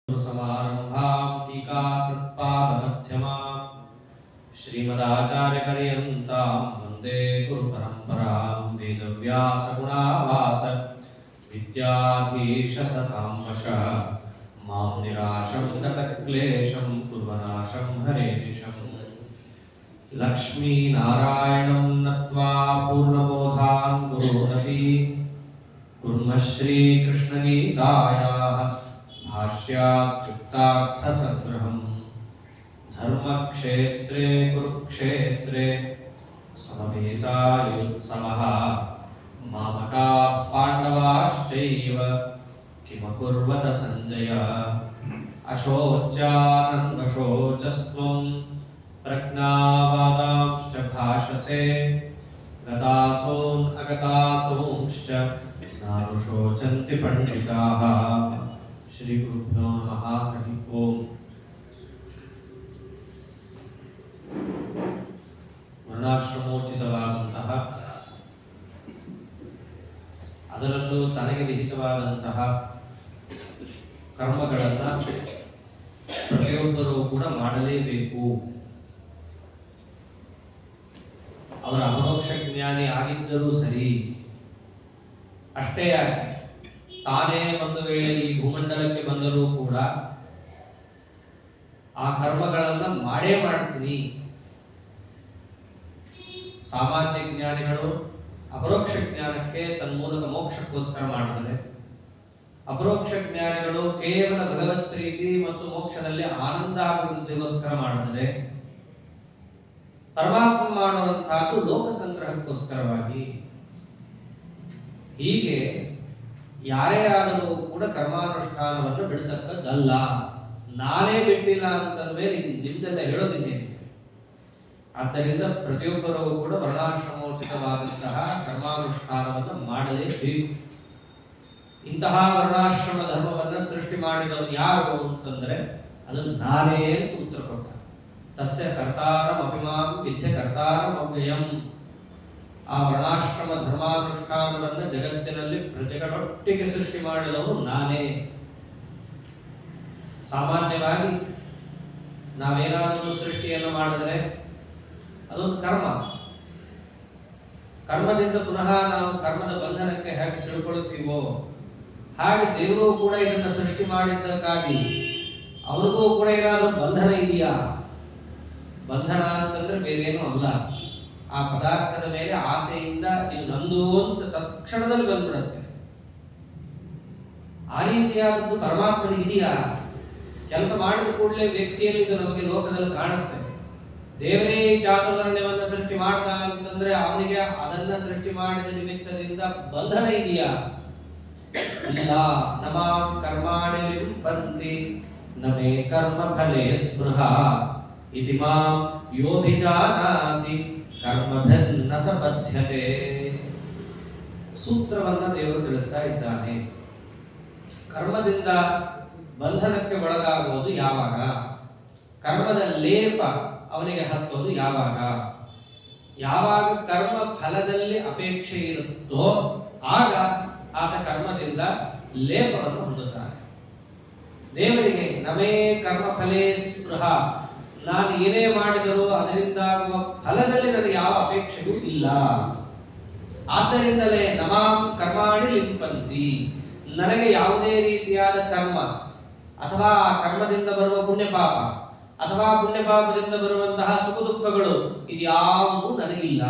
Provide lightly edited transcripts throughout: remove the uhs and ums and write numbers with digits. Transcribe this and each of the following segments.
समारंभां टीकाकृत्पादमध्यमां श्रीमदाचार्यपर्यन्तां वन्दे गुरुपरम्परां वेदव्यासगुणावास विद्याधीशसतां वशः मां निराशं गतक्लेशं कुर्वनाशं हरेनिशम् लक्ष्मीनारायणं नत्वा पूर्णबोधान् गुरुरपि कुर्मः श्रीकृष्णगीतायाः भाष्यात्युक्तार्थसंग्रहम् धर्मक्षेत्रे कुरुक्षेत्रे समवेतायुत्सवः मामकाः पाण्डवाश्चैव किमकुर्वत सञ्जय अशोच्यानन्वशोचस्त्वं प्रज्ञावादांश्च भाषसे गतासोन् अगतासोंश्च नानुशोचन्ति पण्डिताः। श्री गुरुभ्यो नमः। हरि ओम। ವರ್ಣಾಶ್ರಮೋಚಿತವಾದಂತಹ ಅದರಲ್ಲೂ ತನಗೆ ವಿಹಿತವಾದಂತಹ ಕರ್ಮಗಳನ್ನು ಪ್ರತಿಯೊಬ್ಬರೂ ಕೂಡ ಮಾಡಲೇಬೇಕು. ಅವರ ಅಪರೋಕ್ಷ ಜ್ಞಾನಿ ಆಗಿದ್ದರೂ ಸರಿ. ಅಷ್ಟೇ ಯಾಕೆ, ತಾನೇ ಒಂದು ವೇಳೆ ಈ ಭೂಮಂಡಲಕ್ಕೆ ಬಂದರೂ ಕೂಡ ಆ ಕರ್ಮಗಳನ್ನು ಮಾಡೇ ಮಾಡ್ತೀನಿ. ಸಾಮಾನ್ಯ ಜ್ಞಾನಿಗಳು ಅಪರೋಕ್ಷ ಜ್ಞಾನಕ್ಕೆ ತನ್ಮೂಲಕ ಮೋಕ್ಷಕ್ಕೋಸ್ಕರ ಮಾಡ್ತಾರೆ. ಅಪರೋಕ್ಷ ಜ್ಞಾನಿಗಳು ಕೇವಲ ಭಗವತ್ ಪ್ರೀತಿ ಮತ್ತು ಮೋಕ್ಷದಲ್ಲಿ ಆನಂದ ಅಭಿವೃದ್ಧಿಗೋಸ್ಕರ ಮಾಡ್ತಾರೆ. ಪರಮಾತ್ಮ ಮಾಡುವಂತಹದ್ದು ಲೋಕ ಸಂಗ್ರಹಕ್ಕೋಸ್ಕರವಾಗಿ. ಹೀಗೆ ಯಾರೇ ಆದರೂ ಕೂಡ ಕರ್ಮಾನುಷ್ಠಾನವನ್ನು ಬಿಡತಕ್ಕದ್ದಲ್ಲ. ನಾನೇ ಬಿಟ್ಟಿಲ್ಲ ಅಂತಂದ ಮೇಲೆ ನಿಂದೆಲ್ಲ ಹೇಳೋದಿನ್ನೇನಿದೆ. ಆದ್ದರಿಂದ ಪ್ರತಿಯೊಬ್ಬರೂ ಕೂಡ ವರ್ಣಾಶ್ರಮೋಚಿತವಾದಂತಹ ಕರ್ಮಾನುಷ್ಠಾನವನ್ನು ಮಾಡಲೇಬೇಕು. ಇಂತಹ ವರ್ಣಾಶ್ರಮ ಧರ್ಮವನ್ನು ಸೃಷ್ಟಿ ಮಾಡಿದವರು ಯಾರು ಅಂತಂದ್ರೆ ಅದು ನಾನೇ ಅಂತ ಉತ್ತರ ಕೊಟ್ಟ. ತಸ್ಯ ಕರ್ತಾರಂ ಅಭಿಮಾಂ ವಿದ್ಯೆ ಕರ್ತಾರಂ ಅವ್ಯಯಂ. ಆ ವರ್ಣಾಶ್ರಮ ಧರ್ಮಾನುಷ್ಠಾನವನ್ನು ಜಗತ್ತಿನಲ್ಲಿ ಪ್ರಜೆಗಳೊಟ್ಟಿಗೆ ಸೃಷ್ಟಿ ಮಾಡಿದವರು ನಾನೇ. ಸಾಮಾನ್ಯವಾಗಿ ನಾವೇನಾದರೂ ಸೃಷ್ಟಿಯನ್ನು ಮಾಡಿದರೆ ಅದೊಂದು ಕರ್ಮ. ಕರ್ಮದಿಂದ ಪುನಃ ನಾವು ಕರ್ಮದ ಬಂಧನಕ್ಕೆ ಹೇಗೆ ಸಿಳ್ಕೊಳ್ತೀವೋ ಹಾಗೆ ದೇವರು ಕೂಡ ಇದನ್ನು ಸೃಷ್ಟಿ ಮಾಡಿದ್ದಕ್ಕಾಗಿ ಅವನಿಗೂ ಕೂಡ ಏನಾದರೂ ಬಂಧನ ಇದೆಯಾ? ಬಂಧನ ಅಂತಂದ್ರೆ ಬೇರೇನೂ ಅಲ್ಲ. ಆ ಪದಾರ್ಥದ ಮೇಲೆ ಆಸೆಯಿಂದ ಇದು ನಂದು ಅಂತ ತಕ್ಷಣದಲ್ಲಿ ಬಂದ್ಬಿಡುತ್ತೆ. ಆ ರೀತಿಯಾದದ್ದು ಪರಮಾತ್ಮನಿಗೆ ಇದೆಯಾ? ಕೆಲಸ ಮಾಡಿದ ಕೂಡಲೇ ವ್ಯಕ್ತಿಯಲ್ಲಿ ಇದು ನಮಗೆ ಲೋಕದಲ್ಲಿ ಕಾಣುತ್ತೆ. ದೇವರೇ ಚಾತುರ್ವರ್ಣ್ಯವನ್ನು ಸೃಷ್ಟಿ ಮಾಡ್ದ ಅಂತಂದ್ರೆ ಅವನಿಗೆ ಅದನ್ನ ಸೃಷ್ಟಿ ಮಾಡಿದ ನಿಮಿತ್ತದಿಂದ ಬಂಧನ ಇದೆಯಾ? ಇಲ್ಲ. ನಮಾಂ ಕರ್ಮಾಣಿ ಲಿಂಪಂತಿ ನಮೇ ಕರ್ಮ ಫಲೇ ಸ್ಪೃಹ ಇತಿ ಮಾಂ ಯೋಭಿಜಾನಾತಿ ಕರ್ಮಭಿನ್ನ ಸಬದ್ಧತೆ. ಸೂತ್ರವನ್ನು ದೇವರು ತಿಳಿಸ್ತಾ ಇದ್ದಾನೆ. ಕರ್ಮದಿಂದ ಬಂಧನಕ್ಕೆ ಒಳಗಾಗುವುದು ಯಾವಾಗ? ಕರ್ಮದ ಲೇಪ ಅವನಿಗೆ ಹತ್ತೋದು ಯಾವಾಗ? ಯಾವಾಗ ಕರ್ಮ ಫಲದಲ್ಲಿ ಅಪೇಕ್ಷೆ ಇರುತ್ತೋ ಆಗ ಆತ ಕರ್ಮದಿಂದ ಲೇಪವನ್ನು ಹೊಂದುತ್ತಾನೆ. ದೇವರಿಗೆ ನಮೇ ಕರ್ಮ ಫಲೇ ಸ್ಪೃಹ, ನಾನು ಏನೇ ಮಾಡಿದರೂ ಅದರಿಂದಾಗುವ ಫಲದಲ್ಲಿ ನನಗೆ ಯಾವ ಅಪೇಕ್ಷೆಯೂ ಇಲ್ಲ. ಆದ್ದರಿಂದಲೇ ನಮಾಂ ಕರ್ಮಾಣಿ ಲಿಂಪಂತಿ, ನನಗೆ ಯಾವುದೇ ರೀತಿಯಾದ ಕರ್ಮ ಅಥವಾ ಆ ಕರ್ಮದಿಂದ ಬರುವ ಪುಣ್ಯ ಪಾಪ ಅಥವಾ ಪುಣ್ಯ ಪಾಪದಿಂದ ಬರುವಂತಹ ಸುಖ ದುಃಖಗಳು ಇದ್ಯಾವುದೂ ನನಗಿಲ್ಲ.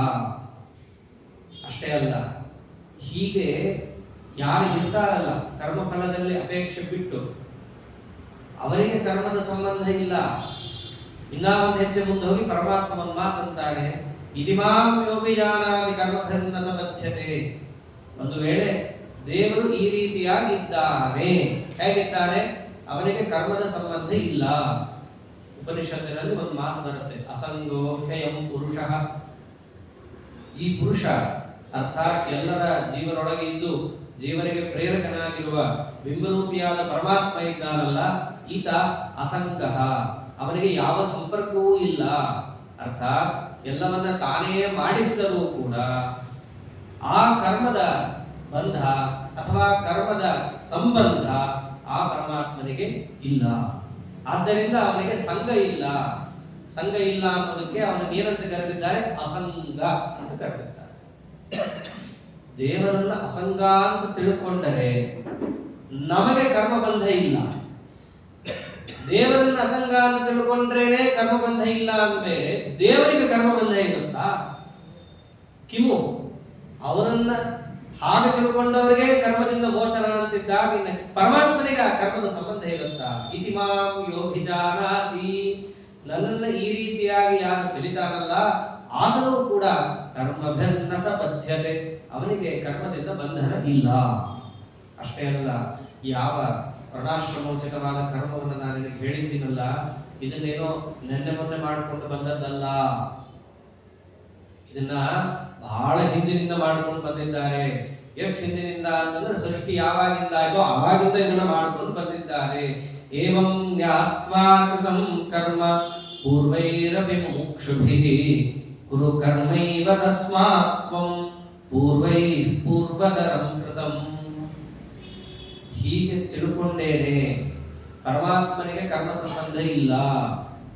ಅಷ್ಟೇ ಅಲ್ಲ, ಹೀಗೆ ಯಾರು ಇರ್ತಾರಲ್ಲ ಕರ್ಮಫಲದಲ್ಲಿ ಅಪೇಕ್ಷೆ ಬಿಟ್ಟು, ಅವರಿಗೆ ಕರ್ಮದ ಸಂಬಂಧ ಇಲ್ಲ. ಇನ್ನ ಒಂದು ಹೆಜ್ಜೆ ಮುಂದೆ ಹೋಗಿ ಪರಮಾತ್ಮ ಒಂದು ಮಾತಂತಾನೆ, ಇತಿಮಾಂ ಯೋಗಿಜಾನಾದಿ ಕರ್ಮಭಿನ್ನ ಸಬದ್ಧತೆ. ಒಂದು ವೇಳೆ ದೇವರು ಈ ರೀತಿಯಾಗಿದ್ದಾನೆ, ಹೇಗಿದ್ದಾನೆ? ಅವನಿಗೆ ಕರ್ಮದ ಸಂಬಂಧ ಇಲ್ಲ. ಉಪನಿಷತ್ತಿನಲ್ಲಿ ಒಂದು ಮಾತು ಬರುತ್ತೆ, ಅಸಂಗೋ ಹ್ಯಯಂ ಪುರುಷಃ. ಈ ಪುರುಷ ಅರ್ಥಾತ್ ಎಲ್ಲರ ಜೀವನೊಳಗೆ ಇದ್ದು ಜೀವನಿಗೆ ಪ್ರೇರಕನಾಗಿರುವ ಬಿಂಬರೂಪಿಯಾದ ಪರಮಾತ್ಮ ಇದ್ದಾನಲ್ಲ, ಈತ ಅಸಂಗಃ, ಅವನಿಗೆ ಯಾವ ಸಂಪರ್ಕವೂ ಇಲ್ಲ. ಅರ್ಥಾತ್ ಎಲ್ಲವನ್ನ ತಾನೇ ಮಾಡಿಸಿದರೂ ಕೂಡ ಆ ಕರ್ಮದ ಬಂಧ ಅಥವಾ ಕರ್ಮದ ಸಂಬಂಧ ಆ ಪರಮಾತ್ಮನಿಗೆ ಇಲ್ಲ. ಆದ್ದರಿಂದ ಅವನಿಗೆ ಸಂಘ ಇಲ್ಲ. ಸಂಘ ಇಲ್ಲ ಅನ್ನೋದಕ್ಕೆ ಅವನಿಗೆ ಏನಂತ ಕರೆದಿದ್ದಾರೆ? ಅಸಂಗ ಅಂತ ಕರೆದಿದ್ದಾರೆ. ದೇವರನ್ನ ಅಸಂಗ ಅಂತ ತಿಳ್ಕೊಂಡರೆ ನಮಗೆ ಕರ್ಮಬಂಧ ಇಲ್ಲ. ದೇವರನ್ನ ಅಸಂಗ ಅಂತ ತಿಳ್ಕೊಂಡ್ರೇನೆ ಕರ್ಮಬಂಧ ಇಲ್ಲ ಅಂದಮೇಲೆ ದೇವರಿಗೆ ಕರ್ಮಬಂಧ ಇರುತ್ತಾ? ಕಿಮು ಅವರನ್ನ ಹಾಗೆ ತಿಳ್ಕೊಂಡವರಿಗೆ ಕರ್ಮದಿಂದ ಮೋಚನ ಅಂತಿದ್ದಾಗ ಇನ್ನು ಪರಮಾತ್ಮನಿಗೆ ಆ ಕರ್ಮದ ಸಂಬಂಧ ಇರುತ್ತಾ? ಇತಿ ಮಾಂ ಯೋಭಿಜಾನಾತಿ, ನನ್ನನ್ನು ಈ ರೀತಿಯಾಗಿ ಯಾರು ತಿಳಿತಾನಲ್ಲ ಆತನೂ ಕೂಡ ಕರ್ಮಭಿನ್ನ ಸ ಬದ್ಧತೆ, ಅವನಿಗೆ ಕರ್ಮದಿಂದ ಬಂಧನ ಇಲ್ಲ. ಅಷ್ಟೇ ಅಲ್ಲ, ಯಾವ ವರ್ಣಾಶ್ರಮೋಚಿತವಾದ ಕರ್ಮವನ್ನು ನಾನು ನಿನಗೆ ಹೇಳಿದ್ದೀನಲ್ಲ, ಇದನ್ನೇನೋ ನೆನ್ನೆ ಮೊನ್ನೆ ಮಾಡಿಕೊಂಡು ಬಂದದ್ದಲ್ಲ. ಇದನ್ನ ಬಹಳ ಹಿಂದಿನಿಂದ ಮಾಡ್ಕೊಂಡು ಬಂದಿದ್ದಾರೆ. ಎಷ್ಟು ಹಿಂದಿನಿಂದ ಅಂತಂದ್ರೆ ಸೃಷ್ಟಿ ಯಾವಾಗಿಂದ ಆಯ್ತೋ ಆವಾಗಿಂದ ಇದನ್ನ ಮಾಡ್ಕೊಂಡು ಬಂದಿದ್ದಾರೆ. ಏವಂ ಜ್ಞಾತ್ವಾ ಕೃತಂ ಕರ್ಮ ಪೂರ್ವೈರಪಿ ಮುಕ್ಷುಭಿಃ ಕುರು ಕರ್ಮೈವ ತಸ್ಮಾತ್ ತ್ವಂ ಪೂರ್ವೈಃ ಪೂರ್ವತರಂ ಕೃತಂ. ಹೀಗೆ ತಿಳ್ಕೊಂಡೇನೆ ಪರಮಾತ್ಮನಿಗೆ ಕರ್ಮ ಸಂಬಂಧ ಇಲ್ಲ,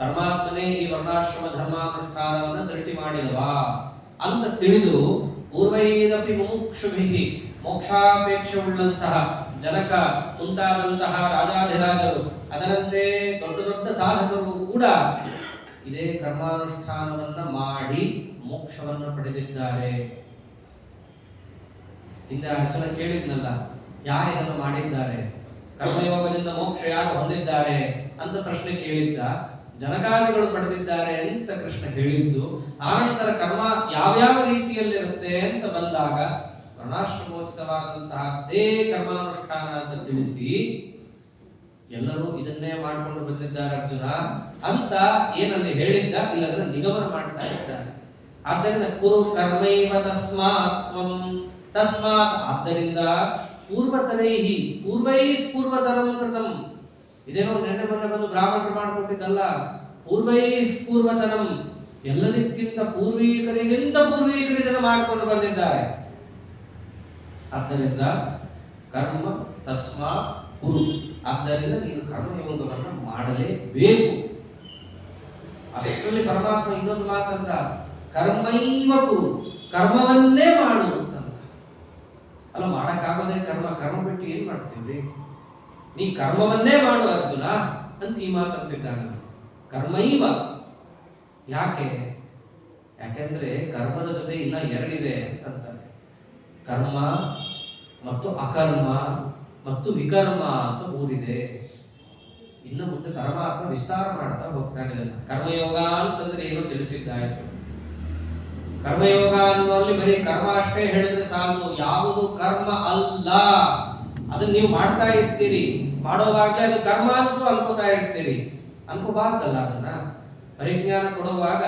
ಪರಮಾತ್ಮನೇ ಈ ವರ್ಣಾಶ್ರಮ ಧರ್ಮಾನುಷ್ಠಾನವನ್ನು ಸೃಷ್ಟಿ ಮಾಡಿದವ ಅಂತ ತಿಳಿದು ಪೂರ್ವೈರಪಿ ಮುಮುಕ್ಷುಭಿಃ, ಮೋಕ್ಷಾಪೇಕ್ಷೆಯುಳ್ಳಂತಹ ಜನಕ ಮುಂತಾದಂತಹ ರಾಜಾಧಿರಾಜರು, ಅದರಂತೆ ದೊಡ್ಡ ದೊಡ್ಡ ಸಾಧಕರು ಕೂಡ ಇದೇ ಕರ್ಮಾನುಷ್ಠಾನವನ್ನ ಮಾಡಿ ಮೋಕ್ಷವನ್ನು ಪಡೆದಿದ್ದಾರೆ. ಹಿಂದೆ ಅರ್ಜುನ ಕೇಳಿದ್ನಲ್ಲ, ಯಾರು ಇದನ್ನು ಮಾಡಿದ್ದಾರೆ, ಕರ್ಮಯೋಗದಿಂದ ಮೋಕ್ಷ ಯಾರು ಹೊಂದಿದ್ದಾರೆ ಅಂತ ಪ್ರಶ್ನೆ ಕೇಳಿದ್ದ. ಜನಕಾದಿಗಳು ಪಡೆದಿದ್ದಾರೆ ಅಂತ ಕೃಷ್ಣ ಹೇಳಿದ್ದು. ಆನಂತರ ಕರ್ಮ ಯಾವ್ಯಾವ ರೀತಿಯಲ್ಲಿರುತ್ತೆ ಅಂತ ಬಂದಾಗ ವರ್ಣಾಶ್ರಮೋಚಿತವಾದಂತಹದ್ದೇ ಕರ್ಮಾನುಷ್ಠಾನ ಅಂತ ತಿಳಿಸಿ ಎಲ್ಲರೂ ಇದನ್ನೇ ಮಾಡಿಕೊಂಡು ಬಂದಿದ್ದಾರೆ ಅರ್ಜುನ ಅಂತ ಏನಲ್ಲಿ ಹೇಳಿದ್ದ, ಇಲ್ಲದನ್ನ ನಿಗಮನ ಮಾಡ್ತಾ ಇದ್ದಾರೆ. ಆದ್ದರಿಂದ ಕುರು ಕರ್ಮೈವ ತಸ್ಮಾತ್ ತ್ವಂ, ತಸ್ಮಾತ್ ಆದ್ದರಿಂದ ಪೂರ್ವತರೈಹಿ ಪೂರ್ವೈಃ ಪೂರ್ವತರಂ ಕೃತಂ. ಇದೇನೋ ನೆನ್ನೆ ಮೊನ್ನೆ ಬಂದು ಬ್ರಾಹ್ಮಣರು ಮಾಡಿಕೊಟ್ಟಿದ್ದಲ್ಲ, ಪೂರ್ವೈಃ ಪೂರ್ವತರಂ, ಎಲ್ಲದಕ್ಕಿಂತ ಪೂರ್ವೀಕರಿಗಿಂತ ಪೂರ್ವೀಕರಿದನ್ನು ಮಾಡಿಕೊಂಡು ಬಂದಿದ್ದಾರೆ. ಆದ್ದರಿಂದ ಕರ್ಮ ತಸ್ಮಾತ್ ಕುರು, ಆದ್ದರಿಂದ ನೀನು ಕರ್ಮಯೋಗವನ್ನು ಮಾಡಲೇಬೇಕು. ಅಷ್ಟರಲ್ಲಿ ಪರಮಾತ್ಮ ಇನ್ನೊಂದು ಮಾತಂತ, ಕರ್ಮೈವ ಕುರು, ಕರ್ಮವನ್ನೇ ಮಾಡು ಅಂತಂದ. ಅಲ್ಲ, ಮಾಡಕ್ಕಾಗೋದೇ ಕರ್ಮ, ಕರ್ಮ ಬಿಟ್ಟು ಏನ್ ಮಾಡ್ತೀವಿ? ನೀ ಕರ್ಮವನ್ನೇ ಮಾಡು ಅರ್ಜುನ ಅಂತ ಈ ಮಾತಂತಿದ್ದಾನೆ. ಕರ್ಮೈವ, ಯಾಕೆ? ಯಾಕೆಂದ್ರೆ ಕರ್ಮದ ಜೊತೆ ಇನ್ನ ಎರಡಿದೆ ಅಂತಂತಾರೆ. ಕರ್ಮ ಮತ್ತು ಅಕರ್ಮ ಮತ್ತು ವಿಕರ್ಮ ಅಂತ ಮೂರಿದೆ. ಇನ್ನು ಮುಂದೆ ಪರಮಾತ್ಮ ವಿಸ್ತಾರ ಮಾಡ್ತಾ ಹೋಗ್ತಾನೆ. ಕರ್ಮಯೋಗ ಅಂತಂದ್ರೆ ಏನೋ ತಿಳಿಸಿದ್ದಾಯ್ತು. ಕರ್ಮಯೋಗ ಅನ್ನುವಲ್ಲಿ ಬರೀ ಕರ್ಮ ಅಷ್ಟೇ ಹೇಳಿದ್ರೆ ಸಾಕು, ಯಾವುದು ಕರ್ಮ ಅಲ್ಲ ಅದನ್ನ ನೀವು ಮಾಡ್ತಾ ಇರ್ತೀರಿ, ಮಾಡೋವಾಗಲೇ ಅದು ಕರ್ಮ ಅಂತ ಅನ್ಕೋತಾ ಇರ್ತೀರಿ. ಅನ್ಕೋಬಾರ್ದಲ್ಲ, ಅದನ್ನ ಪರಿಜ್ಞಾನ ಕೊಡುವಾಗ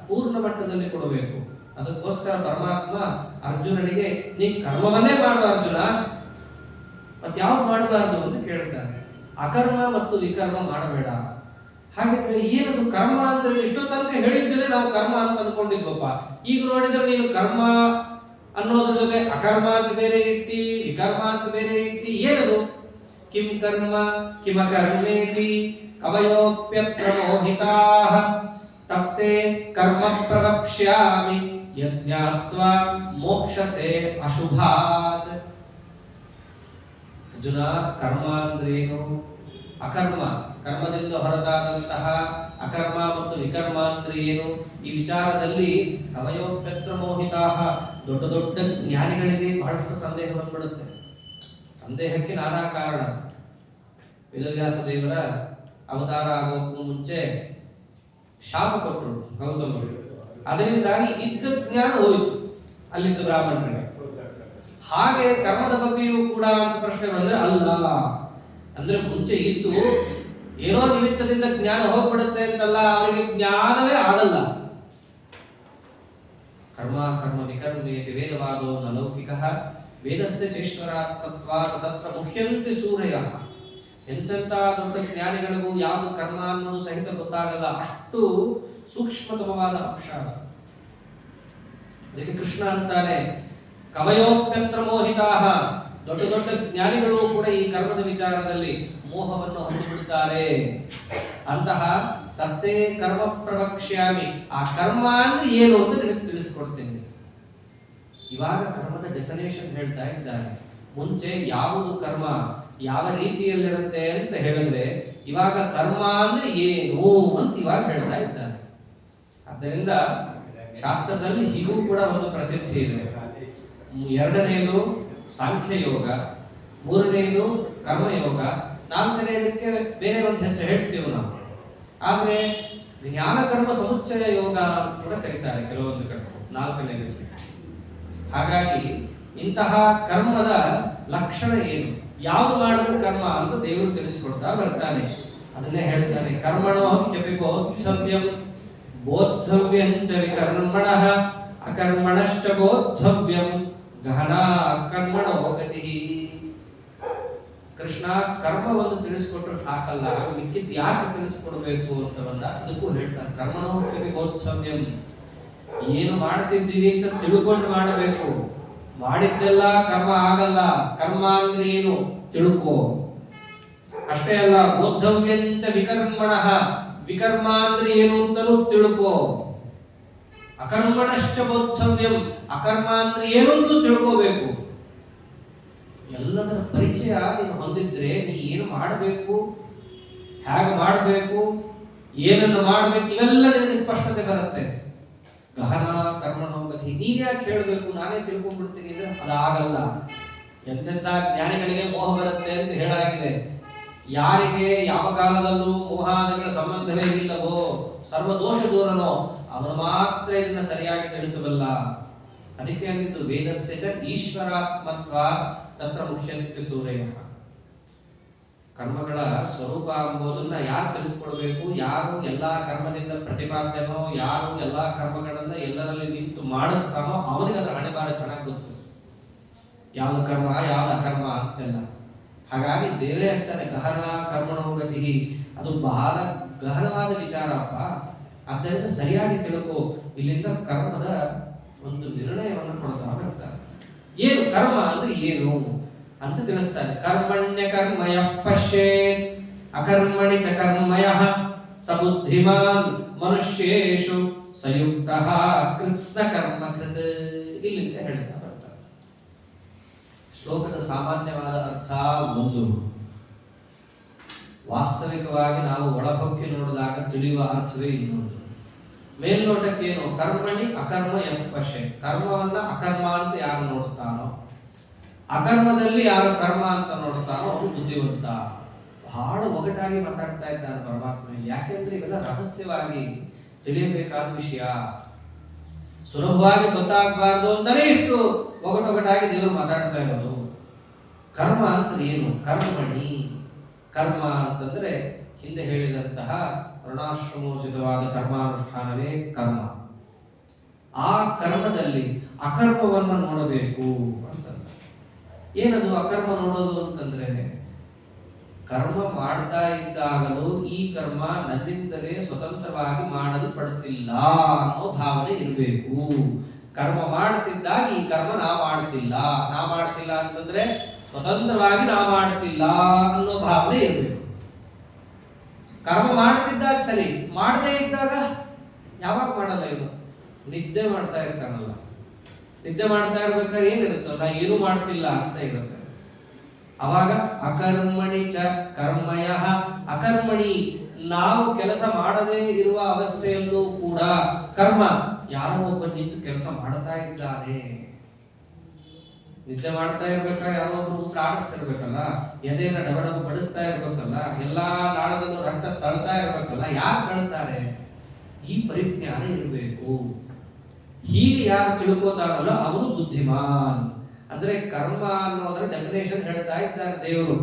ಪೂರ್ಣ ಮಟ್ಟದಲ್ಲಿ ಕೊಡಬೇಕು. ಅದಕ್ಕೋಸ್ಕರ ಪರಮಾತ್ಮ ಅರ್ಜುನನಿಗೆ ನೀ ಕರ್ಮವನ್ನೇ ಮಾಡು ಅರ್ಜುನ, ಮತ್ತೆ ಯಾವ್ದು ಮಾಡಬಾರ್ದು ಅಂತ ಕೇಳ್ತಾನೆ. ಅಕರ್ಮ ಮತ್ತು ವಿಕರ್ಮ ಮಾಡಬೇಡ. ಹಾಗಿದ್ರೆ ಏನದು ಕರ್ಮ ಅಂದ್ರೆ? ಇಷ್ಟೋ ತನಕ ಹೇಳಿದ್ದೇನೆ ನಾವು ಕರ್ಮ ಅಂತ ಅನ್ಕೊಂಡಿದ್ವಪ್ಪ, ಈಗ ನೋಡಿದ್ರೆ ನೀನು ಕರ್ಮ ಅನ್ನೋದ್ರ ಜೊತೆ ಅಕರ್ಮ ಅಂತ ಬೇರೆ ಇಟ್ಟಿ, ವಿಕರ್ಮ ಅಂತ ಬೇರೆ ಇಟ್ಟಿ. ಏನದು? ಕಿಂ ಕರ್ಮ ಕಿಮಕರ್ಮೇತಿ ಕವಯೋಪ್ಯತ್ರ ಮೋಹಿತಾಃ ತಪ್ತೆ ಕರ್ಮ ಪ್ರವಕ್ಷ್ಯಾಮಿ ಯಜ್ಞಾತ್ವಾ ಮೋಕ್ಷಸೆ ಅಶುಭಾತ್. ಅರ್ಜುನ, ಕರ್ಮ ಅಂದ್ರೇನು? ಅಕರ್ಮ, ಕರ್ಮದಿಂದ ಹೊರತಾದಂತಹ ಅಕರ್ಮ ಮತ್ತು ವಿಕರ್ಮ ಅಂದ್ರೆ ಏನು? ಈ ವಿಚಾರದಲ್ಲಿ ಕವಯೋಪ್ಯತ್ರ ಮೋಹಿತಾಃ, ದೊಡ್ಡ ದೊಡ್ಡ ಜ್ಞಾನಿಗಳಿಗೆ ಬಹಳಷ್ಟು ಸಂದೇಹ ಬಂದ್ಬಿಡುತ್ತೆ. ಸಂದೇಹಕ್ಕೆ ನಾನಾ ಕಾರಣ. ವೇದವ್ಯಾಸ ದೇವರ ಅವತಾರ ಆಗೋಕ್ಕೂ ಮುಂಚೆ ಶಾಪ ಕೊಟ್ಟರು ಗೌತಮರು. ಅದರಿಂದಾಗಿ ಇದ್ದ ಜ್ಞಾನ ಹೋಯಿತು ಅಲ್ಲಿದ್ದ ಬ್ರಾಹ್ಮಣರಿಗೆ. ಹಾಗೆ ಕರ್ಮದ ಬಗ್ಗೆಯೂ ಕೂಡ ಅಂತ ಪ್ರಶ್ನೆ ಬಂದ್ರೆ ಅಲ್ಲ, ಅಂದ್ರೆ ಮುಂಚೆ ಇತ್ತು, ಏನೋ ನಿಮಿತ್ತದಿಂದ ಜ್ಞಾನ ಹೋಗ್ಬಿಡುತ್ತೆ ಅಂತಲ್ಲ, ಅವರಿಗೆ ಜ್ಞಾನವೇ ಆಗಲ್ಲ. ಕರ್ಮ ಕರ್ಮ ವಿಕರ್ಮೇತಿ ವೇದವಾದೋ ನ ಲೌಕಿಕಃ ವೇದಸ್ಯ ಚೇಶ್ವರಾತ್ಮತ್ವಾತ್ ತತ್ರ ಮುಹ್ಯಂತಿ ಸೂರ್ಯಃ. ಎಂತೆಂಥ ದೊಡ್ಡ ಜ್ಞಾನಿಗಳಿಗೂ ಯಾವುದು ಕರ್ಮ ಅನ್ನೋದು ಸಹಿತ ಗೊತ್ತಾಗಲ್ಲ, ಅಷ್ಟು ಸೂಕ್ಷ್ಮತಮವಾದ ಅಂಶ. ಅದಕ್ಕೆ ಕೃಷ್ಣ ಅಂತಾನೆ, ಕವಯೋಪ್ಯತ್ರ ಮೋಹಿತಾಃ, ದೊಡ್ಡ ದೊಡ್ಡ ಜ್ಞಾನಿಗಳು ಕೂಡ ಈ ಕರ್ಮದ ವಿಚಾರದಲ್ಲಿ ಮೋಹವನ್ನು ಹೊಂದಿಬಿಡ್ತಾರೆ. ಅಂತಹ ತತ್ತೇ ಕರ್ಮ ಪ್ರವಕ್ಷ್ಯಾಮಿ, ಆ ಕರ್ಮ ಅಂದ್ರೆ ಏನು ಅಂತ ನಿನಗೆ ತಿಳಿಸ್ಕೊಡ್ತೇನೆ. ಇವಾಗ ಕರ್ಮದ ಡೆಫಿನೇಷನ್ ಹೇಳ್ತಾ ಇದ್ದಾರೆ. ಮುಂಚೆ ಯಾವುದು ಕರ್ಮ ಯಾವ ರೀತಿಯಲ್ಲಿರುತ್ತೆ ಅಂತ ಹೇಳಿದ್ರೆ, ಇವಾಗ ಕರ್ಮ ಅಂದ್ರೆ ಏನು ಅಂತ ಇವಾಗ ಹೇಳ್ತಾ ಇದ್ದಾರೆ. ಆದ್ದರಿಂದ ಶಾಸ್ತ್ರದಲ್ಲಿ ಹೀಗೂ ಕೂಡ ಒಂದು ಪ್ರಸಿದ್ಧಿ ಇದೆ. ಎರಡನೆಯದು ಸಾಂಖ್ಯ ಯೋಗ, ಮೂರನೆಯದು ಕರ್ಮಯೋಗ, ನಾಲ್ಕನೆಯದಕ್ಕೆ ಬೇರೆ ಒಂದು ಹೆಸರು ಹೇಳ್ತೀವಿ ನಾವು. ಆದ್ರೆ ಜ್ಞಾನ ಕರ್ಮ ಸಮುಚ್ಚಯ ಯೋಗ ಅಂತ ಕೂಡ ಕರೀತಾರೆ ಕೆಲವೊಂದು ಕಡೆ, ನಾಲ್ಕನೆಯದಕ್ಕೆ. ಹಾಗಾಗಿ ಇಂತಹ ಕರ್ಮದ ಲಕ್ಷಣ ಏನು, ಯಾವುದು ಮಾಡಿದ್ರೆ ಕರ್ಮ ಅಂತ ದೇವರು ತಿಳಿಸಿಕೊಡ್ತಾ ಬರ್ತಾನೆ. ಅದನ್ನೇ ಹೇಳ್ತಾನೆ, ಕರ್ಮಣೋ ಹ್ಯಪಿ ಬೋದ್ಧವ್ಯಂ ಬೋದ್ಧವ್ಯಂಚ ವಿಕರ್ಮಣಃ ಅಕರ್ಮಣಶ್ಚ ಬೋದ್ಧವ್ಯಂ ಗಹನಾ ಕರ್ಮಣೋ ಗತಿ. ಕೃಷ್ಣ ಕರ್ಮವನ್ನು ತಿಳಿಸ್ಕೊಟ್ರೆ ಸಾಕಲ್ಲ, ಮಿಕ್ಕಿದ್ದು ಯಾಕೆ ತಿಳಿಸ್ಕೊಡ್ಬೇಕು ಅಂತ ಬಂದ ಅದಕ್ಕೂ ಹೇಳ್ತಾನೆ. ಕರ್ಮಣೋ ಹ್ಯಪಿ ಬೋದ್ಧವ್ಯಂ, ಏನು ಮಾಡ್ತಿದ್ದೀವಿ ಅಂತ ತಿಳ್ಕೊಂಡು ಮಾಡಬೇಕು. ಮಾಡಿದ್ದೆಲ್ಲ ಕರ್ಮ ಆಗಲ್ಲ. ಕರ್ಮ ಅಂದ್ರೆ ಏನು ತಿಳ್ಕೋ. ಅಷ್ಟೇ ಅಲ್ಲ, ಬೋದ್ಧವ್ಯಂಚ ವಿಕರ್ಮಣಃ, ವಿಕರ್ಮ ಅಂದ್ರೆ ಏನು ಅಂತಲೂ ತಿಳ್ಕೋ. ಅಕರ್ಮಣಶ್ಚ ಬೋದ್ಧವ್ಯಂ, ಅಕರ್ಮ ಅಂದ್ರೆ ಏನು ಅಂತ ತಿಳ್ಕೋಬೇಕು. ಎಲ್ಲದರ ಪರಿಚಯ ನೀನು ಹೊಂದಿದ್ರೆ ನೀ ಏನು ಮಾಡಬೇಕು, ಹೇಗೆ ಮಾಡಬೇಕು, ಏನನ್ನು ಮಾಡಬೇಕು, ಇವೆಲ್ಲ ನಿನಗೆ ಸ್ಪಷ್ಟತೆ ಬರುತ್ತೆ. ಗಹನ ಕರ್ಮಣೋಗತಿ, ನೀನ್ ಯಾಕೆ ಹೇಳಬೇಕು, ನಾನೇ ತಿಳ್ಕೊಂಡ್ಬಿಡ್ತೀನಿ ಅಂದ್ರೆ ಅದಾಗಲ್ಲ. ಎಂತೆಂಥ ಜ್ಞಾನಿಗಳಿಗೆ ಮೋಹ ಬರುತ್ತೆ ಅಂತ ಹೇಳಾಗಿದೆ. ಯಾರಿಗೆ ಯಾವ ಕಾಲದಲ್ಲೂ ಮೋಹಾದಿಗಳ ಸಂಬಂಧವೇ ಇಲ್ಲವೋ, ಸರ್ವದೋಷ ದೂರನೋ, ಅವನು ಮಾತ್ರ ಇದನ್ನ ಸರಿಯಾಗಿ ತಿಳಿಸಬಲ್ಲ. ಅದಕ್ಕೆ ಅಂದಿದ್ದು ವೇದಸ್ಯ ಚ ಈಶ್ವರಾತ್ಮತ್ವ ತತ್ರ ಮುಖ್ಯಂತೆ ಸೂರ್ಯ. ಕರ್ಮಗಳ ಸ್ವರೂಪ ಎಂಬುದನ್ನ ಯಾರು ತಿಳಿಸ್ಕೊಡ್ಬೇಕು, ಯಾರು ಎಲ್ಲಾ ಕರ್ಮದಿಂದ ಪ್ರತಿಪಾದ್ಯನೋ, ಯಾರು ಎಲ್ಲಾ ಕರ್ಮಗಳನ್ನ ಎಲ್ಲರಲ್ಲಿ ನಿಂತು ಮಾಡಿಸ್ತಾನೋ ಅವನಿಗೆ ಅದರ ಹಣೆ ಬಾರ ಚೆನ್ನಾಗಿ ಗೊತ್ತು, ಯಾವ್ದು ಕರ್ಮ ಯಾವ್ದು ಅಕರ್ಮ ಅಂತೆಲ್ಲ. ಹಾಗಾಗಿ ದೇವರೇ ಹೇಳ್ತಾರೆ ಗಹನ ಕರ್ಮಣೋಗತಿ, ಅದು ಬಹಳ ಗಹನವಾದ ವಿಚಾರಪ್ಪ. ಆದ್ದರಿಂದ ಸರಿಯಾಗಿ ತಿಳ್ಕೋ. ಇಲ್ಲಿಂದ ಕರ್ಮದ ಒಂದು ನಿರ್ಣಯವನ್ನು ಕೊಡ್ತಾ ಬರ್ತಾರೆ. ಏನು ಕರ್ಮ ಅಂದ್ರೆ ಏನು ಅಂತ ತಿಳಿಸ್ತಾರೆ. ಕರ್ಮಣ್ಯ ಕರ್ಮಯ ಪಶ್ಯೇತ್ ಅಕರ್ಮಣಿ ಚ ಕರ್ಮಯ ಸಬುದ್ಧಿಮಾನ್ ಮನುಷ್ಯೇಷು ಸಂಯುಕ್ತಃ ಕೃತ್ಸ್ನ ಕರ್ಮಕೃತ್. ಇಲ್ಲಿಂದ ಹೇಳ್ತಾ ಬರ್ತಾರೆ. ಶ್ಲೋಕದ ಸಾಮಾನ್ಯವಾದ ಅರ್ಥ ಒಂದು, ವಾಸ್ತವಿಕವಾಗಿ ನಾವು ಒಳಹೊಕ್ಕಿ ನೋಡಿದಾಗ ತಿಳಿಯುವ ಅರ್ಥವೇ ಇನ್ನೊಂದು. ಮೇಲ್ನೋಟಕ್ಕೇನು ಕರ್ಮಣಿ ಅಕರ್ಮ ಯಸ್ಪಶೆ, ಕರ್ಮವನ್ನ ಅಕರ್ಮ ಅಂತ ಯಾರು ನೋಡ್ತಾನೋ, ಅಕರ್ಮದಲ್ಲಿ ಯಾರು ಕರ್ಮ ಅಂತ ನೋಡ್ತಾನೋ ಅವನು ಬುದ್ಧಿವಂತ. ಬಹಳ ಒಗಟಾಗಿ ಮಾತಾಡ್ತಾ ಇದ್ದಾನೆ ಪರಮಾತ್ಮ. ಯಾಕೆಂದ್ರೆ ಇವೆಲ್ಲ ರಹಸ್ಯವಾಗಿ ತಿಳಿಯಬೇಕಾದ ವಿಷಯ, ಸುಲಭವಾಗಿ ಗೊತ್ತಾಗಬಾರ್ದು ಅಂತಾನೆ ಇಷ್ಟು ಒಗಟೊಗಟಾಗಿ ದೇವರು ಮಾತಾಡ್ತಾ ಇರೋದು. ಕರ್ಮ ಅಂದ್ರೆ ಏನು, ಕರ್ಮಣಿ. ಕರ್ಮ ಅಂತಂದ್ರೆ ಹಿಂದೆ ಹೇಳಿದಂತಹ ವರ್ಣಾಶ್ರಮೋಚಿತವಾದ ಕರ್ಮಾನುಷ್ಠಾನವೇ ಕರ್ಮ. ಆ ಕರ್ಮದಲ್ಲಿ ಅಕರ್ಮವನ್ನು ನೋಡಬೇಕು ಅಂತ. ಏನದು ಅಕರ್ಮ ನೋಡೋದು ಅಂತಂದ್ರೆ, ಕರ್ಮ ಮಾಡ್ತಾ ಇದ್ದಾಗಲೂ ಈ ಕರ್ಮ ನನ್ನಿಂದಲೇ ಸ್ವತಂತ್ರವಾಗಿ ಮಾಡಲು ಪಡುತ್ತಿಲ್ಲ ಅನ್ನೋ ಭಾವನೆ ಇರಬೇಕು. ಕರ್ಮ ಮಾಡ್ತಿದ್ದಾಗ ಈ ಕರ್ಮ ನಾ ಮಾಡ್ತಿಲ್ಲ ಅಂತಂದ್ರೆ ಸ್ವತಂತ್ರವಾಗಿ ನಾ ಮಾಡ್ತಿಲ್ಲ ಅನ್ನೋ ಭಾವನೆ ಇರಬೇಕು. ಕರ್ಮ ಮಾಡ್ತಿದ್ದಾಗ ಸರಿ, ಮಾಡದೇ ಇದ್ದಾಗ ಯಾವಾಗ ಮಾಡಲ್ಲ ಇವನು, ನಿದ್ದೆ ಮಾಡ್ತಾ ಇರ್ತಾನಲ್ಲ, ನಿದ್ದೆ ಮಾಡ್ತಾ ಇರ್ಬೇಕಾದ್ರೆ ಏನಿರುತ್ತೆ, ನಾ ಏನು ಮಾಡ್ತಿಲ್ಲ ಅಂತ ಇರುತ್ತೆ. ಅವಾಗ ಅಕರ್ಮಣಿ ಚ ಕರ್ಮಯ, ಅಕರ್ಮಣಿ ನಾವು ಕೆಲಸ ಮಾಡದೇ ಇರುವ ಅವಸ್ಥೆಯಲ್ಲೂ ಕೂಡ ಕರ್ಮ, ಯಾರೋ ಒಬ್ಬ ನಿಂತು ಕೆಲಸ ಮಾಡ್ತಾ ಇದ್ದಾನೆ. ನಿದ್ದೆ ಮಾಡ್ತಾ ಇರ್ಬೇಕಾದ್ರೆ ಯಾರೋ ಒಬ್ರು ಉಸಿರು ಆಡಿಸ್ತಿರ್ಬೇಕಲ್ಲ, ಎದೆಯನ್ನ ಡಬಡಬ ಬಡಿಸ್ತಾ ಇರ್ಬೇಕಲ್ಲ, ಎಲ್ಲಾ ನಾಳದಲ್ಲೂ ರಕ್ತ ತಳ್ತಾ ಇರ್ಬೇಕಲ್ಲ, ಯಾರು ತಳ್ತಾರೆ? ಈ ಪರಿಜ್ಞಾನ ಇರಬೇಕು. ಹೀಗೆ ಯಾರು ತಿಳ್ಕೋತಾರಲ್ಲ ಅವನು ಬುದ್ಧಿಮಾನ್. ಅಂದ್ರೆ ಕರ್ಮ ಅನ್ನೋದರ ಡೆಫಿನೇಷನ್ ಹೇಳ್ತಾ ಇದ್ದಾರೆ ದೇವರು.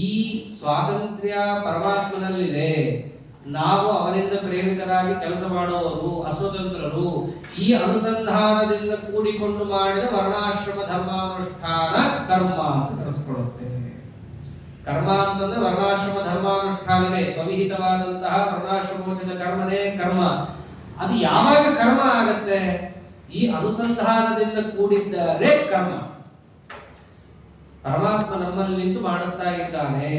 ಈ ಸ್ವಾತಂತ್ರ್ಯ ಪರಮಾತ್ಮನಲ್ಲಿದೆ. ನಾವು ಅವನಿಂದ ಪ್ರೇರಿತರಾಗಿ ಕೆಲಸ ಮಾಡುವವರು ಅಸ್ವತಂತ್ರರು. ಈ ಅನುಸಂಧಾನದಿಂದ ಕೂಡಿಕೊಂಡು ಮಾಡಿದ ವರ್ಣಾಶ್ರಮ ಧರ್ಮಾನುಷ್ಠಾನ ಕರ್ಮ ಅಂತ ಕರೆಸಿಕೊಳ್ಳುತ್ತೇವೆ. ಕರ್ಮ ಅಂತಂದ್ರೆ ವರ್ಣಾಶ್ರಮ ಧರ್ಮಾನುಷ್ಠಾನವೇ, ಸ್ವವಿಹಿತವಾದಂತಹ ವರ್ಣಾಶ್ರಮೋಚಿತ ಕರ್ಮನೇ ಕರ್ಮ. ಅದು ಯಾವಾಗ ಕರ್ಮ ಆಗತ್ತೆ? ಈ ಅನುಸಂಧಾನದಿಂದ ಕೂಡಿದ್ದರೆ ಕರ್ಮ. ಪರಮಾತ್ಮ ನಮ್ಮಲ್ಲಿ ನಿಂತು ಮಾಡಿಸ್ತಾ ಇದ್ದಾನೆ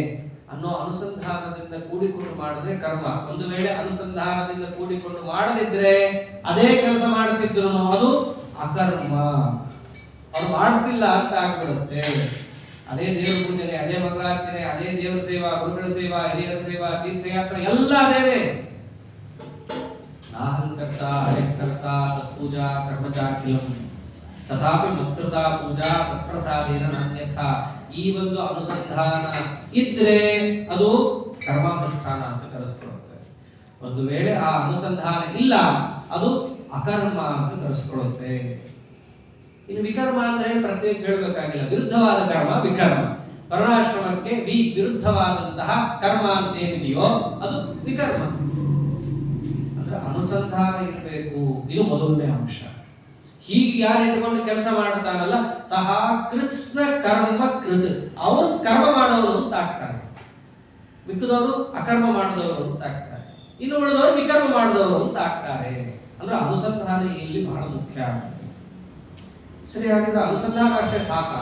ಅನ್ನೋ ಅನುಸಂಧಾನದಿಂದ ಕೂಡಿಕೊಂಡು ಮಾಡಿದ್ರೆ ಕರ್ಮ. ಒಂದು ವೇಳೆ ಅನುಸಂಧಾನದಿಂದ ಕೂಡಿಕೊಂಡು ಮಾಡದಿದ್ರೆ ಅದೇ ಕೆಲಸ ಮಾಡುತ್ತಿದ್ರು ಅದು ಅಕರ್ಮ, ಅವ್ರು ಮಾಡ್ತಿಲ್ಲ ಅಂತ ಆಗ್ಬಿಡುತ್ತೆ. ಅದೇ ದೇವರ ಪೂಜನೆ, ಅದೇ ಮಂಗಳಾರ್ಚನೆ, ಅದೇ ದೇವರ ಸೇವಾ, ಗುರುಗಳ ಸೇವಾ, ಹಿರಿಯರ ಸೇವಾ, ತೀರ್ಥಯಾತ್ರೆ ಎಲ್ಲ ಅದೇನೆ. ನಾಹಂಕರ್ತ ಹರಿಕರ್ತ ತತ್ಪೂಜಾ ಕರ್ಮಚಾಖಿಲಂ ತಥಾಪಿ ಮತ್ಕೃತ ಪೂಜಾ ತತ್ಪ್ರಸಾದೇನ ನಾನ್ಯಥಾ. ಈ ಒಂದು ಅನುಸಂಧಾನ ಇದ್ರೆ ಅದು ಕರ್ಮಾನುಷ್ಠಾನ ಅಂತ ಕರೆಸ್ಕೊಳ್ಳುತ್ತೆ. ಒಂದು ವೇಳೆ ಆ ಅನುಸಂಧಾನ ಇಲ್ಲ ಅದು ಅಕರ್ಮ ಅಂತ ಕರೆಸ್ಕೊಳ್ಳುತ್ತೆ. ಇನ್ನು ವಿಕರ್ಮ ಅಂದ್ರೆ ಪ್ರತ್ಯೇಕ ಹೇಳಬೇಕಾಗಿಲ್ಲ. ವಿರುದ್ಧವಾದ ಕರ್ಮ ವಿಕರ್ಮ. ವರ್ಣಾಶ್ರಮಕ್ಕೆ ವಿರುದ್ಧವಾದಂತಹ ಕರ್ಮ ಅಂತ ಏನಿದೆಯೋ ಅದು ವಿಕರ್ಮ. ಅಂದ್ರೆ ಅನುಸಂಧಾನ ಇರಬೇಕು, ಇದು ಮೊದಲನೇ ಅಂಶ. ಹೀಗೆ ಯಾರು ಇಟ್ಕೊಂಡು ಕೆಲಸ ಮಾಡ್ತಾನಲ್ಲ ಸಹ ಕೃತ್ಸ್ನ ಕರ್ಮ ಕೃತ್, ಅವರು ಕರ್ಮ ಮಾಡೋರು ಅಂತ ಆಗ್ತಾರೆ, ಮಿಕ್ಕದವರು ಅಕರ್ಮ ಮಾಡಿದವರು ಅಂತ ಆಗ್ತಾರೆ, ಇನ್ನು ಉಳಿದವರು ವಿಕರ್ಮ ಮಾಡಿದವರು ಅಂತ ಆಗ್ತಾರೆ. ಅಂದ್ರೆ ಅನುಸಂಧಾನ ಇಲ್ಲಿ ಬಹಳ ಮುಖ್ಯ. ಸರಿ, ಹಾಗಿದ್ರೆ ಅನುಸಂಧಾನ ಅಷ್ಟೇ ಸಾಕ?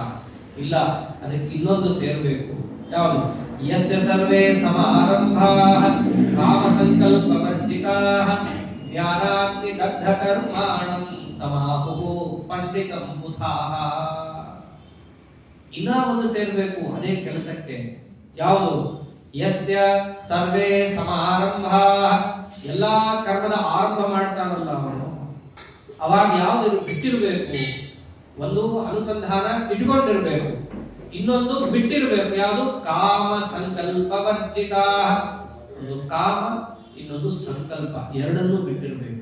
ಇಲ್ಲ, ಅದಕ್ಕೆ ಇನ್ನೊಂದು ಸೇರಬೇಕು. ಯಾವುದು? ಯಸ್ಯ ಸರ್ವೇ ಸಮಾರಂಭಾಃ ಕಾಮ ಸಂಕಲ್ಪ ವರ್ಜಿತಾಃ ಜ್ಞಾನಾಗ್ನಿ ದಗ್ಧ ಕರ್ಮಾಣಂ ತಮಾಹುಃ ಪಂಡಿತಂ ಬುಧಾಃ. ಇನ್ನ ಒಂದು ಸೇರಬೇಕು ಅದೇ ಕೆಲಸಕ್ಕೆ. ಯಾವುದು? ಯಸ್ಯ ಸರ್ವೇ ಸಮಾರಂಭಾಃ, ಎಲ್ಲಾ ಕರ್ಮದ ಆರಂಭ ಮಾಡ್ತಾನಲ್ಲ ಅವನು, ಅವಾಗ ಯಾವುದು ಬಿಟ್ಟಿರಬೇಕು? ಒಂದು ಅನುಸಂಧಾನ ಇಟ್ಕೊಂಡಿರ್ಬೇಕು, ಇನ್ನೊಂದು ಬಿಟ್ಟಿರಬೇಕು. ಯಾವುದು? ಕಾಮ ಸಂಕಲ್ಪ ವರ್ಜಿತ. ಒಂದು ಕಾಮ, ಇನ್ನೊಂದು ಸಂಕಲ್ಪ, ಎರಡನ್ನೂ ಬಿಟ್ಟಿರಬೇಕು.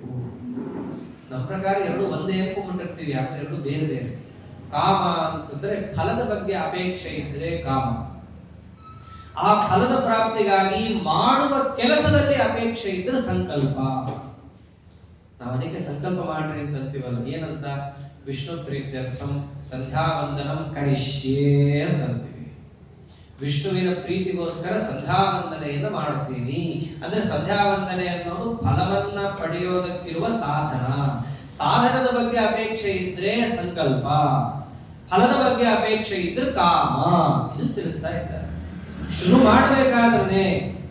ನಮ್ಮ ಪ್ರಕಾರ ಎರಡು ಒಂದೇ ಅನ್ಕೊಂಡ್ಬಿಟ್ಟಿರ್ತೀವಿ, ಆದ್ರೆ ಎರಡು ಬೇರೆ ಬೇರೆ. ಕಾಮ ಅಂತಂದ್ರೆ ಫಲದ ಬಗ್ಗೆ ಅಪೇಕ್ಷೆ ಇದ್ರೆ ಕಾಮ, ಆ ಫಲದ ಪ್ರಾಪ್ತಿಗಾಗಿ ಮಾಡುವ ಕೆಲಸದಲ್ಲಿ ಅಪೇಕ್ಷೆ ಇದ್ರೆ ಸಂಕಲ್ಪ. ನಾವು ಅದಕ್ಕೆ ಸಂಕಲ್ಪ ಮಾಡ್ರಿ ಅಂತ ಅಂತೀವಲ್ಲ, ಏನಂತ? ವಿಷ್ಣು ಪ್ರೀತ್ಯರ್ಥಂ ಸಂಧ್ಯಾ ವಂದನಂ ಕರಿಷ್ಯೇ ಅಂತ ಅಂತೀವಿ. ವಿಷ್ಣುವಿನ ಪ್ರೀತಿಗೋಸ್ಕರ ಸಂಧ್ಯಾ ವಂದನೆಯನ್ನು ಮಾಡುತ್ತೀನಿ. ಅಂದ್ರೆ ಸಂಧ್ಯಾ ವಂದನೆ ಅನ್ನೋದು ಫಲವನ್ನ ಪಡೆಯೋದಕ್ಕಿರುವ ಸಾಧನ. ಸಾಧನದ ಬಗ್ಗೆ ಅಪೇಕ್ಷೆ ಇದ್ರೆ ಸಂಕಲ್ಪ, ಫಲದ ಬಗ್ಗೆ ಅಪೇಕ್ಷೆ ಇದ್ರೆ ಕಾಮ. ಇದು ತಿಳಿಸ್ತಾ ಇದ್ದಾರೆ. ಶುರು ಮಾಡಬೇಕಾದ್ರೆ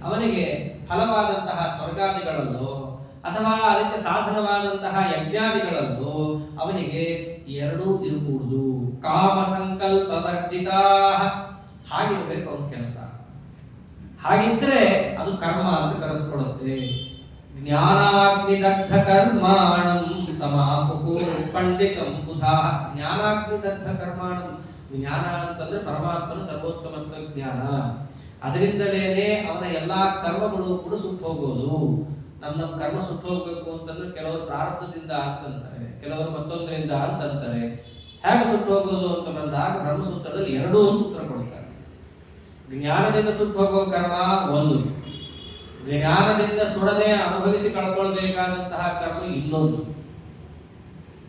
ಅವನಿಗೆ ಫಲವಾದಂತಹ ಸ್ವರ್ಗಾದಿಗಳಲ್ಲೋ ಅಥವಾ ಅದಕ್ಕೆ ಸಾಧನವಾದಂತಹ ಯಜ್ಞಾದಿಗಳಲ್ಲೋ ಅವನಿಗೆ ಎರಡೂ ಇರಕೂಡುದು. ಕಾಮ ಸಂಕಲ್ಪ ವರ್ಜಿತ, ಹಾಗಿರ್ಬೇಕು ಅವನ ಕೆಲಸ. ಹಾಗಿದ್ರೆ ಅದು ಕರ್ಮ ಅಂತ ಕರೆಸ್ಕೊಳ್ಳುತ್ತೆ. ಜ್ಞಾನಾಗ್ನಿ ದಗ್ಧ ಕರ್ಮಾಣಂ ತಮಾಹುಃ ಪಂಡಿತಂ ಬುಧಾಃ. ಜ್ಞಾನಾಗ್ನಿ ದಗ್ಧ ಕರ್ಮಾಣಂ, ಜ್ಞಾನ ಅಂತಂದ್ರೆ ಪರಮಾತ್ಮನ ಸರ್ವೋತ್ತಮ ಜ್ಞಾನ. ಅದರಿಂದಲೇನೆ ಅವನ ಎಲ್ಲಾ ಕರ್ಮಗಳು ಕೂಡ ಸುಟ್ಟು ಹೋಗೋದು. ನಮ್ಮ ಕರ್ಮ ಸುಟ್ಟು ಹೋಗ್ಬೇಕು ಅಂತಂದ್ರೆ ಕೆಲವರು ಪ್ರಾರಬ್ಧದಿಂದ ಅಂತಂತಾರೆ, ಕೆಲವರು ಮತ್ತೊಂದರಿಂದ ಅಂತಂತಾರೆ. ಹೇಗೆ ಸುಟ್ಟು ಹೋಗೋದು ಅಂತ ಬಂದಾಗ ಬ್ರಹ್ಮಸೂತ್ರದಲ್ಲಿ ಎರಡೂ ಒಂದು ಉತ್ತರ ಕೊಡ್ತಾರೆ. ಜ್ಞಾನದಿಂದ ಸುಟ್ಟು ಹೋಗೋ ಕರ್ಮ ಒಂದು, ಜ್ಞಾನದಿಂದ ಸುಡದೆ ಅನುಭವಿಸಿ ಕಳ್ಕೊಳ್ಬೇಕಾದಂತಹ ಕರ್ಮ ಇನ್ನೊಂದು.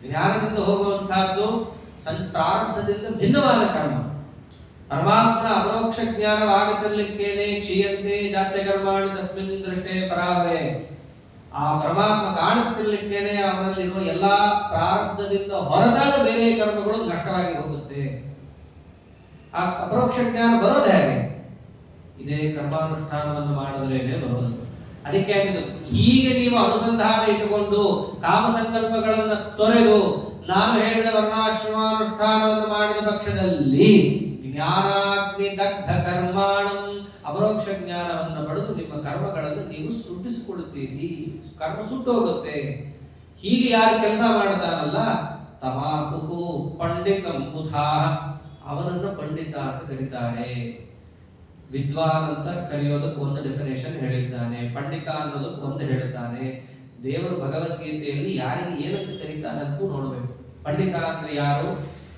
ಜ್ಞಾನದಿಂದ ಹೋಗುವಂತಹದ್ದು ಪ್ರಾರಬ್ಧದಿಂದ ಭಿನ್ನವಾದ ಕರ್ಮ. ಪರಮಾತ್ಮನ ಅಪರೋಕ್ಷ ಜ್ಞಾನವಾಗುತ್ತಿರಲಿಕ್ಕೇನೆ ಕ್ಷೀಯಂತೆ ಜಾಸ್ಯ ಕರ್ಮಾಣಿ ತಸ್ಮಿನ್ ದೃಷ್ಟೇ ಪರಾವರೆ. ಆ ಪರಮಾತ್ಮ ಕಾಣಿಸ್ತಿರ್ಲಿಕ್ಕೇನೆ ಅವನಲ್ಲಿರುವ ಎಲ್ಲಾ ಪ್ರಾರಬ್ಧದಿಂದ ಹೊರತಾದ ಬೇರೆ ಕರ್ಮಗಳು ನಷ್ಟವಾಗಿ ಹೋಗುತ್ತೆ. ಆ ಅಪರೋಕ್ಷ ಜ್ಞಾನ ಬರೋದು ಹೇಗೆ? ಇದೇ ಕರ್ಮಾನುಷ್ಠಾನವನ್ನು ಮಾಡಿದ್ರೇನೆ ಬರೋದು. ಅದಕ್ಕೆ ಆಗಿದ್ದು ಹೀಗೆ ನೀವು ಅನುಸಂಧಾನ ಇಟ್ಟುಕೊಂಡು ಕಾಮ ಸಂಕಲ್ಪಗಳನ್ನು ತೊರೆದು ನಾನು ಹೇಳಿದ ವರ್ಣಾಶ್ರಮಾನುಷ್ಠಾನವನ್ನು ಮಾಡಿದ ಪಕ್ಷದಲ್ಲಿ ಜ್ಞಾನಾಗ್ನಿ ದಗ್ಧ ಕರ್ಮಾಣಂ, ಅಪರೋಕ್ಷ ಜ್ಞಾನವನ್ನು ಪಡೆದು ನಿಮ್ಮ ಕರ್ಮಗಳನ್ನು ನೀವು ಸುಟ್ಟಿಸಿಕೊಳ್ಳುತ್ತೀರಿ. ಕರ್ಮ ಸುಟ್ಟು ಹೋಗುತ್ತೆ. ಹೀಗೆ ಯಾರು ಕೆಲಸ ಮಾಡ್ತಾನಲ್ಲ ತಮಾಹುಃ ಪಂಡಿತಂ ಬುಧಾಃ, ಅವನನ್ನು ಪಂಡಿತ ಅಂತ ಕರೀತಾರೆ. ವಿದ್ವಾನ್ ಅಂತ ಕರೆಯೋದಕ್ಕೆ ಒಂದು ಡೆಫಿನೇಷನ್ ಹೇಳಿದ್ದಾನೆ, ಪಂಡಿತ ಅನ್ನೋದಕ್ಕೆ ಒಂದು ಹೇಳಿದ್ದಾನೆ. ದೇವರು ಭಗವದ್ಗೀತೆಯಲ್ಲಿ ಯಾರಿಗೆ ಏನಂತ ಕರೀತಾನೆ ಅಂತ ನೋಡಬೇಕು. ಪಂಡಿತ ಅಂದ್ರೆ ಯಾರು?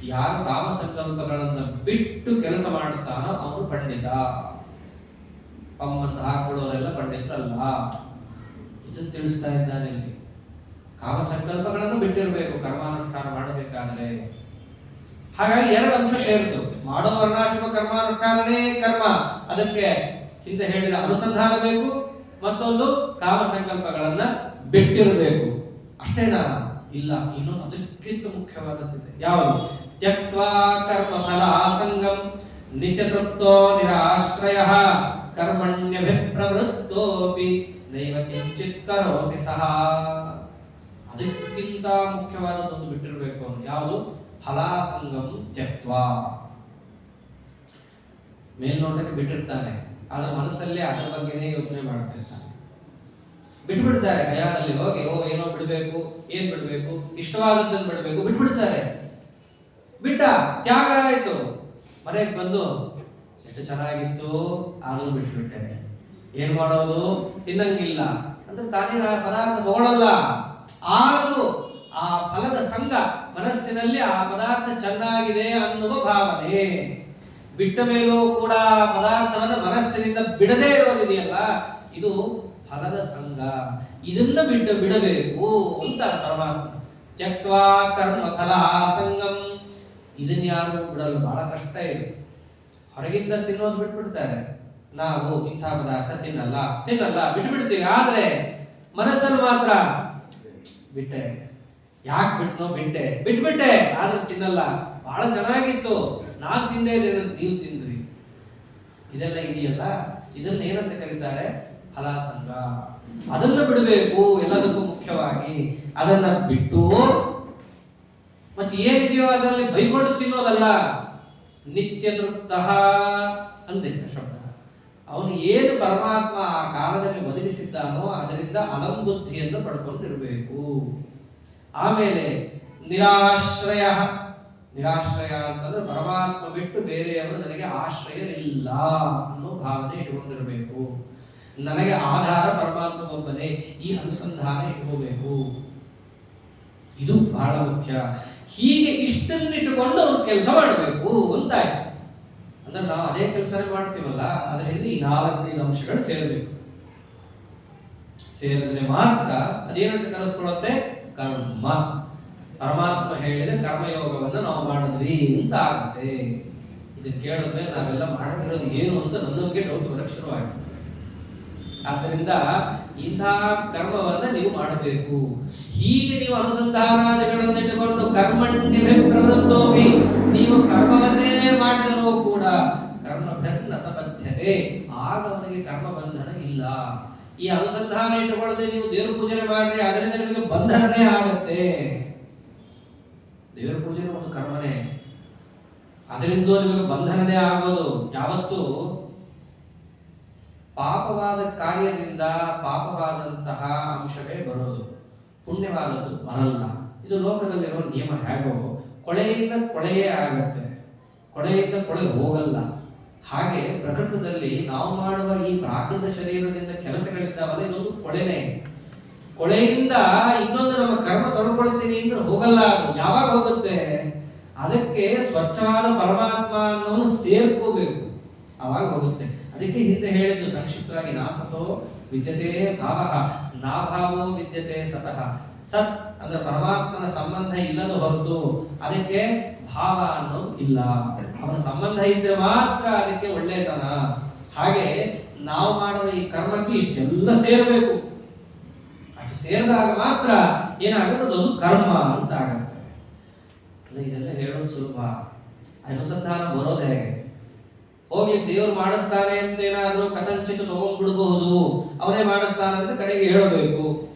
ಯಾರು ಕಾಮ ಸಂಕಲ್ಪಗಳನ್ನು ಬಿಟ್ಟು ಕೆಲಸ ಮಾಡುತ್ತಾನೋ ಅವನು ಪಂಡಿತ. ಪಮ್ಮಂತ ಹಾಕೊಳ್ಳೋರೆಲ್ಲ ಪಂಡಿತರಲ್ಲ. ಇದನ್ನು ತಿಳಿಸ್ತಾ ಇದ್ದಾನೆ ಇಲ್ಲಿ. ಕಾಮ ಸಂಕಲ್ಪಗಳನ್ನು ಬಿಟ್ಟಿರಬೇಕು ಕರ್ಮಾನುಷ್ಠಾನ ಮಾಡಬೇಕಾದ್ರೆ. ಹಾಗಾಗಿ ಎರಡು ಅಂಶ ಸೇರಿತು. ಮಾಡೋ ವರ್ಣಾಶ್ರಮ ಕರ್ಮಾನುಷ್ಠಾನನೇ ಕರ್ಮ, ಅದಕ್ಕೆ ಹಿಂದೆ ಹೇಳಿದ ಅನುಸಂಧಾನ ಬೇಕು, ಮತ್ತೊಂದು ಕಾಮ ಸಂಕಲ್ಪಗಳನ್ನ ಬಿಟ್ಟಿರಬೇಕು. ಅಷ್ಟೇನಾ? ಇಲ್ಲ, ಇನ್ನೊಂದು ಅದಕ್ಕಿಂತ ಮುಖ್ಯವಾದದ್ದಿದೆ. ಯಾವುದು? ತ್ಯಕ್ತ್ವಾ ಕರ್ಮ ಫಲಾಸಂಗಂ ನಿತ್ಯತೃಪ್ತೋ ನಿರಾಶ್ರಯ ಕರ್ಮಣ್ಯಭಿಪ್ರವೃತ್ತೋಪಿ ನೈವ ಕಿಂಚಿತ್ ಕರೋತಿ ಸಹ. ಅದಕ್ಕಿಂತ ಮುಖ್ಯವಾದದ್ದೊಂದು ಬಿಟ್ಟಿರಬೇಕು ಅವನು. ಯಾವುದು? ಫಲಾಸಂಗಂ ತ್ಯಕ್ತ್ವಾ. ಮೇಲ್ನೋಟಕ್ಕೆ ಬಿಟ್ಟಿರ್ತಾನೆ, ಆದ್ರೆ ಮನಸ್ಸಲ್ಲೇ ಅದರ ಬಗ್ಗೆನೇ ಯೋಚನೆ ಮಾಡ್ತಿರ್ತಾನೆ. ಬಿಟ್ಬಿಡ್ತಾರೆ ಗಯಾದಲ್ಲಿ ಹೋಗಿ, ಏನೋ ಬಿಡಬೇಕು, ಏನ್ ಬಿಡಬೇಕು, ಇಷ್ಟವಾದದ್ದನ್ನು ಬಿಡಬೇಕು, ಬಿಟ್ಬಿಡ್ತಾರೆ. ಬಿಟ್ಟ, ತ್ಯಾಗ ಆಯ್ತು. ಮನೆಗೆ ಬಂದು ಎಷ್ಟು ಚೆನ್ನಾಗಿತ್ತು ಆದ್ರೂ ಬಿಟ್ಬಿಟ್ಟೆ. ಏನ್ ಮಾಡೋದು? ತಿನ್ನಂಗಿಲ್ಲ ಅಂದ್ರೆ ತಾನಿನ ಪದಾರ್ಥ ತಗೊಳ್ಳಲ್ಲ. ಆದ್ರೂ ಆ ಫಲದ ಸಂಗ ಮನಸ್ಸಿನಲ್ಲಿ ಆ ಪದಾರ್ಥ ಚೆನ್ನಾಗಿದೆ ಅನ್ನುವ ಭಾವನೆ. ಬಿಟ್ಟ ಮೇಲೂ ಕೂಡ ಪದಾರ್ಥವನ್ನ ಮನಸ್ಸಿನಿಂದ ಬಿಡದೇ ಇರೋದಿದೆಯಲ್ಲ, ಇದು ಫಲದ ಸಂಗ. ಇದನ್ನ ಬಿಡಬೇಕು ಅಂತ ಪರಮಾತ್ಮ. ತ್ಯಕ್ತ್ವಾ ಕರ್ಮ ಫಲ ಸಂಗಂ. ಇದನ್ನ ಯಾರು ಬಿಡಲು ಬಹಳ ಕಷ್ಟ ಇದೆ. ಹೊರಗಿಂದ ತಿನ್ನೋದು ಬಿಟ್ಬಿಡ್ತಾರೆ. ನಾವು ಇಂಥ ಪದಾರ್ಥ ತಿನ್ನಲ್ಲ ಬಿಟ್ಬಿಡ್ತೀವಿ. ಆದ್ರೆ ಮನಸ್ಸಲ್ಲಿ ಮಾತ್ರ ಬಿಟ್ಟೆ. ಯಾಕೆ ಬಿಟ್ನೋ? ಬಿಟ್ಬಿಟ್ಟೆ, ಆದ್ರೆ ತಿನ್ನಲ್ಲ. ಬಹಳ ಚೆನ್ನಾಗಿತ್ತು, ನಾನ್ ತಿಂದೇ ಇದ್ರೆ ನೀವು ತಿಂದ್ರಿ. ಇದೆಲ್ಲ ಇದೆಯಲ್ಲ, ಇದನ್ನ ಏನಂತ ಕರೀತಾರೆ? ಫಲಾಸಂಗ. ಅದನ್ನ ಬಿಡಬೇಕು ಎಲ್ಲದಕ್ಕೂ ಮುಖ್ಯವಾಗಿ. ಅದನ್ನ ಬಿಟ್ಟು ಮತ್ತೆ ಏನಿದೆಯೋ ಅದರಲ್ಲಿ ಬೈಕೊಂಡು ತಿನ್ನೋದಲ್ಲ. ನಿತ್ಯ ತೃಪ್ತ ಅಂದಿಟ್ಟ ಶಬ್ದ. ಅವನು ಏನು ಪರಮಾತ್ಮ ಆ ಕಾಲದಲ್ಲಿ ಒದಗಿಸಿದ್ದಾನೋ ಅದರಿಂದ ಅಲಂಬುದ್ಧಿಯನ್ನು ಪಡ್ಕೊಂಡಿರಬೇಕು. ಆಮೇಲೆ ನಿರಾಶ್ರಯ. ನಿರಾಶ್ರಯ ಅಂತಂದ್ರೆ ಪರಮಾತ್ಮ ಬಿಟ್ಟು ಬೇರೆಯವರು ನನಗೆ ಆಶ್ರಯವಿಲ್ಲ ಅನ್ನೋ ಭಾವನೆ ಇಟ್ಕೊಂಡಿರಬೇಕು. ನನಗೆ ಆಧಾರ ಪರಮಾತ್ಮ ಒಬ್ಬನೇ, ಈ ಅನುಸಂಧಾನ ಇಟ್ಕೋಬೇಕು. ಇದು ಬಹಳ ಮುಖ್ಯ. ಹೀಗೆ ಇಷ್ಟನ್ನಿಟ್ಟುಕೊಂಡು ಅವ್ರು ಕೆಲಸ ಮಾಡಬೇಕು ಅಂತಾಯ್ತು. ಅಂದ್ರೆ ನಾವು ಅದೇ ಕೆಲಸನೇ ಮಾಡ್ತೀವಲ್ಲ, ಅದ್ರ ಹಿಂದೆ ಈ 4-5 ಅಂಶಗಳು ಸೇರಬೇಕು. ಸೇರಿದ್ರೆ ಮಾತ್ರ ಅದೇನಂತ ಕರೆಸ್ಕೊಳ್ಳುತ್ತೆ? ಕರ್ಮ. ಪರಮಾತ್ಮ ಹೇಳಿದ ಕರ್ಮಯೋಗವನ್ನು ನಾವು ಮಾಡಿದ್ವಿ ಅಂತ ಆಗುತ್ತೆ. ಇದನ್ನು ಕೇಳಿದ್ಮೇಲೆ ನಾವೆಲ್ಲ ಮಾಡ್ತಿರೋದು ಏನು ಅಂತ ನಮಗೆ ಡೌಟ್ ಬರಕ್ಕೆ ಶುರುವಾಗುತ್ತೆ. ಆದ್ದರಿಂದ ಇಂಥ ಕರ್ಮವನ್ನ ನೀವು ಮಾಡಬೇಕು. ಹೀಗೆ ನೀವು ಅನುಸಂಧಾನಾದಿಗಳನ್ನು ಇಟ್ಟುಕೊಂಡು ಕರ್ಮಣ್ಯ ಪ್ರವೃತ್ತೋಪಿ, ನೀವು ಕರ್ಮವನ್ನೇ ಮಾಡಿದರೂ ಕೂಡ ಕರ್ಮಭ್ಯರ್ನ ಸಬದ್ಧತೆ, ಆಗ ಅವನಿಗೆ ಕರ್ಮ ಬಂಧನ ಇಲ್ಲ. ಈ ಅನುಸಂಧಾನ ಇಟ್ಟುಕೊಳ್ಳದೆ ನೀವು ದೇವ್ರ ಪೂಜನೆ ಮಾಡ್ರಿ, ಅದರಿಂದ ನಿಮಗೆ ಬಂಧನನೇ ಆಗುತ್ತೆ. ದೇವರ ಪೂಜನೆ ಒಂದು ಕರ್ಮನೇ, ಅದರಿಂದ ನಿಮಗೆ ಬಂಧನನೇ ಆಗೋದು. ಯಾವತ್ತು ಪಾಪವಾದ ಕಾರ್ಯದಿಂದ ಪಾಪವಾದಂತಹ ಅಂಶವೇ ಬರೋದು, ಪುಣ್ಯವಾದದ್ದು ಬರಲ್ಲ. ಇದು ಲೋಕದಲ್ಲಿರೋ ನಿಯಮ. ಹೇಗೋ ಕೊಳೆಯಿಂದ ಕೊಳೆಯೇ ಆಗತ್ತೆ, ಕೊಳೆಯಿಂದ ಕೊಳೆ ಹೋಗಲ್ಲ. ಹಾಗೆ ಪ್ರಕೃತದಲ್ಲಿ ನಾವು ಮಾಡುವ ಈ ಪ್ರಾಕೃತ ಶರೀರದಿಂದ ಕೆಲಸಗಳಿದ್ದಾವಲ್ಲ, ಇದೊಂದು ಕೊಳೆನೇ. ಕೊಳೆಯಿಂದ ಇನ್ನೊಂದು ನಮ್ಮ ಕರ್ಮ ತೊಡ್ಕೊಳ್ತೀನಿ ಅಂದ್ರೆ ಹೋಗಲ್ಲ. ಅದು ಯಾವಾಗ ಹೋಗುತ್ತೆ? ಅದಕ್ಕೆ ಸ್ವಚ್ಛವಾದ ಪರಮಾತ್ಮ ಅನ್ನೋನು ಸೇರ್ಕೋಬೇಕು, ಅವಾಗ ಹೋಗುತ್ತೆ. ಅದಕ್ಕೆ ಹಿಂದೆ ಹೇಳಿದ್ದು ಸಂಕ್ಷಿಪ್ತವಾಗಿ, ನಾಸತೋ ವಿದ್ಯತೆ ಭಾವ ನಾಭಾವೋ ವಿದ್ಯತೆ ಸತಃ. ಸತ್ ಅಂದ್ರೆ ಪರಮಾತ್ಮನ ಸಂಬಂಧ ಇಲ್ಲದ ಹೊರತು ಅದಕ್ಕೆ ಭಾವ ಅನ್ನೋದು ಇಲ್ಲ. ಅವನ ಸಂಬಂಧ ಇದ್ರೆ ಮಾತ್ರ ಅದಕ್ಕೆ ಒಳ್ಳೆತನ. ಹಾಗೆ ನಾವು ಮಾಡುವ ಈ ಕರ್ಮಕ್ಕೆ ಇಷ್ಟೆಲ್ಲ ಸೇರಬೇಕು. ಅಷ್ಟು ಸೇರಿದಾಗ ಮಾತ್ರ ಏನಾಗುತ್ತೆ? ಅದೊಂದು ಕರ್ಮ ಅಂತ ಆಗುತ್ತೆ. ಇದೆಲ್ಲ ಹೇಳೋದು ಸುಲಭ, ಅನುಸಂಧಾನ ಬರೋದು ಹೇಗೆ? ಹೋಗ್ಲಿ ದೇವರು ಮಾಡಿಸ್ತಾನೆ ಅಂತ ಏನಾದ್ರೂ ಕಥಂಚಿತ ತಗೊಂಡ್ಬಿಡಬಹುದು, ಅವನೇ ಮಾಡಿಸ್ತಾನೆ ಅಂತ ಕಡೆಗೆ ಹೇಳಬೇಕು.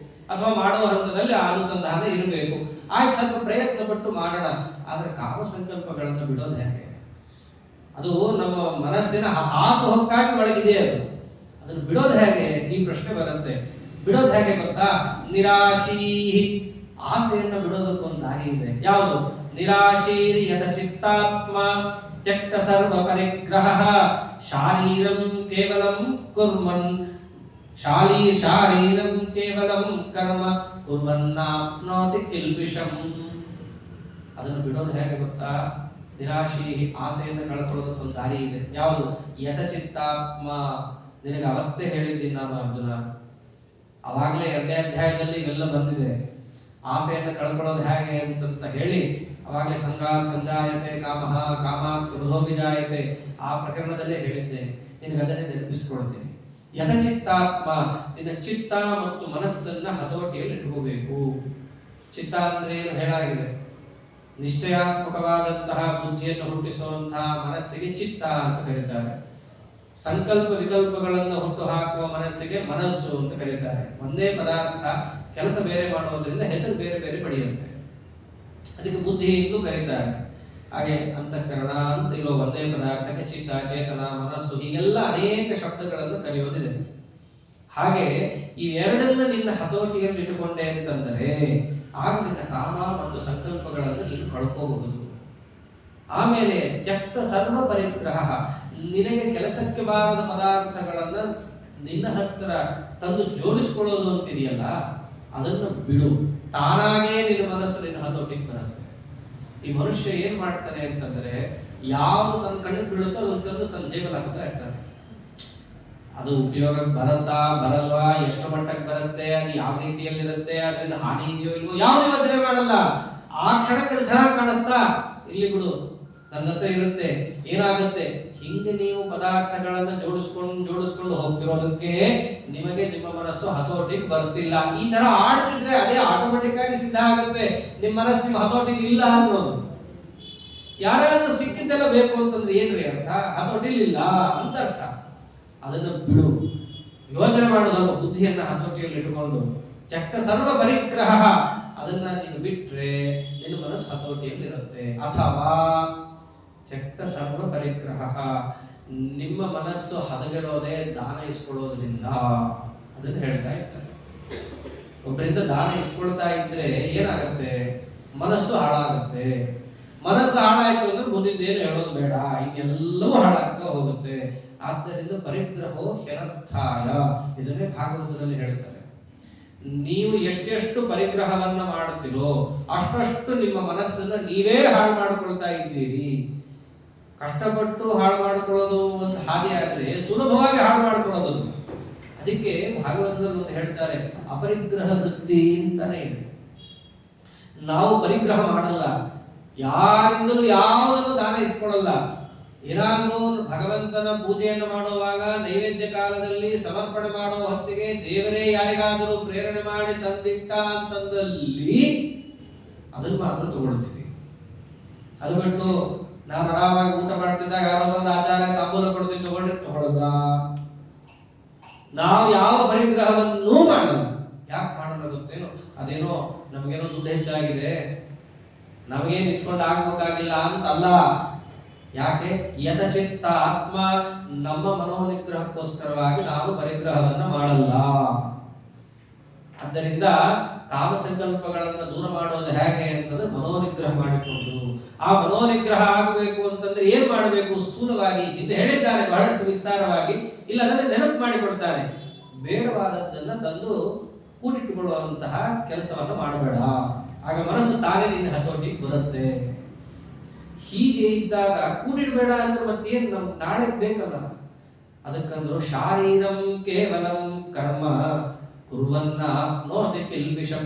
ಅಥವಾ ಮಾಡುವ ಹಂತದಲ್ಲಿ ಆ ಅನುಸಂಧಾನ ಇರಬೇಕು. ಆಯ್ತು, ಸ್ವಲ್ಪ ಪ್ರಯತ್ನ ಪಟ್ಟು ಮಾಡೋಣ. ಆದ್ರೆ ಕಾಮ ಸಂಕಲ್ಪಗಳನ್ನು ಬಿಡೋದು ಹೇಗೆ? ಅದು ನಮ್ಮ ಮನಸ್ಸಿನ ಹಾಸು ಹೊಕ್ಕಾಗಿ ಒಳಗಿದೆ. ಅದನ್ನು ಬಿಡೋದು ಹೇಗೆ? ಈ ಪ್ರಶ್ನೆ ಬರುತ್ತೆ. ಬಿಡೋದು ಹೇಗೆ ಗೊತ್ತಾ? ನಿರಾಶೀ. ಆಸೆಯನ್ನು ಬಿಡೋದಕ್ಕೊಂದು ದಾರಿ ಇದೆ. ಯಾವುದು? ನಿರಾಶೀರಿ ಯಥ ಚಿತ್ತಾತ್ಮ ತ್ಯಕ್ತ ಸರ್ವ ಪರಿಗ್ರಹ ಶಾರೀರಂ ಕೇವಲಂ ಕುರ್ವನ್ ಶಾರೀರಂ ಕೇವಲಂ ಕರ್ಮ ಕುರ್ವನ್ನಾಪ್ನೋತಿ ಕಿಲ್ಬಿಷಂ. ಅದನ್ನು ಬಿಡೋದು ಹೇಗೆ ಗೊತ್ತಾ? ನಿರಾಶಿ, ಆಸೆಯನ್ನು ಕಳ್ಕೊಳ್ಳೋದಕ್ಕೊಂದು ದಾರಿ ಇದೆ. ಯಾವುದು? ಯಥಚಿತ್ತಾತ್ಮ. ನಿನಗೆ ಅವತ್ತೇ ಹೇಳಿದ್ದೀನಿ ನಾನು ಅರ್ಜುನ, ಅವಾಗಲೇ 2ನೇ ಅಧ್ಯಾಯದಲ್ಲಿ ಇವೆಲ್ಲ ಬಂದಿದೆ. ಆಸೆಯನ್ನು ಕಳ್ಕೊಳ್ಳೋದು ಹೇಗೆ ಅಂತ ಹೇಳಿ ಅವಾಗಲೇ ಸಂಘಾತ್ ಸಂಜಾಯತೆ ಕಾಮಃ ಕಾಮಾತ್ ಕ್ರೋಧೋಭಿಜಾಯತೆ ಆ ಪ್ರಕರಣದಲ್ಲೇ ಹೇಳಿದ್ದೇನೆ. ನಿನಗೆ ಅದನ್ನೇ ನೆನಪಿಸಿಕೊಳ್ತೇನೆ. ಯಥಚಿತ್ತಾತ್ಮ, ನಿನ್ನ ಚಿತ್ತ ಮತ್ತು ಮನಸ್ಸನ್ನ ಹತೋಟಿಯಲ್ಲಿ ಇಟ್ಕೋಬೇಕು. ಚಿತ್ತ ಅಂದ್ರೆ ಏನು ಹೇಳಾಗಿದೆ? ನಿಶ್ಚಯಾತ್ಮಕವಾದಂತಹ ಬುದ್ಧಿಯನ್ನು ಹುಟ್ಟಿಸುವಂತಹ ಮನಸ್ಸಿಗೆ ಚಿತ್ತ ಅಂತ ಕರೀತಾರೆ. ಸಂಕಲ್ಪ ವಿಕಲ್ಪಗಳನ್ನು ಹುಟ್ಟು ಹಾಕುವ ಮನಸ್ಸಿಗೆ ಮನಸ್ಸು ಅಂತ ಕರೀತಾರೆ. ಒಂದೇ ಪದಾರ್ಥ ಕೆಲಸ ಬೇರೆ ಮಾಡುವುದರಿಂದ ಹೆಸರು ಬೇರೆ ಬೇರೆ ಪಡೆಯುತ್ತೆ, ಅದಕ್ಕೆ ಬುದ್ಧಿ ಎಂದು ಕರೀತಾರೆ. ಹಾಗೆ ಅಂತಃಕರಣ ಅಂತ ಇರೋ ಒಂದೇ ಪದಾರ್ಥಕ್ಕೆ ಚಿತ್ತ, ಚೇತನ, ಮನಸ್ಸು ಹೀಗೆಲ್ಲ ಅನೇಕ ಶಬ್ದಗಳನ್ನು ಕರೆಯೋದಿದೆ. ಹಾಗೆ ಇವೆರಡನ್ನ ನಿನ್ನ ಹತೋಟಿಯಲ್ಲಿ ಇಟ್ಟುಕೊಂಡೆ ಅಂತಂದರೆ ಆಗ ನಿನ್ನ ಕಾಮ ಮತ್ತು ಸಂಕಲ್ಪಗಳನ್ನು ನೀನು ಕಳ್ಕೋಬಹುದು. ಆಮೇಲೆ ತ್ಯಕ್ತ ಸರ್ವ ಪರಿಗ್ರಹ, ನಿನಗೆ ಕೆಲಸಕ್ಕೆ ಬಾರದ ಪದಾರ್ಥಗಳನ್ನ ನಿನ್ನ ಹತ್ರ ತಂದು ಜೋಡಿಸ್ಕೊಳ್ಳೋದು ಅಂತಿದೆಯಲ್ಲ, ಅದನ್ನು ಬಿಡು. ತಾನಾಗೇ ನಿನ್ನ ಮನಸ್ಸು ನಿನ್ನ ಹತೋಟಿಗೆ ಬರುತ್ತೆ. ಈ ಮನುಷ್ಯ ಏನ್ ಮಾಡ್ತಾನೆ ಅಂತಂದ್ರೆ, ಯಾವುದು ತನ್ನ ಕಣ್ಣಿಗೆ ಬೀಳುತ್ತೋ ಅದನ್ನು ತಂದು ತನ್ನ ಜೇಬಲ್ಲಿ ಹಾಕ್ತಾ ಇರ್ತಾನೆ. ಅದು ಉಪಯೋಗಕ್ಕೆ ಬರುತ್ತಾ ಬರಲ್ವಾ, ಎಷ್ಟು ಮಟ್ಟಕ್ಕೆ ಬರುತ್ತೆ, ಅದು ಯಾವ ರೀತಿಯಲ್ಲಿರುತ್ತೆ, ಅದರಿಂದ ಹಾನಿ ಇದೆಯೋ ಇಲ್ವೋ ಯಾವುದು ಯೋಚನೆ ಮಾಡಲ್ಲ. ಆ ಕ್ಷಣಕ್ಕೆ ಚೆನ್ನಾಗಿ ಕಾಣಿಸ್ತಾ, ಇಲ್ಲಿ ಬಿಡು ನನ್ನ ಹತ್ರ ಇರುತ್ತೆ, ಏನಾಗುತ್ತೆ. ಹಿಂಗೆ ನೀವು ಪದಾರ್ಥಗಳನ್ನ ಜೋಡಿಸ್ಕೊಂಡು ಹೋಗ್ತಿರೋದಕ್ಕೆ ನಿಮಗೆ ನಿಮ್ಮ ಮನಸ್ಸು ಹತೋಟಿಗೆ ಬರ್ತಿಲ್ಲ. ಈ ತರ ಆಡ್ತಿದ್ರೆ ಅದೇ ಆಟೋಮೆಟಿಕ್ ಆಗಿ ಸಿದ್ಧ ಆಗುತ್ತೆ ನಿಮ್ಮ ಮನಸ್ಸು ನಿಮ್ಮ ಹತೋಟಿಗೆ ಇಲ್ಲ ಅನ್ನೋದು. ಯಾರಾದ್ರೂ ಸಿಕ್ಕಿದ್ದೆಲ್ಲ ಬೇಕು ಅಂತಂದ್ರೆ ಏನ್ರಿ ಅರ್ಥ? ಹತೋಟಿಲಿಲ್ಲ ಅಂತ ಅರ್ಥ. ಅದನ್ನು ಬಿಡು, ಯೋಚನೆ ಮಾಡು, ಸ್ವಲ್ಪ ಬುದ್ಧಿಯನ್ನ ಹತೋಟಿಯಲ್ಲಿ ಇಟ್ಟುಕೊಂಡು. ತ್ಯಕ್ತ ಸರ್ವ ಪರಿಗ್ರಹ, ಅದನ್ನ ನೀನು ಬಿಟ್ರೆ ನಿನ್ನ ಮನಸ್ಸು ಹತೋಟಿಯಲ್ಲಿ ಇರುತ್ತೆ. ಅಥವಾ ತ್ಯಕ್ತ ಸರ್ವ ಪರಿಗ್ರಹ, ನಿಮ್ಮ ಮನಸ್ಸು ಹದಗೆಡೋದೇ ದಾನ ಇಸ್ಕೊಳ್ಳೋದ್ರಿಂದ. ಅದನ್ನು ಹೇಳ್ತಾ ಇದ್ದಾರೆ. ಒಬ್ಬರಿಂದ ದಾನ ಇಸ್ಕೊಳ್ತಾ ಇದ್ರೆ ಏನಾಗುತ್ತೆ? ಮನಸ್ಸು ಹಾಳಾಗುತ್ತೆ. ಮನಸ್ಸು ಹಾಳಾಯ್ತು ಅಂದ್ರೆ ಮುಂದಿದ್ದೇನು ಹೇಳೋದು ಬೇಡ, ಇನ್ನೆಲ್ಲವೂ ಹಾಳಾಗ್ತಾ ಹೋಗುತ್ತೆ. ಆದ್ದರಿಂದ ಪರಿಗ್ರಹೋ ಹ್ಯನರ್ಥಾಯ, ಇದನ್ನೇ ಭಾಗವತದಲ್ಲಿ ಹೇಳ್ತಾರೆ. ನೀವು ಎಷ್ಟೆಷ್ಟು ಪರಿಗ್ರಹವನ್ನ ಮಾಡುತ್ತೀರೋ ಅಷ್ಟಷ್ಟು ನಿಮ್ಮ ಮನಸ್ಸನ್ನ ನೀವೇ ಹಾಳು ಮಾಡಿಕೊಳ್ತಾ ಇದ್ದೀರಿ. ಕಷ್ಟಪಟ್ಟು ಹಾಳು ಮಾಡಿಕೊಳ್ಳೋದು ಒಂದು ಹಾದಿ ಆದ್ರೆ ಸುಲಭವಾಗಿ ಹಾಳು ಮಾಡಿಕೊಳ್ಳೋದು. ಅದಕ್ಕೆ ಭಾಗವತದಲ್ಲಿ ಒಂದು ಹೇಳ್ತಾರೆ, ಅಪರಿಗ್ರಹ ವೃತ್ತಿ ಅಂತಾನೆ ಇದೆ. ನಾವು ಪರಿಗ್ರಹ ಮಾಡಲ್ಲ, ಯಾರಿಂದಲೂ ಯಾವುದನ್ನು ದಾನ ಇಸ್ಕೊಳ್ಳಲ್ಲ. ಏನಾದರೂ ಭಗವಂತನ ಪೂಜೆಯನ್ನು ಮಾಡುವಾಗ ನೈವೇದ್ಯ ಕಾಲದಲ್ಲಿ ಸಮರ್ಪಣೆ ಮಾಡುವ ಹೊತ್ತಿಗೆ ದೇವರೇ ಯಾರಿಗಾದರೂ ಪ್ರೇರಣೆ ಮಾಡಿ ತಂದಿಟ್ಟ ಅಂತಂದಲ್ಲಿ ಅದನ್ನು ಮಾತ್ರ ತಗೊಳ್ತೀವಿ. ಅದು ಬಿಟ್ಟು ನಾನು ಆರಾಮಾಗಿ ಊಟ ಮಾಡ್ತಿದ್ದಾಗ ಯಾರೋ ಒಂದು ಆಚಾರ ತಾಂಬೂಲ ಕೊಡ್ತೀನಿ ತಗೊಳ್ಳಲ್ಲ. ನಾವು ಯಾವ ಪರಿಗ್ರಹವನ್ನೂ ಮಾಡಲ್ಲ. ಯಾಕೆ ಮಾಡಲ್ಲ ಗೊತ್ತೇನೋ? ಅದೇನೋ ನಮಗೇನೋ ದುಡ್ಡು ಹೆಚ್ಚಾಗಿದೆ, ನಮಗೇನು ಇಸ್ಕೊಂಡು ಆಗ್ಬೇಕಾಗಿಲ್ಲ ಅಂತಲ್ಲ. ಯಾಕೆ? ಯಥಚಿತ್ತ ಆತ್ಮ, ನಮ್ಮ ಮನೋನಿಗ್ರಹಕ್ಕೋಸ್ಕರವಾಗಿ ನಾವು ಪರಿಗ್ರಹವನ್ನ ಮಾಡಲ್ಲ. ಆದ್ದರಿಂದ ಕಾಮ ಸಂಕಲ್ಪಗಳನ್ನು ದೂರ ಮಾಡೋದು ಹೇಗೆ ಅಂತಂದ್ರೆ ಮನೋನಿಗ್ರಹ ಮಾಡಿಕೊಂಡು. ಆ ಮನೋನಿಗ್ರಹ ಆಗಬೇಕು ಅಂತಂದ್ರೆ ಏನ್ ಮಾಡಬೇಕು? ಸ್ಥೂಲವಾಗಿ ಹಿಂದೆ ಹೇಳಿದ್ದಾನೆ ಬಹಳಷ್ಟು ವಿಸ್ತಾರವಾಗಿ, ಇಲ್ಲ ಅದನ್ನ ನೆನಪು ಮಾಡಿಕೊಡ್ತಾನೆ. ಬೇಡವಾದದ್ದನ್ನ ತಂದು ಕೂಡಿಟ್ಟುಕೊಳ್ಳುವಂತಹ ಕೆಲಸವನ್ನು ಮಾಡಬೇಡ, ಆಗ ಮನಸ್ಸು ತಾನೇ ನಿನ್ನ ಹತೋಟಿಗೆ ಬರುತ್ತೆ. ಹೀಗೆ ಇದ್ದಾಗ ಕೂಡಿಡಬೇಡ ಅಂದ್ರೆ ಮತ್ತೇನು? ನಮ್ಗೆ ನಾಳೆ ಬೇಕಲ್ಲ. ಅದಕ್ಕಂದ್ರು ಶಾರೀರಂ ಕೇವಲಂ ಕರ್ಮ ಕುರುವನ್ನ ನೋತಿ ಕಿಲ್ಬಿಷಂ,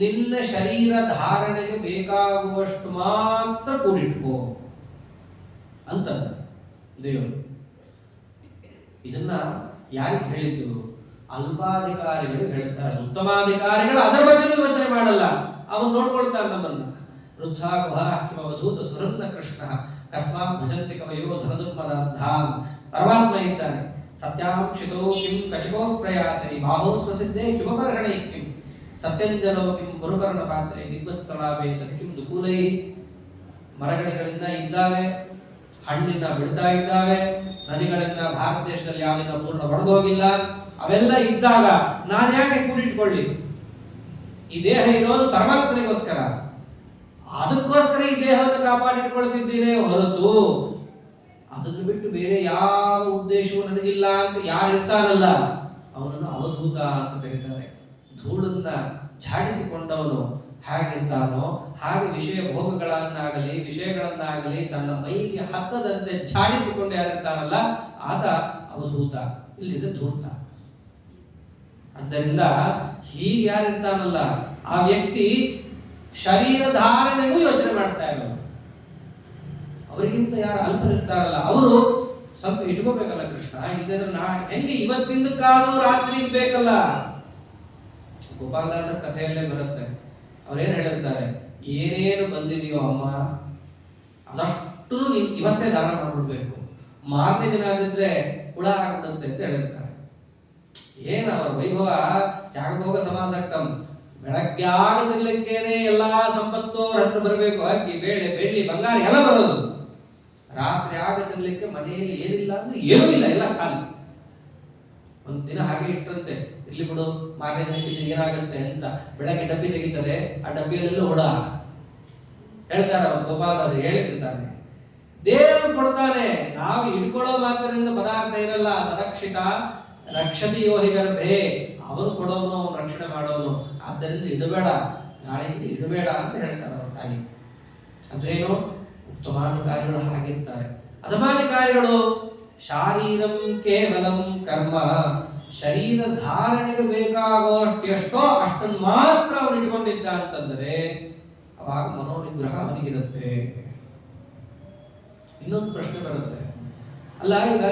ನಿನ್ನ ಶರೀರ ಧಾರಣೆಗೆ ಬೇಕಾಗುವಷ್ಟು ಮಾತ್ರ ಕೂಡಿಟ್ಕೋ ಅಂತ ದೇವರು. ಇದನ್ನ ಯಾರಿಗೆ ಹೇಳಿದ್ದು? ಅಲ್ಪಾಧಿಕಾರಿಗಳು ಹೇಳ್ತಾರೆ. ಉತ್ತಮಾಧಿಕಾರಿಗಳು ಅದರ ಬಗ್ಗೆ ಯೋಚನೆ ಮಾಡಲ್ಲ, ಅವನು ನೋಡ್ಕೊಳ್ತಾನೆ ನಮ್ಮನ್ನ. ವೃದ್ಧಾ ಗುಹರ ಕಿಮವಧೂತ ಸುರನ್ನ ಕೃಷ್ಣ ಕಸ್ಮಾತ್ ಭಜಂತಿ ಕವಯೋ ಧನದುರ್ಮದಾನ್. ಪರಮಾತ್ಮ ಇದ್ದಾನೆ. ಸತ್ಯಾಂಶಿತೋ ಕಿಂ ಕಶಿಪೋ ಪ್ರಯಾಸರಿ ಬಾಹೋ ಸ್ವಸಿದ್ಧೇ ಕಿಮಪರ್ಹಣೈ ಕಿಂ ಸತ್ಯಂಜಲೋ ಕಿಂ ಗುರುಕರ್ಣ ಪಾತ್ರೆ ದಿಗ್ವಸ್ಥಳಾವೇ ಸತಿ ಕಿಂ ದುಕೂಲೈ. ಮರಗಿಡಗಳಿಂದ ಇದ್ದಾವೆ, ಹಣ್ಣಿನ ಬಿಡ್ತಾ ಇದ್ದಾವೆ, ನದಿಗಳಿಂದ ಭಾರತ ದೇಶದಲ್ಲಿ ಯಾವ್ದನ್ನ ಪೂರ್ಣ ಒಡೆದೋಗಿಲ್ಲ. ಅವೆಲ್ಲ ಇದ್ದಾಗ ನಾನು ಯಾಕೆ ಕೂಡಿಟ್ಕೊಳ್ಳಿ? ಈ ದೇಹ ಇರೋದು ಪರಮಾತ್ಮನಿಗೋಸ್ಕರ, ಅದಕ್ಕೋಸ್ಕರ ಈ ದೇಹವನ್ನು ಕಾಪಾಡಿಟ್ಕೊಳ್ತಿದ್ದೇನೆ ಹೊರತು ಅದನ್ನು ಬಿಟ್ಟು ಬೇರೆ ಯಾವ ಉದ್ದೇಶವೂ ನನಗಿಲ್ಲ ಅಂತ ಯಾರು ಇರ್ತಾನಲ್ಲ ಅವನನ್ನು ಅವಧೂತ ಅಂತ ಕರೀತಾರೆ. ಧೂಳನ್ನ ಝಾಡಿಸಿಕೊಂಡವನು ಹೇಗಿರ್ತಾನೋ ಹಾಗೆ ವಿಷಯ ಭೋಗಗಳನ್ನಾಗಲಿ ವಿಷಯಗಳನ್ನಾಗಲಿ ತನ್ನ ಮೈಗೆ ಹತ್ತದಂತೆ ಝಾಡಿಸಿಕೊಂಡು ಯಾರಿರ್ತಾನಲ್ಲ ಆತ ಅವಧೂತ, ಇಲ್ಲಿದೆ ಧೂರ್ತ. ಆದ್ದರಿಂದ ಹೀಗೆ ಯಾರಿರ್ತಾನಲ್ಲ ಆ ವ್ಯಕ್ತಿ ಶರೀರ ಧಾರಣೆಗೂ ಯೋಚನೆ ಮಾಡ್ತಾ ಇರೋದು. ಅವರಿಗಿಂತ ಯಾರು ಅಲ್ಪರಿರ್ತಾರಲ್ಲ ಅವರು ಸ್ವಲ್ಪ ಇಟ್ಕೋಬೇಕಲ್ಲ ಕೃಷ್ಣ, ಇದ್ರೆ ನಾ ಹೆಂಗೆ ಇವತ್ತಿಂದಕ್ಕಾದ್ರೂ ರಾತ್ರಿಗೆ ಬೇಕಲ್ಲ. ಗೋಪಾಲದಾಸರ ಕಥೆಯಲ್ಲೇ ಬರುತ್ತೆ. ಅವ್ರೇನ್ ಹೇಳಿರ್ತಾರೆ, ಏನೇನು ಬಂದಿದೆಯೋ ಅಮ್ಮ ಅದಷ್ಟು ನೀನು ಇವತ್ತೇ ದಾನ ಮಾಡ್ಬಿಡ್ಬೇಕು, ಮಾರನೇ ದಿನ ಆಗಿದ್ರೆ ಹುಳ ಆಗ್ಬಿಡುತ್ತೆ ಅಂತ ಹೇಳಿರ್ತಾರೆ. ಏನ ಅವ್ರ ವೈಭವ ತ್ಯಾಗಭೋಗ ಸಮಾಸಕ್ತಂ. ಬೆಳಗ್ಗೆ ಆಗದಿರ್ಲಿಕ್ಕೇನೆ ಎಲ್ಲಾ ಸಂಪತ್ತು ಅವ್ರ ಹತ್ರ ಬರಬೇಕು, ಅಕ್ಕಿ ಬೇಳೆ ಬೆಳ್ಳಿ ಬಂಗಾರ ಎಲ್ಲ ಬರೋದು. ರಾತ್ರಿ ಆಗದಿರ್ಲಿಕ್ಕೆ ಮನೆಯಲ್ಲಿ ಏನಿಲ್ಲ ಅಂದ್ರೆ ಏನೂ ಇಲ್ಲ, ಎಲ್ಲ ಖಾಲಿ. ಒಂದ್ ದಿನ ಹಾಗೆ ಇಟ್ಟರಂತೆ, ಇಲ್ಲಿ ಬಿಡು ಮಾರನೇ ದಿನ ಏನಾಗುತ್ತೆ ಅಂತ ಬೆಳಗ್ಗೆ ಡಬ್ಬಿ ತೆಗಿತಾರೆ, ಆ ಡಬ್ಬಿಯಲ್ಲೆಲ್ಲ ಹುಳ. ಹೇಳ್ತಾರೆ ಅವತ್ತು ಗೋಪಾಲದಾಸ ಹೇಳಿರ್ತಾನೆ, ದೇವರು ಕೊಡ್ತಾನೆ, ನಾವು ಇಟ್ಕೊಳ್ಳೋ ಮಾತ್ರದಿಂದ ಪದಾರ್ಥ ಇರಲ್ಲ. ಸರಕ್ಷಿತ ರಕ್ಷತಿ ಯೋಹಿ ಗರ್ಭೆ, ಅವನು ಕೊಡೋನು, ಅವನು ರಕ್ಷಣೆ ಮಾಡೋನು. ಆದ್ದರಿಂದ ಇಡಬೇಡ, ನಾಳೆಯಿಂದ ಇಡಬೇಡ ಅಂತ ಹೇಳ್ತಾರೆ ಅವ್ರ ತಾಯಿ. ಅಂದ್ರೇನು? ಉತ್ತಮಾಧಿಕಾರಿಗಳು ಹಾಗಿರ್ತಾರೆ. ಅಧಮಾಧಿಕಾರಿಗಳು ಶಾರೀರಂ ಕೇವಲಂ ಕರ್ಮ, ಶರೀರ ಧಾರಣೆಗೆ ಬೇಕಾಗುವಷ್ಟು ಎಷ್ಟೋ ಅಷ್ಟನ್ನು ಮಾತ್ರ ಅವನು ಇಟ್ಕೊಂಡಿದ್ದ ಅಂತಂದರೆ ಅವಾಗ ಮನೋನಿಗ್ರಹ ಅವನಿಗಿರುತ್ತೆ. ಇನ್ನೊಂದು ಪ್ರಶ್ನೆ ಬರುತ್ತೆ, ಅಲ್ಲ ಈಗ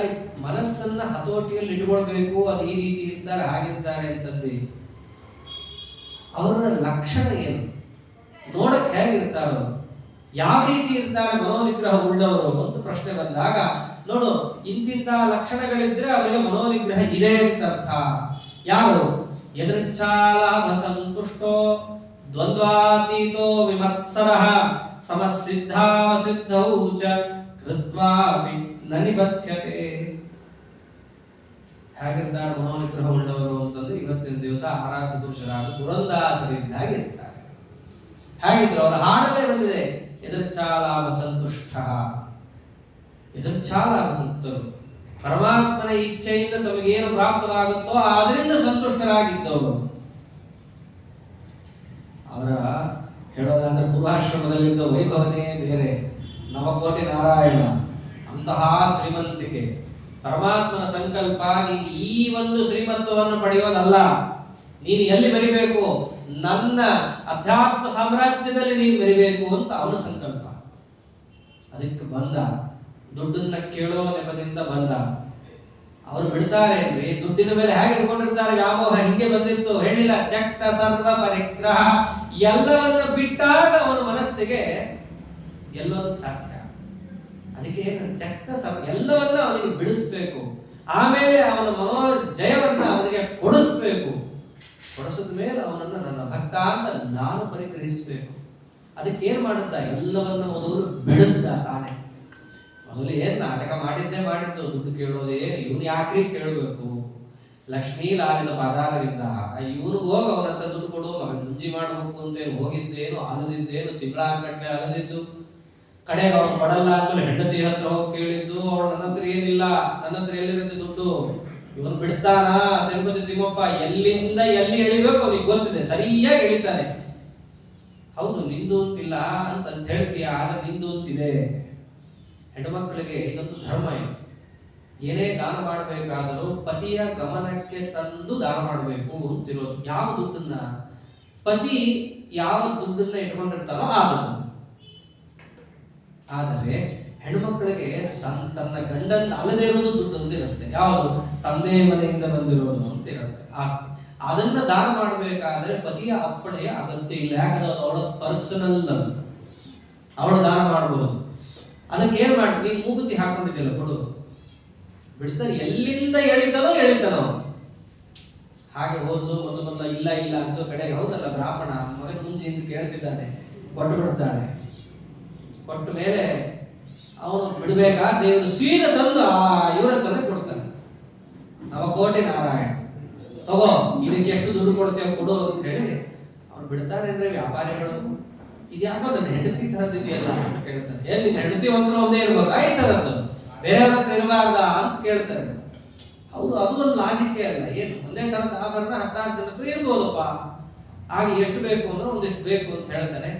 ಮನಸ್ಸನ್ನ ಹತೋಟಿಯಲ್ಲಿ ಇಟ್ಕೊಳ್ಬೇಕು, ಅದು ಈ ರೀತಿ ಇರ್ತಾರೆ ಹಾಗಿರ್ತಾರೆ ಅಂತಂದು ಅವರ ಲಕ್ಷಣ ಏನು, ನೋಡಕ್ ಹೇಗಿರ್ತಾರೋ, ಯಾವ ರೀತಿ ಇರ್ತಾರೆ ಮನೋನಿಗ್ರಹ ಉಳ್ಳವರು ಅಂತ ಪ್ರಶ್ನೆ ಬಂದಾಗ, ನೋಡು ಇಂತಿಂತ ಲಕ್ಷಣಗಳಿದ್ರೆ ಅವರಿಗೆ ಮನೋನಿಗ್ರಹ ಇದೆ ಅಂತ ಅರ್ಥ. ಯಾರು? ಯದೃಚ್ಛಾಲಾಭ ಸಂತುಷ್ಟೋ ದ್ವಂದ್ವಾತೀತೋ ವಿಮತ್ಸರಃ ಸಮಸಿದ್ಧಾವಸಿದ್ಧೌ ಚ ಕೃತ್ವಾಪಿ ನ ನಿಬಧ್ಯತೆ. ಹೇಗಿರ್ತಾರೆ ಮನೋನಿಗ್ರಹ ಉಳ್ಳವರು ಅಂತಂದ್ರೆ ಇವತ್ತಿನ ದಿವಸ ಆರಾಧ್ಯ ಪುರುಷರಾದ ಪುರಂದಾಸರಿದ್ದಾಗಿರ್ತಾರೆ. ಹಾಗಿದ್ರು ಅವರ ಹಾಡಲ್ಲೇ ಬಂದಿದೆ, ಯದೃಚ್ಛಾಲಾಭ ಸಂತುಷ್ಟ. ಯದೃಚ್ಛಾಲಾಭ ತೃಪ್ತರು, ಪರಮಾತ್ಮನ ಇಚ್ಛೆಯಿಂದ ತಮಗೇನು ಪ್ರಾಪ್ತವಾಗುತ್ತೋ ಅದರಿಂದ ಸಂತುಷ್ಟರಾಗಿದ್ದವರು. ಅವರ ಹೇಳೋದಾದ್ರೆ ಪೂರ್ವಾಶ್ರಮದಲ್ಲಿದ್ದ ವೈಭವನೇ ಬೇರೆ, ನವಕೋಟಿ ನಾರಾಯಣ ಅಂತಹ ಶ್ರೀಮಂತಿಕೆ. ಪರಮಾತ್ಮನ ಸಂಕಲ್ಪ ನೀನು ಈ ಒಂದು ಶ್ರೀಮಂತವನ್ನು ಪಡೆಯೋದಲ್ಲ, ನೀನು ಎಲ್ಲಿ ಮೆರಿಬೇಕು, ನನ್ನ ಅಧ್ಯಾತ್ಮ ಸಾಮ್ರಾಜ್ಯದಲ್ಲಿ ನೀನು ಮೆರಿಬೇಕು ಅಂತ ಅವನ ಸಂಕಲ್ಪ. ಅದಕ್ಕೆ ಬಂದ, ದುಡ್ಡನ್ನ ಕೇಳೋ ನೆಪದಿಂದ ಬಂದ. ಅವರು ಬಿಡ್ತಾರೆ ಅಂದ್ರೆ ದುಡ್ಡಿನ ಮೇಲೆ ಹೇಗೆ ಇಟ್ಕೊಂಡಿರ್ತಾರೆ, ವ್ಯಾಮೋಹ ಹಿಂಗೆ ಬಂದಿತ್ತು ಹೇಳಿಲ್ಲ. ತ್ಯಕ್ತ ಸರ್ವ ಪರಿಗ್ರಹ, ಎಲ್ಲವನ್ನ ಬಿಟ್ಟಾಗ ಅವನ ಮನಸ್ಸಿಗೆ ಗೆಲ್ಲೋದಕ್ಕೆ ಸಾಧ್ಯ. ಅದಕ್ಕೆ ತ್ಯಕ್ತ ಸರ್ವ, ಎಲ್ಲವನ್ನ ಅವನಿಗೆ ಬಿಡಿಸ್ಬೇಕು, ಆಮೇಲೆ ಅವನ ಮನೋಜಯವನ್ನ ಅವನಿಗೆ ಕೊಡಿಸ್ಬೇಕು. ಕೊಡಿಸಿದ ಮೇಲೆ ಅವನನ್ನ ನನ್ನ ಭಕ್ತ ಅಂತ ನಾನು ಪರಿಗ್ರಹಿಸಬೇಕು. ಅದಕ್ಕೆ ಏನ್ ಮಾಡಿಸ್ದ, ಎಲ್ಲವನ್ನ ಮೊದಲು ಬಿಡಿಸ್ದ ತಾನೇ. ಮೊದಲು ಏನ್ ನಾಟಕ ಮಾಡಿದ್ದು, ದುಡ್ಡು ಕೇಳೋದೇ, ಇವನು ಯಾಕ್ರಿ ಕೇಳಬೇಕು, ಲಕ್ಷ್ಮೀ ಲಾಲಿತ ಪಾದಾರವಿದ್ದ ಇವನಿಗೆ ಹೋಗಿ ಅವನಂತ ದುಡ್ಡು ಕೊಡು, ಮಗನ ಮುಂಜಿ ಮಾಡ್ಬೇಕು ಅಂತೇನು ಹೋಗಿದ್ದೇನು, ಅಲದಿದ್ದೇನು, ತಿಂಗಳಾಗಟ್ಟಲೆ ಅಲದಿದ್ದು, ಕಡೆಗೆ ಅವ್ನು ಕೊಡಲ್ಲ ಅಂದ್ಮೇಲೆ ಹೆಂಡತಿ ಹತ್ರ ಹೋಗಿ ಕೇಳಿದ್ದು, ಅವಳು ನನ್ನ ಹತ್ರ ಏನಿಲ್ಲ, ನನ್ನ ಹತ್ರ ಎಲ್ಲಿರುತ್ತೆ ದುಡ್ಡು, ಇವನು ಬಿಡ್ತಾನ ತಿರುಪತಿ ತಿಮ್ಮಪ್ಪ, ಎಲ್ಲಿಂದ ಎಲ್ಲಿ ಎಳಿಬೇಕು ಅವನಿಗೆ ಗೊತ್ತಿದೆ, ಸರಿಯಾಗಿ ಎಳಿತಾನೆ. ಹೌದು ನಿಂದು ಅಂತಿಲ್ಲ ಅಂತ ಹೇಳ್ತೀಯ, ಆದ್ರೆ ನಿಂದು ಅಂತಿದೆ. ಹೆಣ್ಣುಮಕ್ಕಳಿಗೆ ಇದೊಂದು ಧರ್ಮ ಇದೆ, ಏನೇ ದಾನ ಮಾಡಬೇಕಾದರೂ ಪತಿಯ ಗಮನಕ್ಕೆ ತಂದು ದಾನ ಮಾಡಬೇಕು ಅಂತಿರೋದು. ಯಾವ ದುಡ್ಡನ್ನ, ಪತಿ ಯಾವ ದುಡ್ಡನ್ನ ಇಟ್ಕೊಂಡಿರ್ತಾರೋ ಆ ದುಡ್ಡು. ಆದರೆ ಹೆಣ್ಣುಮಕ್ಕಳಿಗೆ ತನ್ನ ಗಂಡನ ಅಲ್ಲದೇ ಇರೋದು ದುಡ್ಡು ಅಂತ ಇರುತ್ತೆ. ಯಾವುದು? ತಂದೆ ಮನೆಯಿಂದ ಬಂದಿರೋದು ಅಂತ ಇರುತ್ತೆ, ಆಸ್ತಿ. ಅದನ್ನ ದಾನ ಮಾಡಬೇಕಾದ್ರೆ ಪತಿಯ ಅಪ್ಪಣೆಯ ಅಗತ್ಯ ಇಲ್ಲ, ಯಾಕಂದ್ರೆ ಅದು ಅವಳ ಪರ್ಸನಲ್, ಅವಳು ದಾನ ಮಾಡಬಹುದು. ಅದಕ್ಕೆ ಏನ್ ಮಾಡಿ, ನೀನ್ ಮೂಗುತಿ ಹಾಕೊಂಡಿದ್ದಿಲ್ಲ ಕೊಡು, ಬಿಡ್ತಾನೆ, ಎಲ್ಲಿಂದ ಎಳಿತಾನೋ ಹಾಗೆ ಹೋದ್ಲು. ಮೊದಲು ಇಲ್ಲ ಅಂತ ಕಡೆಗೆ, ಹೌದಲ್ಲ ಬ್ರಾಹ್ಮಣ ಮಗನ ಮುಂಚೆ ಅಂತ ಕೇಳ್ತಿದ್ದಾನೆ, ಕೊಟ್ಟು ಬಿಡ್ತಾನೆ. ಕೊಟ್ಟ ಮೇಲೆ ಅವನು ಬಿಡ್ಬೇಕಾ, ದೇವರು ಸೀದ ತಂದು ಇವರ ಹತ್ರ ಕೊಡ್ತಾನೆ. ನವಕೋಟಿ ನಾರಾಯಣ ತಗೋ, ಇದಕ್ಕೆ ಎಷ್ಟು ದುಡ್ಡು ಕೊಡ್ತೇವೆ ಕೊಡು ಅಂತ ಹೇಳಿ ಅವ್ರು ಬಿಡ್ತಾರೆ. ಅಂದ್ರೆ ವ್ಯಾಪಾರಿಗಳು ಇದು ಯಾಕೋ ನನ್ನ ಹೆಂಡತಿ ತರದಿದೆಯಲ್ಲ ಅಂತ ಕೇಳ್ತಾರೆ. ಏನ್ ನಿನ್ನ ಹೆಂಡತಿ ಒಂಥರ ಒಂದೇ ಇರ್ಬೇಕಾ ಈ ತರದ್ದು, ಬೇರೆಯವ್ರ ಹತ್ರ ಇರಬಾರ್ದ ಅಂತ ಕೇಳ್ತಾರೆ. ಹೌದು, ಅದು ಒಂದು ಲಾಜಿಕ್ಕೇ ಅಲ್ಲ. ಏನು ಒಂದೇ ತರದ ಆಭರಣ 16 ಜನ ಹತ್ರ ಇರ್ಬೋದಪ್ಪ, ಆಗ ಎಷ್ಟು ಬೇಕು ಅಂದ್ರೆ ಒಂದಿಷ್ಟು ಬೇಕು ಅಂತ ಹೇಳ್ತಾನೆ.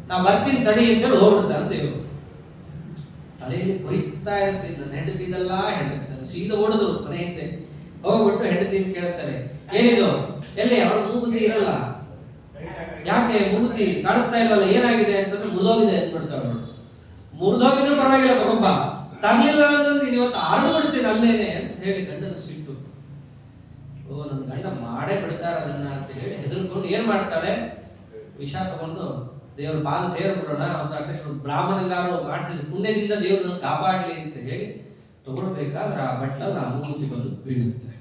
ನಾ ಬರ್ತೀನಿ ತಡಿ ಅಂತೇಳಿ ಹೋಗ್ಬಿಡ್ತಾನೆ ದೇವರು. ತಲೆಯಲ್ಲಿ ಕೊರಿತಾ ಇರುತ್ತೆ, ನನ್ನ ಹೆಂಡತಿ ಇದಲ್ಲ, ಹೆಂಡತಿ ಸೀದಾ ಓಡಿದ್ರು ಮನೆ ಹಿಂದೆ ಹೋಗ್ಬಿಟ್ಟು ಹೆಂಡತಿನ ಕೇಳ್ತಾರೆ, ಏನಿದು, ಎಲ್ಲಿ ಅವಳು ಮೂಗುತಿ ಇರಲ್ಲ, ಯಾಕೆ ಮೂಗುತಿ ಕಾಣಿಸ್ತಾ ಇಲ್ವಲ್ಲ, ಏನಾಗಿದೆ ಅಂತಂದ್ರೆ ಮುರಿದೋಗಿದೆ ಅಂದ್ಬಿಡ್ತಾಳೆ. ಮುರಿದೋಗಿದ್ರು ಪರವಾಗಿಲ್ಲ ತಗೊಬ್ಬ, ತರಲಿಲ್ಲ ಅಂತಂದ್ರೆ ಇವತ್ತು ಆರು ಬಿಡ್ತೀನಿ ಅಲ್ಲೇನೆ ಅಂತ ಹೇಳಿ ಗಂಡನ ಸಿಟ್ಟು. ಓ ನನ್ನ ಗಂಡ ಮಾಡೇ ಬಿಡ್ತಾರ ಅದನ್ನ ಅಂತ ಹೇಳಿ ಹೆದರ್ಕೊಂಡು ಏನ್ ಮಾಡ್ತಾಳೆ, ವಿಷ ತಗೊಂಡು ದೇವ್ರ ಪಾಲು ಸೇರ್ಬಿಡೋಣ, ಒಂದು ಅಟ್ಲೀಸ್ಟ್ ಬ್ರಾಹ್ಮಣಂಗಾರು ಮಾಡಿಸಿದ ಪುಣ್ಯದಿಂದ ದೇವ್ರನ್ನ ಕಾಪಾಡಲಿ ಅಂತ ಹೇಳಿ ತಗೊಳ್ಬೇಕಾದ್ರೆ ಆ ಬಟ್ಟಲು ಆ ಮೂಗುತಿ ಬಂದು ಬೀಳುತ್ತೆ.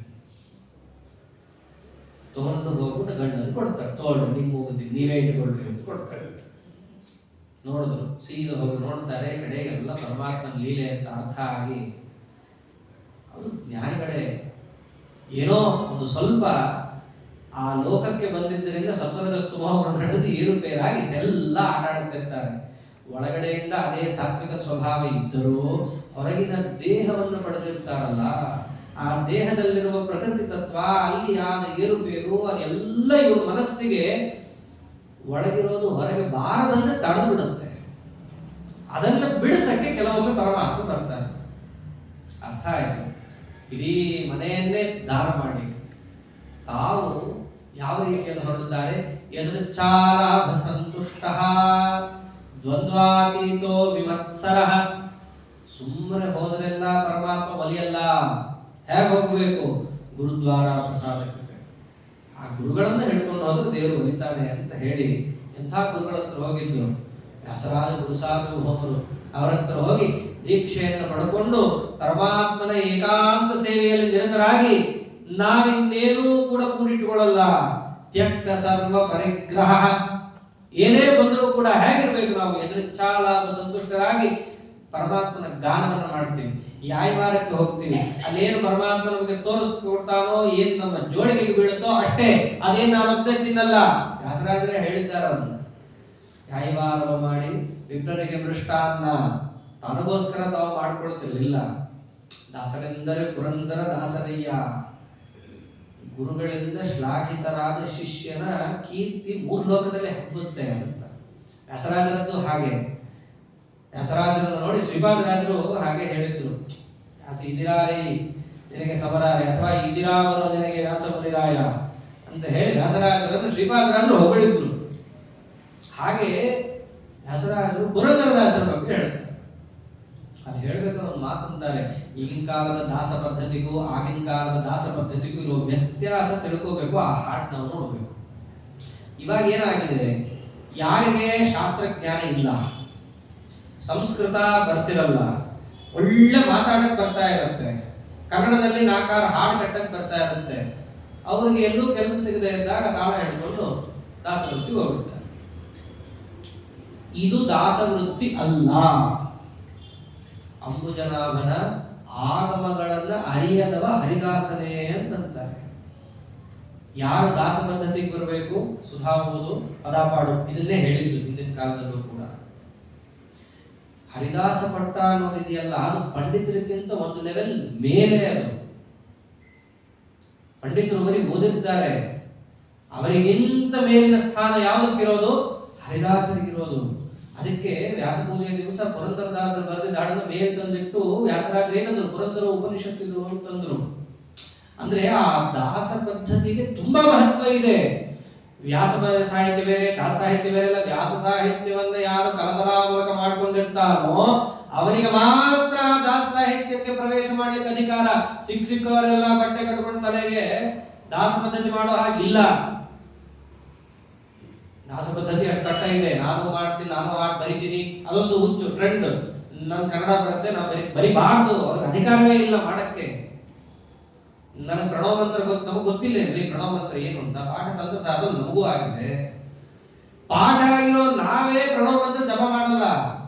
ತಗೊಂಡು ಹೋಗ್ಬಿಟ್ಟು ಗಂಡನ್ನು ಕೊಡ್ತಾರೆ, ತಗೊಂಡು ನಿಮ್ಮ ಮೂಗುತಿ ನೀವೇ ಇಟ್ಕೊಳ್ರಿ ಅಂತ ಕೊಡ್ತಾರೆ. ನೋಡಿದ್ರು, ಸೀದಾ ಹೋಗಿ ನೋಡ್ತಾರೆ, ಕಡೆ ಎಲ್ಲ ಪರಮಾತ್ಮನ ಲೀಲೆ ಅಂತ ಅರ್ಥ ಆಗಿ ಅವರು ಜ್ಞಾನಿಗಳೇ ಏನೋ ಒಂದು ಸ್ವಲ್ಪ ಆ ಲೋಕಕ್ಕೆ ಬಂದಿದ್ದರಿಂದ ಸತ್ವರದ ಸ್ವಭಾವವನ್ನು ನಡೆದು ಏರುಪೇರಾಗಿ ಎಲ್ಲ ಆಟ ಆಡ್ತಿರ್ತಾರೆ. ಒಳಗಡೆಯಿಂದ ಅದೇ ಸಾತ್ವಿಕ ಸ್ವಭಾವ ಇದ್ದರೂ ಹೊರಗಿನ ದೇಹವನ್ನು ಪಡೆದಿರ್ತಾರಲ್ಲ, ಆ ದೇಹದಲ್ಲಿರುವ ಪ್ರಕೃತಿ ತತ್ವ, ಅಲ್ಲಿ ಆದ ಏರುಪೇರು, ಅದೆಲ್ಲ ಇವ್ರ ಮನಸ್ಸಿಗೆ ಒಳಗಿರೋದು ಹೊರಗೆ ಬಾರದಂತೆ ತಡೆದು ಬಿಡುತ್ತೆ. ಅದನ್ನು ಬಿಡಿಸಕ್ಕೆ ಕೆಲವೊಮ್ಮೆ ಪರಮಾತ್ಮ ಬರ್ತಾರೆ. ಅರ್ಥ ಆಯ್ತು. ಇಡೀ ಮನೆಯನ್ನೇ ದಾನ ಮಾಡಿ ತಾವು ಯಾವ ರೀತಿಯಲ್ಲಿ ಹೊರಡುತ್ತಾರೆ? ಯದೃಚ್ಛಾಲಾಭ ಸಂತುಷ್ಟಃ ದ್ವಂದ್ವಾತೀತೋ ವಿಮತ್ಸರಃ. ಸುಮ್ಮನೆ ಹೋದ್ರೆಲ್ಲ ಪರಮಾತ್ಮ ಒಲಿಯಲ್ಲ. ಹೇಗೆ ಹೋಗ್ಬೇಕು? ಗುರುದ್ವಾರ ಪ್ರಸಾದಕ್ಕೆ. ಆ ಗುರುಗಳನ್ನು ಹಿಡ್ಕೊಂಡು ಹೋದ್ರೆ ದೇವರು ಒಲಿತಾನೆ ಅಂತ ಹೇಳಿ ಎಂಥ ಗುರುಗಳ ಹತ್ರ ಹೋಗಿದ್ರು? ವ್ಯಾಸರಾಜ ಗುರುಸಾರ್ವಭೌಮರು. ಅವರ ಹತ್ರ ಹೋಗಿ ದೀಕ್ಷೆಯನ್ನು ಪಡ್ಕೊಂಡು ಪರಮಾತ್ಮನ ಏಕಾಂತ ಸೇವೆಯಲ್ಲಿ ನಿರತರಾಗಿ ನಾವಿನ್ನೇನೂ ಕೂಡ ಕೂಡಿಟ್ಟುಕೊಳ್ಳಲ್ಲ. ತ್ಯಕ್ತ ಸರ್ವ ಪರಿಗ್ರಹ. ಏನೇ ಬಂದರೂ ಕೂಡ ಹೇಗಿರ್ಬೇಕು ನಾವು? ಯದೃಚ್ಛಾಲಾಭ ಸಂತುಷ್ಟರಾಗಿ ಪರಮಾತ್ಮನ ಗಾನವನ್ನು ಮಾಡ್ತೀವಿ. ಯಾಯವಾರಕ್ಕೆ ಹೋಗ್ತೀವಿ, ಅಲ್ಲೇನು ಪರಮಾತ್ಮ ನಮಗೆ ತೋರಿಸ್ಕೊಡ್ತಾನೋ, ಏನ್ ನಮ್ಮ ಜೋಳಿಗೆಗೆ ಬೀಳುತ್ತೋ ಅಷ್ಟೇ, ಅದೇನು ನಾನೊಬ್ಬನೇ ತಿನ್ನಲ್ಲ. ವ್ಯಾಸರಾಜರೇ ಹೇಳಿದ್ದಾರೆ ಅವನ್ನ. ಯಾಯವಾರವ ಮಾಡಿ ವಿಪ್ರರಿಗೆ ಮೃಷ್ಟಾನ್ನ ತನಗೋಸ್ಕರ ತಾವು ಮಾಡ್ಕೊಳ್ತಿರ್ಲಿಲ್ಲ. ದಾಸರೆಂದರೆ ಪುರಂದರ ದಾಸರಯ್ಯ. ಗುರುಗಳಿಂದ ಶ್ಲಾಘಿತರಾದ ಶಿಷ್ಯನ ಕೀರ್ತಿ ಮೂರ್ಲೋಕದಲ್ಲಿ ಹಬ್ಬುತ್ತೆ ಅಂತ. ವ್ಯಾಸರಾಜರದ್ದು ಹಾಗೆ. ವ್ಯಾಸರಾಜರನ್ನು ನೋಡಿ ಶ್ರೀಪಾದರಾಜರು ಹಾಗೆ ಹೇಳಿದ್ರು, ವ್ಯಾಸ ಇದಿರಾರಿ ನಿನಗೆ ಸಮರಾರೆ, ಅಥವಾ ಇದಿರಾವರು ನಿನಗೆ ವ್ಯಾಸಮುನಿರಾಯ ಅಂತ ಹೇಳಿ ವ್ಯಾಸರಾಜರನ್ನು ಶ್ರೀಪಾದರಾಜರು ಹೊಗಳಿದ್ರು. ಹಾಗೆ ವ್ಯಾಸರಾಜರು ಪುರಂದರದಾಸರ ಬಗ್ಗೆ ಹೇಳ್ತಾರೆ. ಅಲ್ಲಿ ಹೇಳ್ಬೇಕಾದ್ರೆ ಒಂದು ಮಾತಂತಾರೆ, ಈಗಿನ ಕಾಲದ ದಾಸ ಪದ್ಧತಿಗೂ ಆಗಿನ ಕಾಲದ ದಾಸ ಪದ್ಧತಿಗೂ ಇರೋ ವ್ಯತ್ಯಾಸ ತಿಳ್ಕೋಬೇಕು. ಆ ಹಾಟ್ ನಾವು ನೋಡ್ಬೇಕು. ಇವಾಗ ಏನಾಗಿದೆ, ಯಾರಿಗೆ ಶಾಸ್ತ್ರಜ್ಞಾನ ಇಲ್ಲ, ಸಂಸ್ಕೃತ ಬರ್ತಿರಲ್ಲ, ಒಳ್ಳೆ ಮಾತಾಡಕ್ ಬರ್ತಾ ಇರುತ್ತೆ, ಕನ್ನಡದಲ್ಲಿ 4 ಹಾಡು ಕಟ್ಟಕ್ ಬರ್ತಾ ಇರುತ್ತೆ, ಅವ್ರಿಗೆ ಎಲ್ಲೂ ಕೆಲಸ ಸಿಗದೆ ಇದ್ದಾಗ ತಾಳ ಹಿಡ್ಕೊಂಡು ದಾಸವೃತ್ತಿ ಹೋಗ್ಬಿಡ್ತಾರೆ. ಇದು ದಾಸವೃತ್ತಿ ಅಲ್ಲ. ಅಂಬುಜನಾಭನ ಆಗಮಗಳನ್ನ ಅರಿಯದವ ಹರಿದಾಸನೇ ಅಂತಂತಾರೆ. ಯಾರು ದಾಸ ಪದ್ಧತಿಗೆ ಬರಬೇಕು? ಸುಧಾ ಓದು, ಪದ ಪಾಡು, ಇದನ್ನೇ ಹೇಳಿದ್ದು ಹಿಂದಿನ ಕಾಲದಲ್ಲೂ ಕೂಡ. ಹರಿದಾಸ ಪಟ್ಟ ಅನ್ನೋದಿದೆಯಲ್ಲ, ಅದು ಪಂಡಿತರಿಗಿಂತ ಒಂದು ಲೆವೆಲ್ ಮೇಲೆ. ಅದು ಪಂಡಿತರು ಬರೀ ಓದಿರ್ತಾರೆ, ಅವರಿಗಿಂತ ಮೇಲಿನ ಸ್ಥಾನ ಯಾವುದಕ್ಕಿರೋದು? ಹರಿದಾಸರಿಗಿರೋದು. ಅದಕ್ಕೆ ವ್ಯಾಸ ಪೂಜೆಯ ದಿವಸ ಪುರಂದರದಾಸರು ಬರೆದಿದ್ದ ಹಾಡನ್ನು ಮೇಲೆ ತಂದಿಟ್ಟು ವ್ಯಾಸರಾಜರು ಏನಂದ್ರು? ಪುರಂದರ ಉಪನಿಷತ್ತು ಅಂತಂದ್ರು. ಅಂದ್ರೆ ಆ ದಾಸ ಪದ್ಧತಿಗೆ ತುಂಬಾ ಮಹತ್ವ ಇದೆ. ವ್ಯಾಸ ಸಾಹಿತ್ಯ ಬೇರೆ, ದಾಸ ಸಾಹಿತ್ಯ ಬೇರೆ ಅಲ್ಲ. ವ್ಯಾಸ ಸಾಹಿತ್ಯವನ್ನ ಯಾರು ಕಲಕಲಾ ಮೂಲಕ ಮಾಡ್ಕೊಂಡಿರ್ತಾನೋ ಅವನಿಗೆ ಮಾತ್ರ ದಾಸ ಸಾಹಿತ್ಯಕ್ಕೆ ಪ್ರವೇಶ ಮಾಡ್ಲಿಕ್ಕೆ ಅಧಿಕಾರ. ಸಿಕ್ಕವರೆಲ್ಲ ಬಟ್ಟೆ ಕಟ್ಕೊಂಡು ತಲೆಗೆ ದಾಸ ಪದ್ಧತಿ ಮಾಡೋ ಹಾಗಿಲ್ಲ. ದಾಸ ಪದ್ಧತಿ ಅಷ್ಟು ಕಟ್ಟ ಇದೆ. ನಾನು ಮಾಡ್ತೀನಿ, ನಾನು ಹಾಡು ಬರಿತೀನಿ, ಅದೊಂದು ಹುಚ್ಚು ಟ್ರೆಂಡ್. ನನ್ ಕನ್ನಡ ಬರುತ್ತೆ, ನಾವು ಬರಿಬಾರ್ದು, ಅವ್ರಿಗೆ ಅಧಿಕಾರವೇ ಇಲ್ಲ ಮಾಡಕ್ಕೆ. ನನಗೆ ಪ್ರಣವ ಮಂತ್ರ ನಮಗೆ ಗೊತ್ತಿಲ್ಲ ಏನ್ರಿ ಪ್ರಣವ ಮಂತ್ರ ಏನು ಅಂತ. ಪಾಠ ತಂತ್ರ ಸಾಧು ನಮಗೂ ಆಗಿದೆ. ಪಾಠ ಆಗಿರೋ ನಾವೇ ಪ್ರಣವ ಮಂತ್ರ ಜಪ ಮಾಡಲ್ಲ.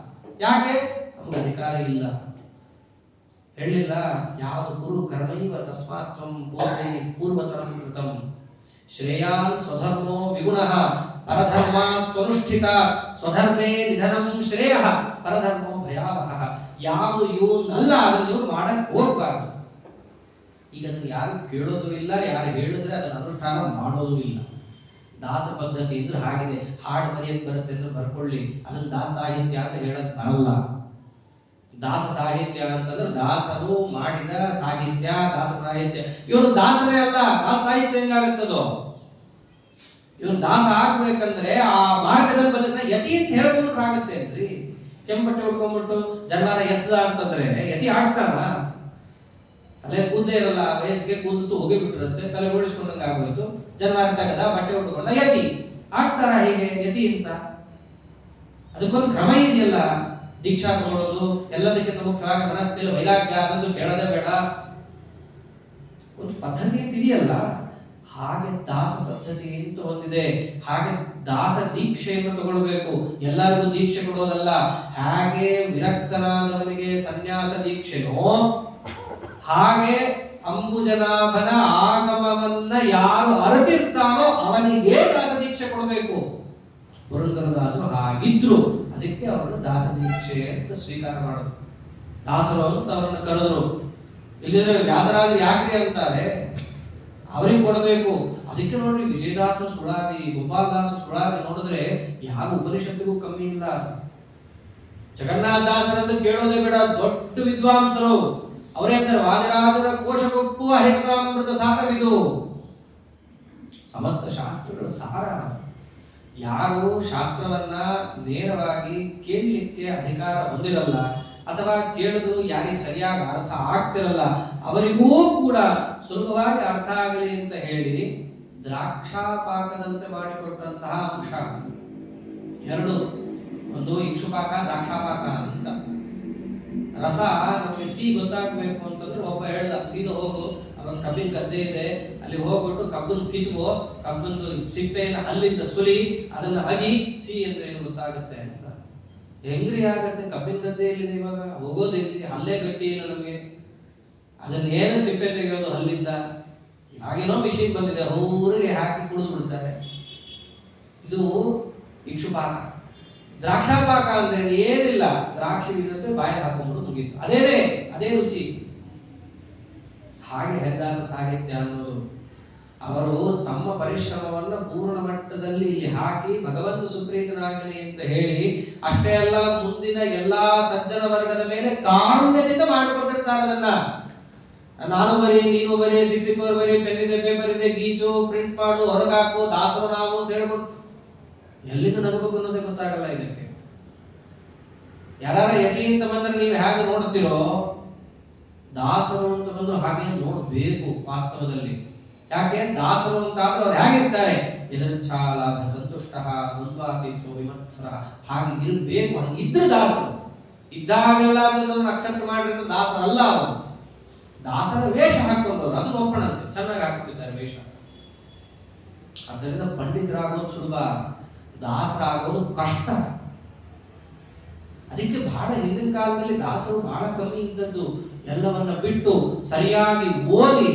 ಯಾಕೆ? ನಮ್ಗೆ ಅಧಿಕಾರ ಇಲ್ಲ. ಹೇಳಿಲ್ಲ ಯಾವುದು ಗುರು ಕರ್ಮೈವ ತಸ್ಮಾತ್ವಂ ಪೂರ್ವತರಂ ಕೃತಂ ಶ್ರೇಯಾನ್ ಸ್ವಧರ್ಮೋ ವಿಗುಣಃ ಪರಧರ್ಮಾತ್ ಸ್ವನುಷ್ಠಿತ ಸ್ವಧರ್ಮೇ ನಿಧನಂ ಶ್ರೇಯಃ ಪರಧರ್ಮೋ ಭಯಾವಹಃ. ಯಾವುದು ಇವನಲ್ಲ ಅದನ್ನು ಇವ್ರು ಮಾಡಕ್ ಹೋಗ್ಬಾರ್ದು. ಈಗ ಅದನ್ನು ಯಾರು ಕೇಳೋದು ಇಲ್ಲ, ಯಾರು ಹೇಳಿದ್ರೆ ಅದನ್ನು ಅನುಷ್ಠಾನ ಮಾಡೋದು ಇಲ್ಲ. ದಾಸ ಪದ್ಧತಿ ಇದ್ರೆ ಹಾಗಿದೆ. ಹಾಡು ಬರೆಯಕ್ಕೆ ಬರುತ್ತೆ ಅಂದ್ರೆ ಬರ್ಕೊಳ್ಳಿ, ಅದನ್ನು ದಾಸ ಸಾಹಿತ್ಯ ಅಂತ ಹೇಳಕ್ ಬರಲ್ಲ. ದಾಸ ಸಾಹಿತ್ಯ ಅಂತಂದ್ರೆ ದಾಸರು ಮಾಡಿದ ಸಾಹಿತ್ಯ, ದಾಸ ಸಾಹಿತ್ಯ. ಇವನು ದಾಸರೇ ಅಲ್ಲ, ದಾಸ ಸಾಹಿತ್ಯ ಹೆಂಗಾಗುತ್ತದೋ? ಇವನು ದಾಸ ಆಗ್ಬೇಕಂದ್ರೆ ಆ ಮಾರ್ಗದಲ್ಲಿ ಬಂದ ಯತಿ ಅಂತ ಹೇಳ್ಕೊಂಡ್ರಾಗತ್ತೆ ಅಲ್ರಿ. ಕೆಂಪಟ್ಟೆ ಉಟ್ಕೊಂಡ್ಬಿಟ್ಟು ಜನ್ಮಾನ ಎಸ್ದ ಅಂತಂದ್ರೆ ಯತಿ ಆಗ್ತಾನ? ತಲೆ ಕೂದಲೇ ಇರಲ್ಲ, ವಯಸ್ಸಿಗೆ ಕೂದಲು ಹೋಗಿ ಬಿಟ್ಟಿರುತ್ತೆ, ತಲೆ ಓಡಿಸ್ಕೊಂಡಂಗೆ ಆಗೋಯ್ತು, ಜನ್ಮಾನ ತೆಗೆದ ಬಟ್ಟೆ ಉಟ್ಕೊಂಡ ಯತಿ ಆಗ್ತಾರ? ಹೀಗೆ ಯತಿ ಅಂತ? ಅದಕ್ಕೊಂದು ಕ್ರಮ ಇದೆಯಲ್ಲ. ದೀಕ್ಷಾ ತಗೊಳ್ಳೋದು ಎಲ್ಲದಕ್ಕಿಂತ ಮುಖ್ಯವಾಗಿ ಮನಸ್ಸಿನಲ್ಲಿ ವೈರಾಗ್ಯ ಅದಂತೂ ಕೇಳದೆ ಬೇಡ. ಒಂದು ಪದ್ಧತಿ ಅಂತ ಇದೆಯಲ್ಲ, ಹಾಗೆ ದಾಸ ಪದ್ಧತಿ ಅಂತ ಒಂದಿದೆ. ಹಾಗೆ ದಾಸ ದೀಕ್ಷೆಯನ್ನು ತಗೊಳ್ಬೇಕು. ಎಲ್ಲರಿಗೂ ದೀಕ್ಷೆ ಕೊಡೋದಲ್ಲ. ಹಾಗೆ ವಿರಕ್ತನಾದವನಿಗೆ ಸನ್ಯಾಸ ದೀಕ್ಷೆನೋ ಹಾಗೆ ಅಂಬುಜನಾಭನ ಆಗಮವನ್ನ ಯಾರು ಅರಿತಿರ್ತಾನೋ ಅವನಿಗೆ ದಾಸ ದೀಕ್ಷೆ ಕೊಡಬೇಕು. ಪುರಂದರದಾಸರು ಹಾಗಿದ್ರು, ಅದಕ್ಕೆ ಅವರನ್ನು ದಾಸ ದೀಕ್ಷೆ ಅಂತ ಸ್ವೀಕಾರ ಮಾಡೋದು. ದಾಸರು ಅಂತ ಅವರನ್ನು ಕರೆದರು. ಇಲ್ಲಿದ್ರೆ ವ್ಯಾಸರಾಜರು ಯಾಕ್ರಿ ಅಂತಾರೆ, ಅವರಿಗೆ ಕೊಡಬೇಕು. ಅದಕ್ಕೆ ನೋಡ್ರಿ, ವಿಜಯದಾಸ ಸುಳಾದಿ, ಗೋಪಾಲದಾಸ ಸುಳಾದಿ ನೋಡಿದ್ರೆ ಯಾವ ಉಪನಿಷತ್ತಿಗೂ ಕಮ್ಮಿ ಇಲ್ಲ. ಜಗನ್ನಾಥದಾಸರಂತ ಕೇಳೋದೇ ಬೇಡ, ದೊಡ್ಡ ವಿದ್ವಾಂಸರು ಅವರೇ ಅಂತಾರೆ, ವಾದಿರಾಜರ ಕೋಶಗೊಪ್ಪುವ ಹರಿಕಥಾಮೃತ ಸಾರವಿದು. ಸಮಸ್ತ ಶಾಸ್ತ್ರಗಳ ಸಾರ. ಯಾರು ಶಾಸ್ತ್ರವನ್ನ ನೇರವಾಗಿ ಕೇಳಲಿಕ್ಕೆ ಅಧಿಕಾರ ಹೊಂದಿರಲ್ಲ, ಅಥವಾ ಕೇಳಿದ್ರು ಯಾರಿಗೆ ಸರಿಯಾಗಿ ಅರ್ಥ ಆಗ್ತಿರಲ್ಲ, ಅವರಿಗೂ ಕೂಡ ಸುಲಭವಾಗಿ ಅರ್ಥ ಆಗಲಿ ಅಂತ ಹೇಳಿ ದ್ರಾಕ್ಷಾಪಾಕದಂತೆ ಮಾಡಿಕೊಟ್ಟಂತಹ ಅಂಶ ಎರಡು. ಒಂದು ಇಕ್ಷುಪಾಕ, ದ್ರಾಕ್ಷಾಪಾಕ ಅಂತ. ರಸ ನಮಗೆ ಸಿಹಿ ಗೊತ್ತಾಗಬೇಕು ಅಂತಂದ್ರೆ ಒಬ್ಬ ಹೇಳ್ದ, ಸೀದಾ ಹೋಗು, ಅವನ್ ಕಬ್ಬಿನ ಗದ್ದೆ ಇದೆ, ಅಲ್ಲಿ ಹೋಗ್ಬಿಟ್ಟು ಕಬ್ಬನ್ ಕಿತ್ಕೋ, ಕಬ್ಬಂದು ಸಿಪ್ಪೆಯನ್ನು ಹಲ್ಲಿಂದ ಸುಲಿ, ಅದನ್ನ ಅಗಿ, ಸಿಹಿ ಅಂದ್ರೆ ಏನು ಗೊತ್ತಾಗುತ್ತೆ ಅಂತ. ಹೆಂಗ್ರಿ ಆಗತ್ತೆ? ಕಬ್ಬಿನ ಗದ್ದೆ ಎಲ್ಲಿದೆ ಇವಾಗ? ಹೋಗೋದಿಲ್ಲಿ, ಹಲ್ಲೇ ಗಟ್ಟಿ ಇಲ್ಲ ನಮಗೆ. ಅದನ್ನೇನು ಸಿಪ್ಪೆ ತೆಗೆಯೋದು ಹಲ್ಲಿಂದ? ಹಾಗೇನೋ ಮಿಷಿನ್ ಬಂದಿದೆ, ಊರಿಗೆ ಹಾಕಿ ಕುಡಿದು ಬಿಡ್ತಾರೆ. ಇದು ಇಕ್ಷುಪಾಕ. ದ್ರಾಕ್ಷಾಪಾಕ ಅಂದ್ರೆ ಏನಿಲ್ಲ, ದ್ರಾಕ್ಷಿ ಜೊತೆ ಬಾಯಿಗೆ ಹಾಕೊಂಡು ಮುಗೀತು, ಅದೇ ರುಚಿ. ಹಾಗೆ ಹರಿದಾಸ ಸಾಹಿತ್ಯ ಅನ್ನೋದು, ಅವರು ತಮ್ಮ ಪರಿಶ್ರಮವನ್ನು ಪೂರ್ಣ ಮಟ್ಟದಲ್ಲಿ ಇಲ್ಲಿ ಹಾಕಿ ಭಗವಂತ ಸುಪ್ರೀತನಾಗಲಿ ಅಂತ ಹೇಳಿ, ಅಷ್ಟೇ ಅಲ್ಲ ಮುಂದಿನ ಎಲ್ಲಾ ಸಜ್ಜನ ವರ್ಗದ ಮೇಲೆ ಕಾರುಣ್ಯದಿಂದ ಮಾಡಿಕೊಂಡಿರ್ತಾರೆ. ಅದನ್ನ ನಾನು ಬರೀ, ನೀನು ಬರೀ, ಶಿಕ್ಷಕರು ಬರೀ, ಪೆನ್ ಇದೆ, ಪೇಪರ್ ಇದೆ, ಗೀಚು, ಪ್ರಿಂಟ್ ಮಾಡು, ಹೊರಗಾಕು, ದಾಸರು ನಾವು ಅಂತ ಹೇಳ್ಬಿಟ್ಟು ಎಲ್ಲಿಂದ ನಗಬೇಕು ಅನ್ನೋದೇ ಗೊತ್ತಾಗಲ್ಲ ಇದಕ್ಕೆ. ಯಾರ ಯತಿ ಅಂತ ಬಂದ್ರೆ ನೀವು ಹೇಗೆ ನೋಡ್ತಿರೋ, ದಾಸರು ಅಂತ ಬಂದ್ರು ಹಾಗೆ ನೋಡ್ಬೇಕು ವಾಸ್ತವದಲ್ಲಿ. ಯಾಕೆ? ದಾಸರು ಅಂತ ಆದ್ರೆ ಅವ್ರು ಹೇಗಿರ್ತಾರೆ? ಯದಚ್ಛಾಲ ಸಂತುಷ್ಟ ದ್ವಂದ್ವಾತೀತೋ ವಿಮತ್ಸರ, ಹಾಗೆ ಇರಬೇಕು. ಹಂಗಿದ್ರೆ ದಾಸರು. ಇದ್ದಾಗೆಲ್ಲ ಅದನ್ನು ಅಕ್ಸೆಪ್ಟ್ ಮಾಡಿರೋ ದಾಸರಲ್ಲ ಅವರು. ದಾಸರ ವೇಷ ಹಾಕೊಂಡವ್ರು, ಅದು ಒಪ್ಪಣಂತೆ, ಚೆನ್ನಾಗಿ ಹಾಕೊಂಡಿದ್ದಾರೆ ವೇಷ. ಅದರಿಂದ ಪಂಡಿತರಾಗೋದು ಸುಲಭ, ದಾಸರಾಗೋದು ಕಷ್ಟ. ಅದಕ್ಕೆ ಬಹಳ ಹಿಂದಿನ ಕಾಲದಲ್ಲಿ ದಾಸರು ಬಹಳ ಕಮ್ಮಿ ಇದ್ದದ್ದು. ಎಲ್ಲವನ್ನ ಬಿಟ್ಟು ಸರಿಯಾಗಿ ಓದಿ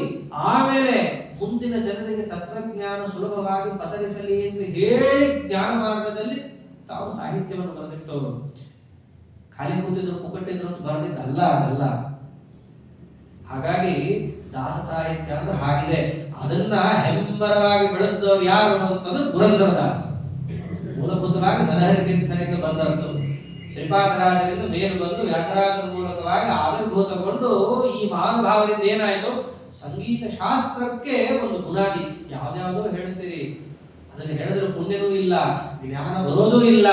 ಆಮೇಲೆ ಮುಂದಿನ ಜನರಿಗೆ ತತ್ವಜ್ಞಾನ ಸುಲಭವಾಗಿ ಪಸರಿಸಲಿ ಎಂದು ಹೇಳಿ ಜ್ಞಾನ ಮಾರ್ಗದಲ್ಲಿ ತಾವು ಸಾಹಿತ್ಯವನ್ನು ಬರೆದಿಟ್ಟವರು. ಖಾಲಿ ಕೂತಿದ್ರು, ಪುಕಟ್ಟಿದ್ರು ಅಂತ ಬರೆದಿದ್ದಲ್ಲ ಅದಲ್ಲ. ಹಾಗಾಗಿ ದಾಸ ಸಾಹಿತ್ಯ ಅಂದ್ರೆ ಹಾಗಿದೆ. ಅದನ್ನ ಹೆಮ್ಮರವಾಗಿ ಬೆಳೆಸಿದವರು ಯಾರು ಅಂತಂದ್ರೆ ಪುರಂದರದಾಸ. ಮೂಲಭೂತವಾಗಿ ನರಹರಿ ತೀರ್ಥರಿಗೆ ಬಂದದ್ದು. ಶ್ರೀಪಾದರಾಜರಿಂದ ಮೇಲು ಬಂದು ವ್ಯಾಸರಾಜರ ಮೂಲಕವಾಗಿ ಆವಿರ್ಭೂತಗೊಂಡು ಈ ಮಹಾನುಭಾವರಿಂದ ಏನಾಯಿತು? ಸಂಗೀತ ಶಾಸ್ತ್ರಕ್ಕೆ ಒಂದು ಬುನಾದಿ. ಯಾವ್ದ್ಯಾವುದೋ ಹೇಳ್ತೀರಿ, ಅದನ್ನು ಹೇಳಿದ್ರೆ ಪುಣ್ಯನೂ ಇಲ್ಲ, ಜ್ಞಾನ ಬರೋದೂ ಇಲ್ಲ.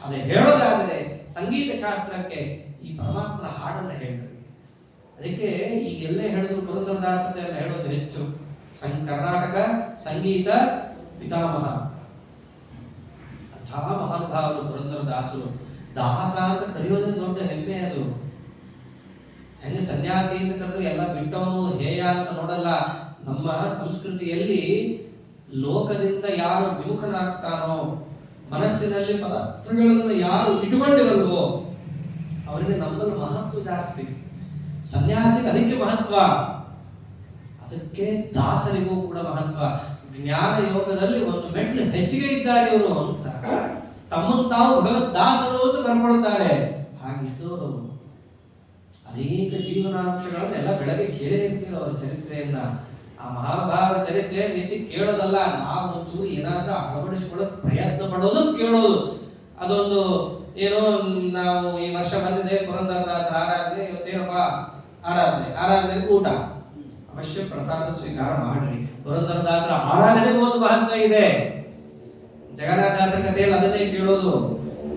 ಅದೇ ಹೇಳೋದಾದರೆ ಸಂಗೀತ ಶಾಸ್ತ್ರಕ್ಕೆ ಈ ಪರಮಾತ್ಮನ ಹಾಡನ್ನ ಹೇಳ್ತಾರೆ. ಅದಕ್ಕೆ ಈಗೆಲ್ಲೇ ಹೇಳಿದ್ರು ಪುರಂದರದಾಸ ಎಲ್ಲ ಹೇಳೋದು ಹೆಚ್ಚು. ಕರ್ನಾಟಕ ಸಂಗೀತ ಪಿತಾಮಹ, ಅಂತಹ ಮಹಾನುಭಾವರು ಪುರಂದರದಾಸರು. ದಾಸ ಅಂತ ಕರೆಯೋದೇ ದೊಡ್ಡ ಹೆಮ್ಮೆ. ಅದು ಹೆಂಗೆ ಸನ್ಯಾಸಿ ಅಂತ ಕರೆದ್ರೆ ಎಲ್ಲ ಬಿಟ್ಟವನು ಹೇಯ ಅಂತ ನೋಡಲ್ಲ. ನಮ್ಮ ಸಂಸ್ಕೃತಿಯಲ್ಲಿ ಲೋಕದಿಂದ ಯಾರು ವಿಮುಖನಾಗ್ತಾನೋ, ಮನಸ್ಸಿನಲ್ಲಿ ಪದಾರ್ಥಗಳನ್ನು ಯಾರು ಇಟ್ಟುಕೊಂಡಿರಲ್ವೋ ಅವರಿಗೆ ನಮ್ಮಲ್ಲಿ ಮಹತ್ವ ಜಾಸ್ತಿ. ಸನ್ಯಾಸಿಗೆ ಅದಕ್ಕೆ ಮಹತ್ವ, ಅದಕ್ಕೆ ದಾಸರಿಗೂ ಕೂಡ ಮಹತ್ವ. ಜ್ಞಾನ ಯೋಗದಲ್ಲಿ ಒಂದು ಮೆಟ್ಲು ಹೆಚ್ಚಿಗೆ ಇದ್ದಾರೆ ಇವರು ಅಂತ ತಮ್ಮನ್ನು ತಾವು ಭಗವದ್ ದಾಸರು ಅಂತ ಕರ್ಕೊಳ್ತಾರೆ. ಹಾಗಿದ್ದವರು ಅನೇಕ ಜೀವನಾಂಶಗಳನ್ನು ಎಲ್ಲ ಬೆಳಗ್ಗೆ ಕೇಳೇ ಇರ್ತೀರ ಅವರ ಚರಿತ್ರೆಯನ್ನ. ಆ ಮಹಾನುಭಾವರ ಚರಿತ್ರೆ ನಿತ್ಯ ಕೇಳೋದಲ್ಲ, ನಾವು ಒಂಚೂರು ಏನಾದ್ರೂ ಅಳವಡಿಸಿಕೊಳ್ಳೋಕೆ ಪ್ರಯತ್ನ ಪಡೋದು, ಕೇಳೋದು. ಅದೊಂದು ಏನೋ ನಾವು ಈ ವರ್ಷ ಬಂದಿದೆ ಪುರಂದರದಾಸರ ಆರಾಧನೆ, ಇವತ್ತೇನಪ್ಪ ಆರಾಧನೆ ಊಟ, ಅವಶ್ಯ ಪ್ರಸಾದ ಸ್ವೀಕಾರ ಮಾಡ್ರಿ. ಪುರಂದರದಾಸರ ಆರಾಧನೆಗೂ ಒಂದು ಮಹತ್ವ ಇದೆ. ಜಗನ್ನಾಥದಾಸರ ಕಥೆಯಲ್ಲಿ ಅದನ್ನೇ ಕೇಳೋದು.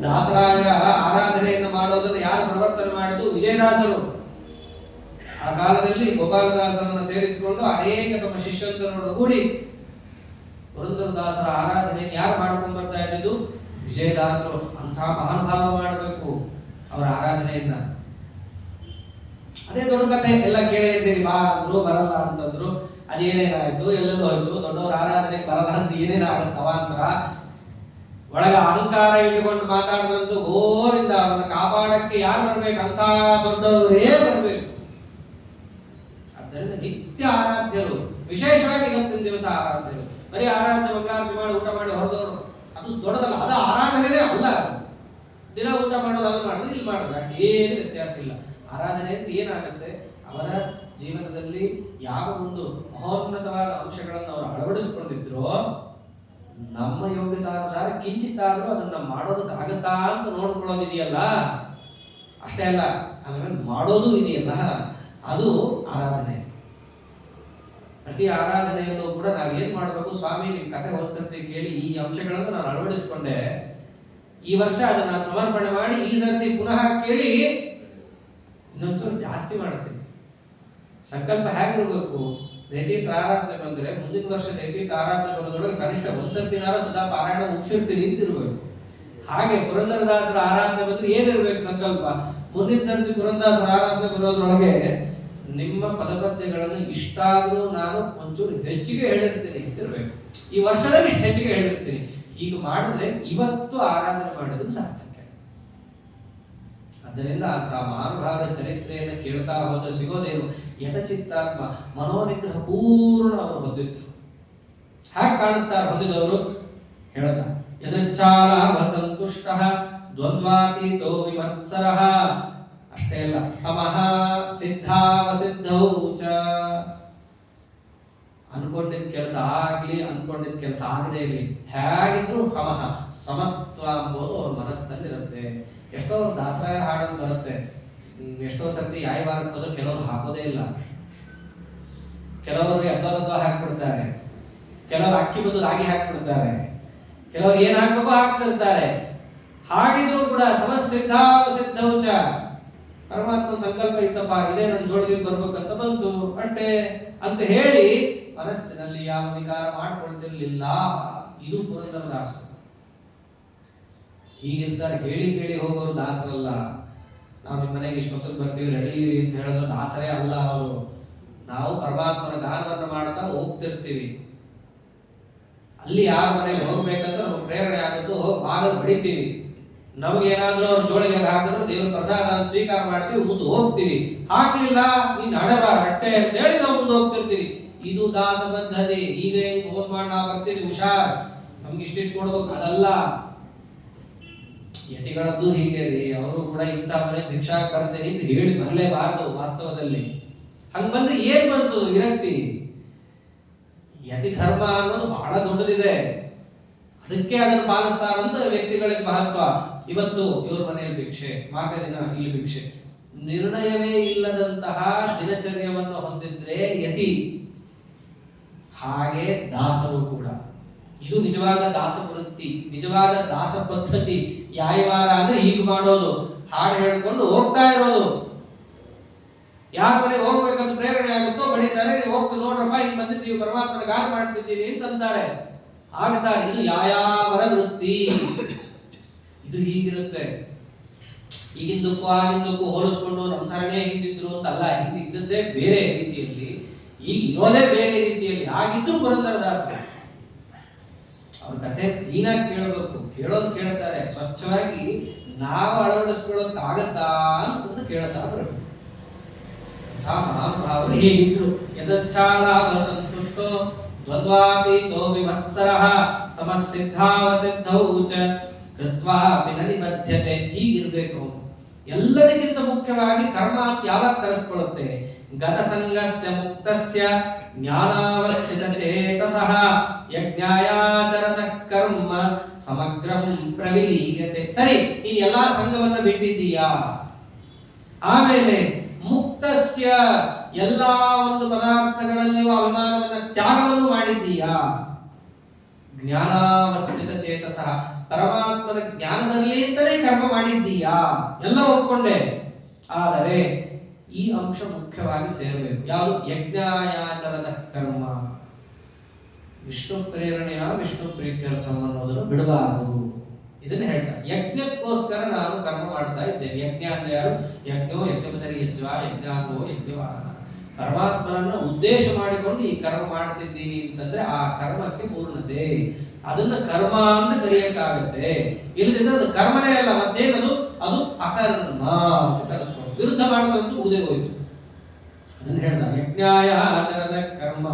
ದಾಸರಾಜರ ಆರಾಧನೆಯನ್ನು ಮಾಡೋದನ್ನು ಯಾರು ಪ್ರವರ್ತನೆ ಮಾಡಿದ್ದು? ವಿಜಯದಾಸರು. ಆ ಕಾಲದಲ್ಲಿ ಗೋಪಾಲದಾಸರನ್ನು ಸೇರಿಸಿಕೊಂಡು ಅನೇಕ ತಮ್ಮ ಶಿಷ್ಯಂತರನ್ನು ಕೂಡಿ ಪುರಂದರದಾಸರ ಆರಾಧನೆಯನ್ನು ಯಾರು ಮಾಡ್ಕೊಂಡು ಬರ್ತಾ ಇದ್ದು? ವಿಜಯದಾಸರು ಅಂಥ ಮಹಾನುಭಾವ ಮಾಡಬೇಕು ಅವರ ಆರಾಧನೆಯನ್ನ. ಅದೇ ದೊಡ್ಡ ಕಥೆ ಎಲ್ಲ ಕೇಳೇ ಇದ್ದೀರಿ. ಬಾ ಅಂದ್ರು, ಬರಲ್ಲ ಅಂತಂದ್ರು, ಅದೇನೇನಾಯ್ತು, ಎಲ್ಲೆಲ್ಲೂ ಹೋಯ್ತು. ದೊಡ್ಡವರ ಆರಾಧನೆಗೆ ಬರಲ್ಲ ಅಂದ್ರೆ ಏನೇನಾಗತ್ತ ಅವಾಂತರ. ಒಳಗ ಅಹಂಕಾರ ಇಟ್ಟುಕೊಂಡು ಮಾತಾಡಿದ್ರಂತೂ ಗೋವಿಂದ, ಅವನ್ನ ಕಾಪಾಡಕ್ಕೆ ಯಾರು ಬರ್ಬೇಕು? ಅಂತ ದೊಡ್ಡವರೇ ಬರ್ಬೇಕು. ಆದ್ದರಿಂದ ನಿತ್ಯ ಆರಾಧ್ಯರು, ವಿಶೇಷವಾಗಿ ಇವತ್ತಿನ ದಿವಸ ಆರಾಧ್ಯರು. ಬರೀ ಆರಾಧ್ಯ ಮಂಗಳಾರತಿ ಮಾಡಿ ಊಟ ಮಾಡಿ ಹೊರದವರು ಅದು ದೊಡ್ಡದಲ್ಲ, ಅದು ಆರಾಧನೆನೇ ಅಲ್ಲ. ದಿನ ಊಟ ಮಾಡೋದು ಅಲ್ಲಿ ಮಾಡಿದ್ರೆ ಇಲ್ಲಿ ಮಾಡಿದ್ರೆ ಏನು ವ್ಯತ್ಯಾಸ ಇಲ್ಲ. ಆರಾಧನೆ ಅಂದ್ರೆ ಏನಾಗುತ್ತೆ? ಅವರ ಜೀವನದಲ್ಲಿ ಯಾವ ಒಂದು ಮಹೋನ್ನತವಾದ ಅಂಶಗಳನ್ನು ಅವರು ಅಳವಡಿಸಿಕೊಂಡಿದ್ರೋ, ನಮ್ಮ ಯೋಗ್ಯತಾನುಸಾರ ಕಿಂಚಿತ್ತಾದ್ರೂ ಅದನ್ನ ಮಾಡೋದಕ್ಕಾಗತ್ತಾ ಅಂತ ನೋಡ್ಕೊಳ್ಳೋದಿದೆಯಲ್ಲ, ಅಷ್ಟೇ ಅಲ್ಲ, ಆಮೇಲೆ ಮಾಡೋದು ಇದೆಯಲ್ಲ, ಅದು ಆರಾಧನೆ. ಪ್ರತಿ ಆರಾಧನೆಯಲ್ಲೂ ಕೂಡ ನಾವೇನ್ ಮಾಡಬೇಕು? ಸ್ವಾಮಿ ನಿಮ್ ಕಥೆ ಒಂದ್ಸರ್ತಿ ಕೇಳಿ ಈ ಅಂಶಗಳನ್ನು ನಾನು ಅಳವಡಿಸ್ಕೊಂಡೆ, ಈ ವರ್ಷ ಅದನ್ನ ಸಮರ್ಪಣೆ ಮಾಡಿ ಈ ಸರ್ತಿ ಪುನಃ ಕೇಳಿ ಇನ್ನೊಂದ್ಸಲ ಜಾಸ್ತಿ ಮಾಡ್ತೀನಿ. ಸಂಕಲ್ಪ ಹೇಗಿರ್ಬೇಕು? ದೈಹಿಕ ಆರಾಧನೆ ಬಂದ್ರೆ ಮುಂದಿನ ವರ್ಷ ದೈಹಿಕ ಆರಾಧನೆ ಬರೋದ್ರೊಳಗೆ ಕನಿಷ್ಠ ಒಂದ್ಸರ್ತಿನಾರ ಸುಧಾ ಪಾರಾಯಣ ಮುಗಿಸಿರ್ತೀನಿ ನಿಂತಿರ್ಬೇಕು. ಹಾಗೆ ಪುರಂದರದಾಸರ ಆರಾಧನೆ ಬಂದ್ರೆ ಏನಿರ್ಬೇಕು ಸಂಕಲ್ಪ? ಮುಂದಿನ ಸರ್ತಿ ಪುರಂದರದಾಸರ ಆರಾಧನೆ ಬರೋದ್ರೊಳಗೆ ನಿಮ್ಮ ಪದಪದ್ಯಗಳನ್ನು ಇಷ್ಟಾದ್ರೂ ನಾನು ಒಂಚೂರು ಹೆಚ್ಚಿಗೆ ಹೇಳಿರ್ತೀನಿ ಅಂತಿರ್ಬೇಕು. ಈ ವರ್ಷದಲ್ಲಿ ಇಷ್ಟು ಹೆಚ್ಚಿಗೆ ಹೇಳಿರ್ತೀನಿ. ಹೀಗೆ ಮಾಡಿದ್ರೆ ಇವತ್ತು ಆರಾಧನೆ ಮಾಡೋದು ಸಾರ್ಥಕ. ಆದ್ದರಿಂದ ಅಂತ ಮಹಾನುಭಾವರ ಚರಿತ್ರೆಯನ್ನು ಕೇಳ್ತಾ ಹೋದ್ರೆ ಸಿಗೋದೇನು? ಯಥಚಿತ್ತಾತ್ಮ ಮನೋನಿಗ್ರಹ ಪೂರ್ಣ ಅವರು ಹೊಂದಿದ್ರು. ಹ್ಯಾಕ್ ಕಾಣಿಸ್ತಾರೆ ಹೊಂದಿದವರು? ಹೇಳ್ದ, ಯದಚ್ಚಾಲ ವಸಂತುಷ್ಟ ದ್ವಂದ್ವಾತೀತೋ ವಿಮತ್ಸರಃ. ಅಷ್ಟೇ ಅಲ್ಲ, ಸಮಃ ಸಿದ್ಧಾವಸಿದ್ಧೌ ಚ. ಅನ್ಕೊಂಡಿದ್ದ ಕೆಲಸ ಆಗ್ಲಿ, ಅನ್ಕೊಂಡಿದ್ದ ಕೆಲಸ ಆಗದೆ ಇರಲಿ, ಹೇಗಿದ್ರು ಸಮಃ, ಸಮತ್ವ ಎಂಬುದು ಅವ್ರ ಮನಸ್ಸಿನಲ್ಲಿ ಇರುತ್ತೆ. ಎಷ್ಟೋ ದಾಸರಾಯ ಹಾಡನ್ನು ಬರುತ್ತೆ, ಎಷ್ಟೋ ಸರ್ತಿ ಯಾಯವಾರಕ್ಕೆ ಹೋದ್ರೆ ಕೆಲವರು ಹಾಕೋದೇ ಇಲ್ಲ. ಕೆಲವರು ಎದ್ದೋ ಹಾಕ್ಬಿಡ್ತಾರೆ, ಕೆಲವರು ಅಕ್ಕಿ ಬದಲು ರಾಗಿ ಹಾಕ್ಬಿಡ್ತಾರೆ, ಕೆಲವರು ಏನ್ ಹಾಕ್ಬೇಕೋ ಹಾಕ್ತಿರ್ತಾರೆ. ಹಾಗಿದ್ರು ಕೂಡ ಸಮಸಿದ್ಧಾವಸಿದ್ಧೌಚ. ಪರಮಾತ್ಮ ಸಂಕಲ್ಪ ಇತ್ತಪ್ಪ, ಇದೇ ನನ್ನ ಜೋಡಿಗೆ ಬರ್ಬೇಕಂತ ಬಂತು ಅಷ್ಟೇ ಅಂತ ಹೇಳಿ ಮನಸ್ಸಿನಲ್ಲಿ ಯಾವ ವಿಕಾರ ಮಾಡ್ಕೊಳ್ತಿರ್ಲಿಲ್ಲ. ಇದು ಪುರಂದರದಾಸರು. ಹೀಗಿರ್ತಾರೆ. ಹೇಳಿ ಕೇಳಿ ಹೋಗೋರು ದಾಸರಲ್ಲ. ನಾವು ನಿಮ್ಮ ಮನೆಗೆ ಇಷ್ಟೊತ್ತಿಗೆ ಬರ್ತೀವಿ, ರೆಡಿ ಇರಿ ಅಂತ ಹೇಳಿದ್ರು ದಾಸರೇ ಅಲ್ಲ ಅವರು. ನಾವು ಪರಮಾತ್ಮನ ಗಾನವನ್ನು ಮಾಡ್ತಾ ಹೋಗ್ತಿರ್ತೀವಿ. ಅಲ್ಲಿ ಯಾರ ಮನೆಗೆ ಹೋಗ್ಬೇಕಂತ ನಮ್ಗೆ ಪ್ರೇರಣೆ ಆಗುತ್ತೋ ಹೋಗಿ ಬಾಗಿಲು ಬಡಿತೀವಿ. ನಮಗೇನಾದ್ರೂ ಅವ್ರ ಜೋಳಿಗೆ ಹಾಕಿದ್ರು ದೇವ್ರ ಪ್ರಸಾದ ಸ್ವೀಕಾರ ಮಾಡ್ತೀವಿ, ಮುಂದೆ ಹೋಗ್ತೀವಿ. ಹಾಕ್ಲಿಲ್ಲ ನೀನ್ ಹಣೆಬಾರ ಅಟ್ಟೆ ಅಂತ ಹೇಳಿ ನಾವು ಮುಂದೆ ಹೋಗ್ತಿರ್ತೀವಿ. ಇದು ದಾಸ ಪದ್ಧತಿ. ಈಗ ಫೋನ್ ಮಾಡಿ ನಾ ಬರ್ತೀವಿ, ಹುಷಾರ್, ನಮ್ಗೆ ಇಷ್ಟಿಷ್ಟು ಕೊಡ್ಬೇಕು, ಅದಲ್ಲ. ಯತಿಗಳದ್ದು ಹೀಗೆ ರೀ. ಅವರು ಕೂಡ ಇಂಥ ಮನೆ ಭಿಕ್ಷಾ ಬರ್ತೀನಿ ಅಂತ ಹೇಳಿ ಬರಲೇಬಾರದು. ವಾಸ್ತವದಲ್ಲಿ ಹಂಗ ಬಂದ್ರೆ ಏನ್ ಬಂತು ವಿರಕ್ತಿ? ಯತಿ ಧರ್ಮ ಅನ್ನೋದು ಬಹಳ ದೊಡ್ಡದಿದೆ. ಅದಕ್ಕೆ ಅದನ್ನು ಪಾಲಿಸ್ತಾರಂತ ವ್ಯಕ್ತಿಗಳಿಗೆ ಮಹತ್ವ. ಇವತ್ತು ಇವ್ರ ಮನೆಯಲ್ಲಿ ಭಿಕ್ಷೆ, ಮಾರನೇ ದಿನ ಇಲ್ಲಿ ಭಿಕ್ಷೆ. ನಿರ್ಣಯವೇ ಇಲ್ಲದಂತಹ ದಿನಚರ್ಯವನ್ನು ಹೊಂದಿದ್ರೆ ಯತಿ. ಹಾಗೆ ದಾಸರು ಕೂಡ. ಇದು ನಿಜವಾದ ದಾಸ ವೃತ್ತಿ, ನಿಜವಾದ ದಾಸ ಪದ್ಧತಿ. ಯಾಯವಾರ ಅಂದ್ರೆ ಹೀಗೆ ಮಾಡೋದು, ಹಾಡು ಹೇಳ್ಕೊಂಡು ಹೋಗ್ತಾ ಇರೋದು. ಯಾರ ಮನೆಗೆ ಹೋಗ್ಬೇಕಂತ ಪ್ರೇರಣೆ ಆಗುತ್ತೋ ಬಡಿತಾರೆ, ನೀವು ಹೋಗ್ತು ನೋಡ್ರಪ್ಪ ಹಿಂಗ್ ಬಂದಿದ್ದೀವಿ, ಪರಮಾತ್ಮನ ಗಾನ ಮಾಡ್ತಿದ್ದೀವಿ ಅಂತಂತಾರೆ, ಆಗ್ತಾರೆ. ಇದು ಯಾಯಾವರ ವೃತ್ತಿ. ಇದು ಹೀಗಿರುತ್ತೆ. ಈಗಿಂದಕ್ಕೂ ಆಗಿಂದಕ್ಕೂ ಹೋಲಿಸ್ಕೊಂಡು ನಮ್ಮ ಥರನೇ ಹಿಂದಿದ್ರು ಅಂತಲ್ಲ. ಹಿಂದಿದ್ದದ್ದೇ ಬೇರೆ ರೀತಿಯಲ್ಲಿ, ಈಗ ಇರೋದೇ ಬೇರೆ ರೀತಿಯಲ್ಲಿ. ಆಗಿದ್ದು ಪುರಂದರದಾಸರು. ಅವ್ರ ಕಥೆ ಕ್ಲೀನಾಗಿ ಕೇಳಬೇಕು. ಕೇಳೋದು ಕೇಳ್ತಾರೆ, ಸ್ವಚ್ಛವಾಗಿ ನಾವು ಅಳವಡಿಸ್ಕೊಳ್ಳೋಕ್ಕಾಗತ್ತಾ ಅಂತಂದು ಕೇಳ್ತಾ ಬರಬೇಕು. ಮಹಾನುಭಾವರು ಹೀಗಿದ್ರು. ಯದಚ್ಚಾಲಾಭ ಸಂತುಷ್ಟೋ ದ್ವಂದ್ವಾತೀತೋ ವಿಮತ್ಸರಃ ಸಮಸಿದ್ಧಾವಸಿದ್ಧೌ ಚ ಕೃತ್ವಾ ನಿಬದ್ಧತೆ. ಹೀಗಿರ್ಬೇಕು. ಎಲ್ಲದಕ್ಕಿಂತ ಮುಖ್ಯವಾಗಿ ಕರ್ಮ ಅಂತ ಯಾವಾಗ ಕರೆಸ್ಕೊಳ್ಳುತ್ತೆ? ಗತ ಸಂಗಸ್ಯ ಮುಕ್ತಸ್ಯ ಜ್ಞಾನಾವಸ್ಥಿತ ಚೇತಸಃ ಯಜ್ಞಾಯಾಚರತಃ ಕರ್ಮ ಸಮಗ್ರಂ ಪ್ರವಿಲೀಯತೆ. ಸರಿ, ನೀನು ಎಲ್ಲಾ ಸಂಘವನ್ನ ಬಿಟ್ಟಿದ್ದೀಯಾ, ಆಮೇಲೆ ಮುಕ್ತಸ್ಯ ಎಲ್ಲಾ ಒಂದು ಪದಾರ್ಥಗಳಲ್ಲಿಯೂ ಅಭಿಮಾನವನ್ನ ತ್ಯಾಗವನ್ನು ಮಾಡಿದ್ದೀಯಾ, ಜ್ಞಾನಾವಸ್ಥಿತ ಚೇತಸಃ ಪರಮಾತ್ಮನ ಜ್ಞಾನದಲ್ಲಿ ಅಂತಲೇ ಕರ್ಮ ಮಾಡಿದ್ದೀಯಾ, ಎಲ್ಲ ಒಪ್ಕೊಂಡೆ. ಆದರೆ ಈ ಅಂಶ ಮುಖ್ಯವಾಗಿ ಸೇರಬೇಕು. ಯಾವುದು? ಯಜ್ಞಾಯಾಚರದ ಕರ್ಮ. ವಿಷ್ಣು ಪ್ರೇರಣೆಯ ವಿಷ್ಣು ಪ್ರೀತ್ಯರ್ಥಂ ಅನ್ನೋದನ್ನು ಬಿಡಬಾರದು. ಇದನ್ನ ಹೇಳ್ತಾರೆ. ಯಜ್ಞಕ್ಕೋಸ್ಕರ ನಾನು ಕರ್ಮ ಮಾಡ್ತಾ ಇದ್ದೇನೆ. ಯಜ್ಞ ಅಂದ್ರೆ ಯಾರು? ಯಜ್ಞೋ ಯಜ್ಞಪದರಿ ಯಜ್ವ ಯಜ್ಞಾಂಗೋ ಯಜ್ಞವಾಹನ. ಪರಮಾತ್ಮನನ್ನ ಉದ್ದೇಶ ಮಾಡಿಕೊಂಡು ಈ ಕರ್ಮ ಮಾಡ್ತಿದ್ದೀನಿ ಅಂತಂದ್ರೆ ಆ ಕರ್ಮಕ್ಕೆ ಪೂರ್ಣತೆ. ಅದನ್ನ ಕರ್ಮ ಅಂತ ಕರೆಯಕ್ಕಾಗತ್ತೆ. ಇಲ್ಲದಿದ್ರೆ ಅದು ಕರ್ಮನೇ ಅಲ್ಲ, ಮತ್ತೇನದು? ಅದು ಅಕರ್ಮ ಅಂತ ಕರೆಸ್ಕೊಂಡು ವಿರುದ್ಧ ಮಾಡೋದಂತೂ ಮುಗಿದೇ ಹೋಯ್ತು. ಅದನ್ನ ಹೇಳ್ದ ಯಜ್ಞಾಯ ಆಚರದ ಕರ್ಮ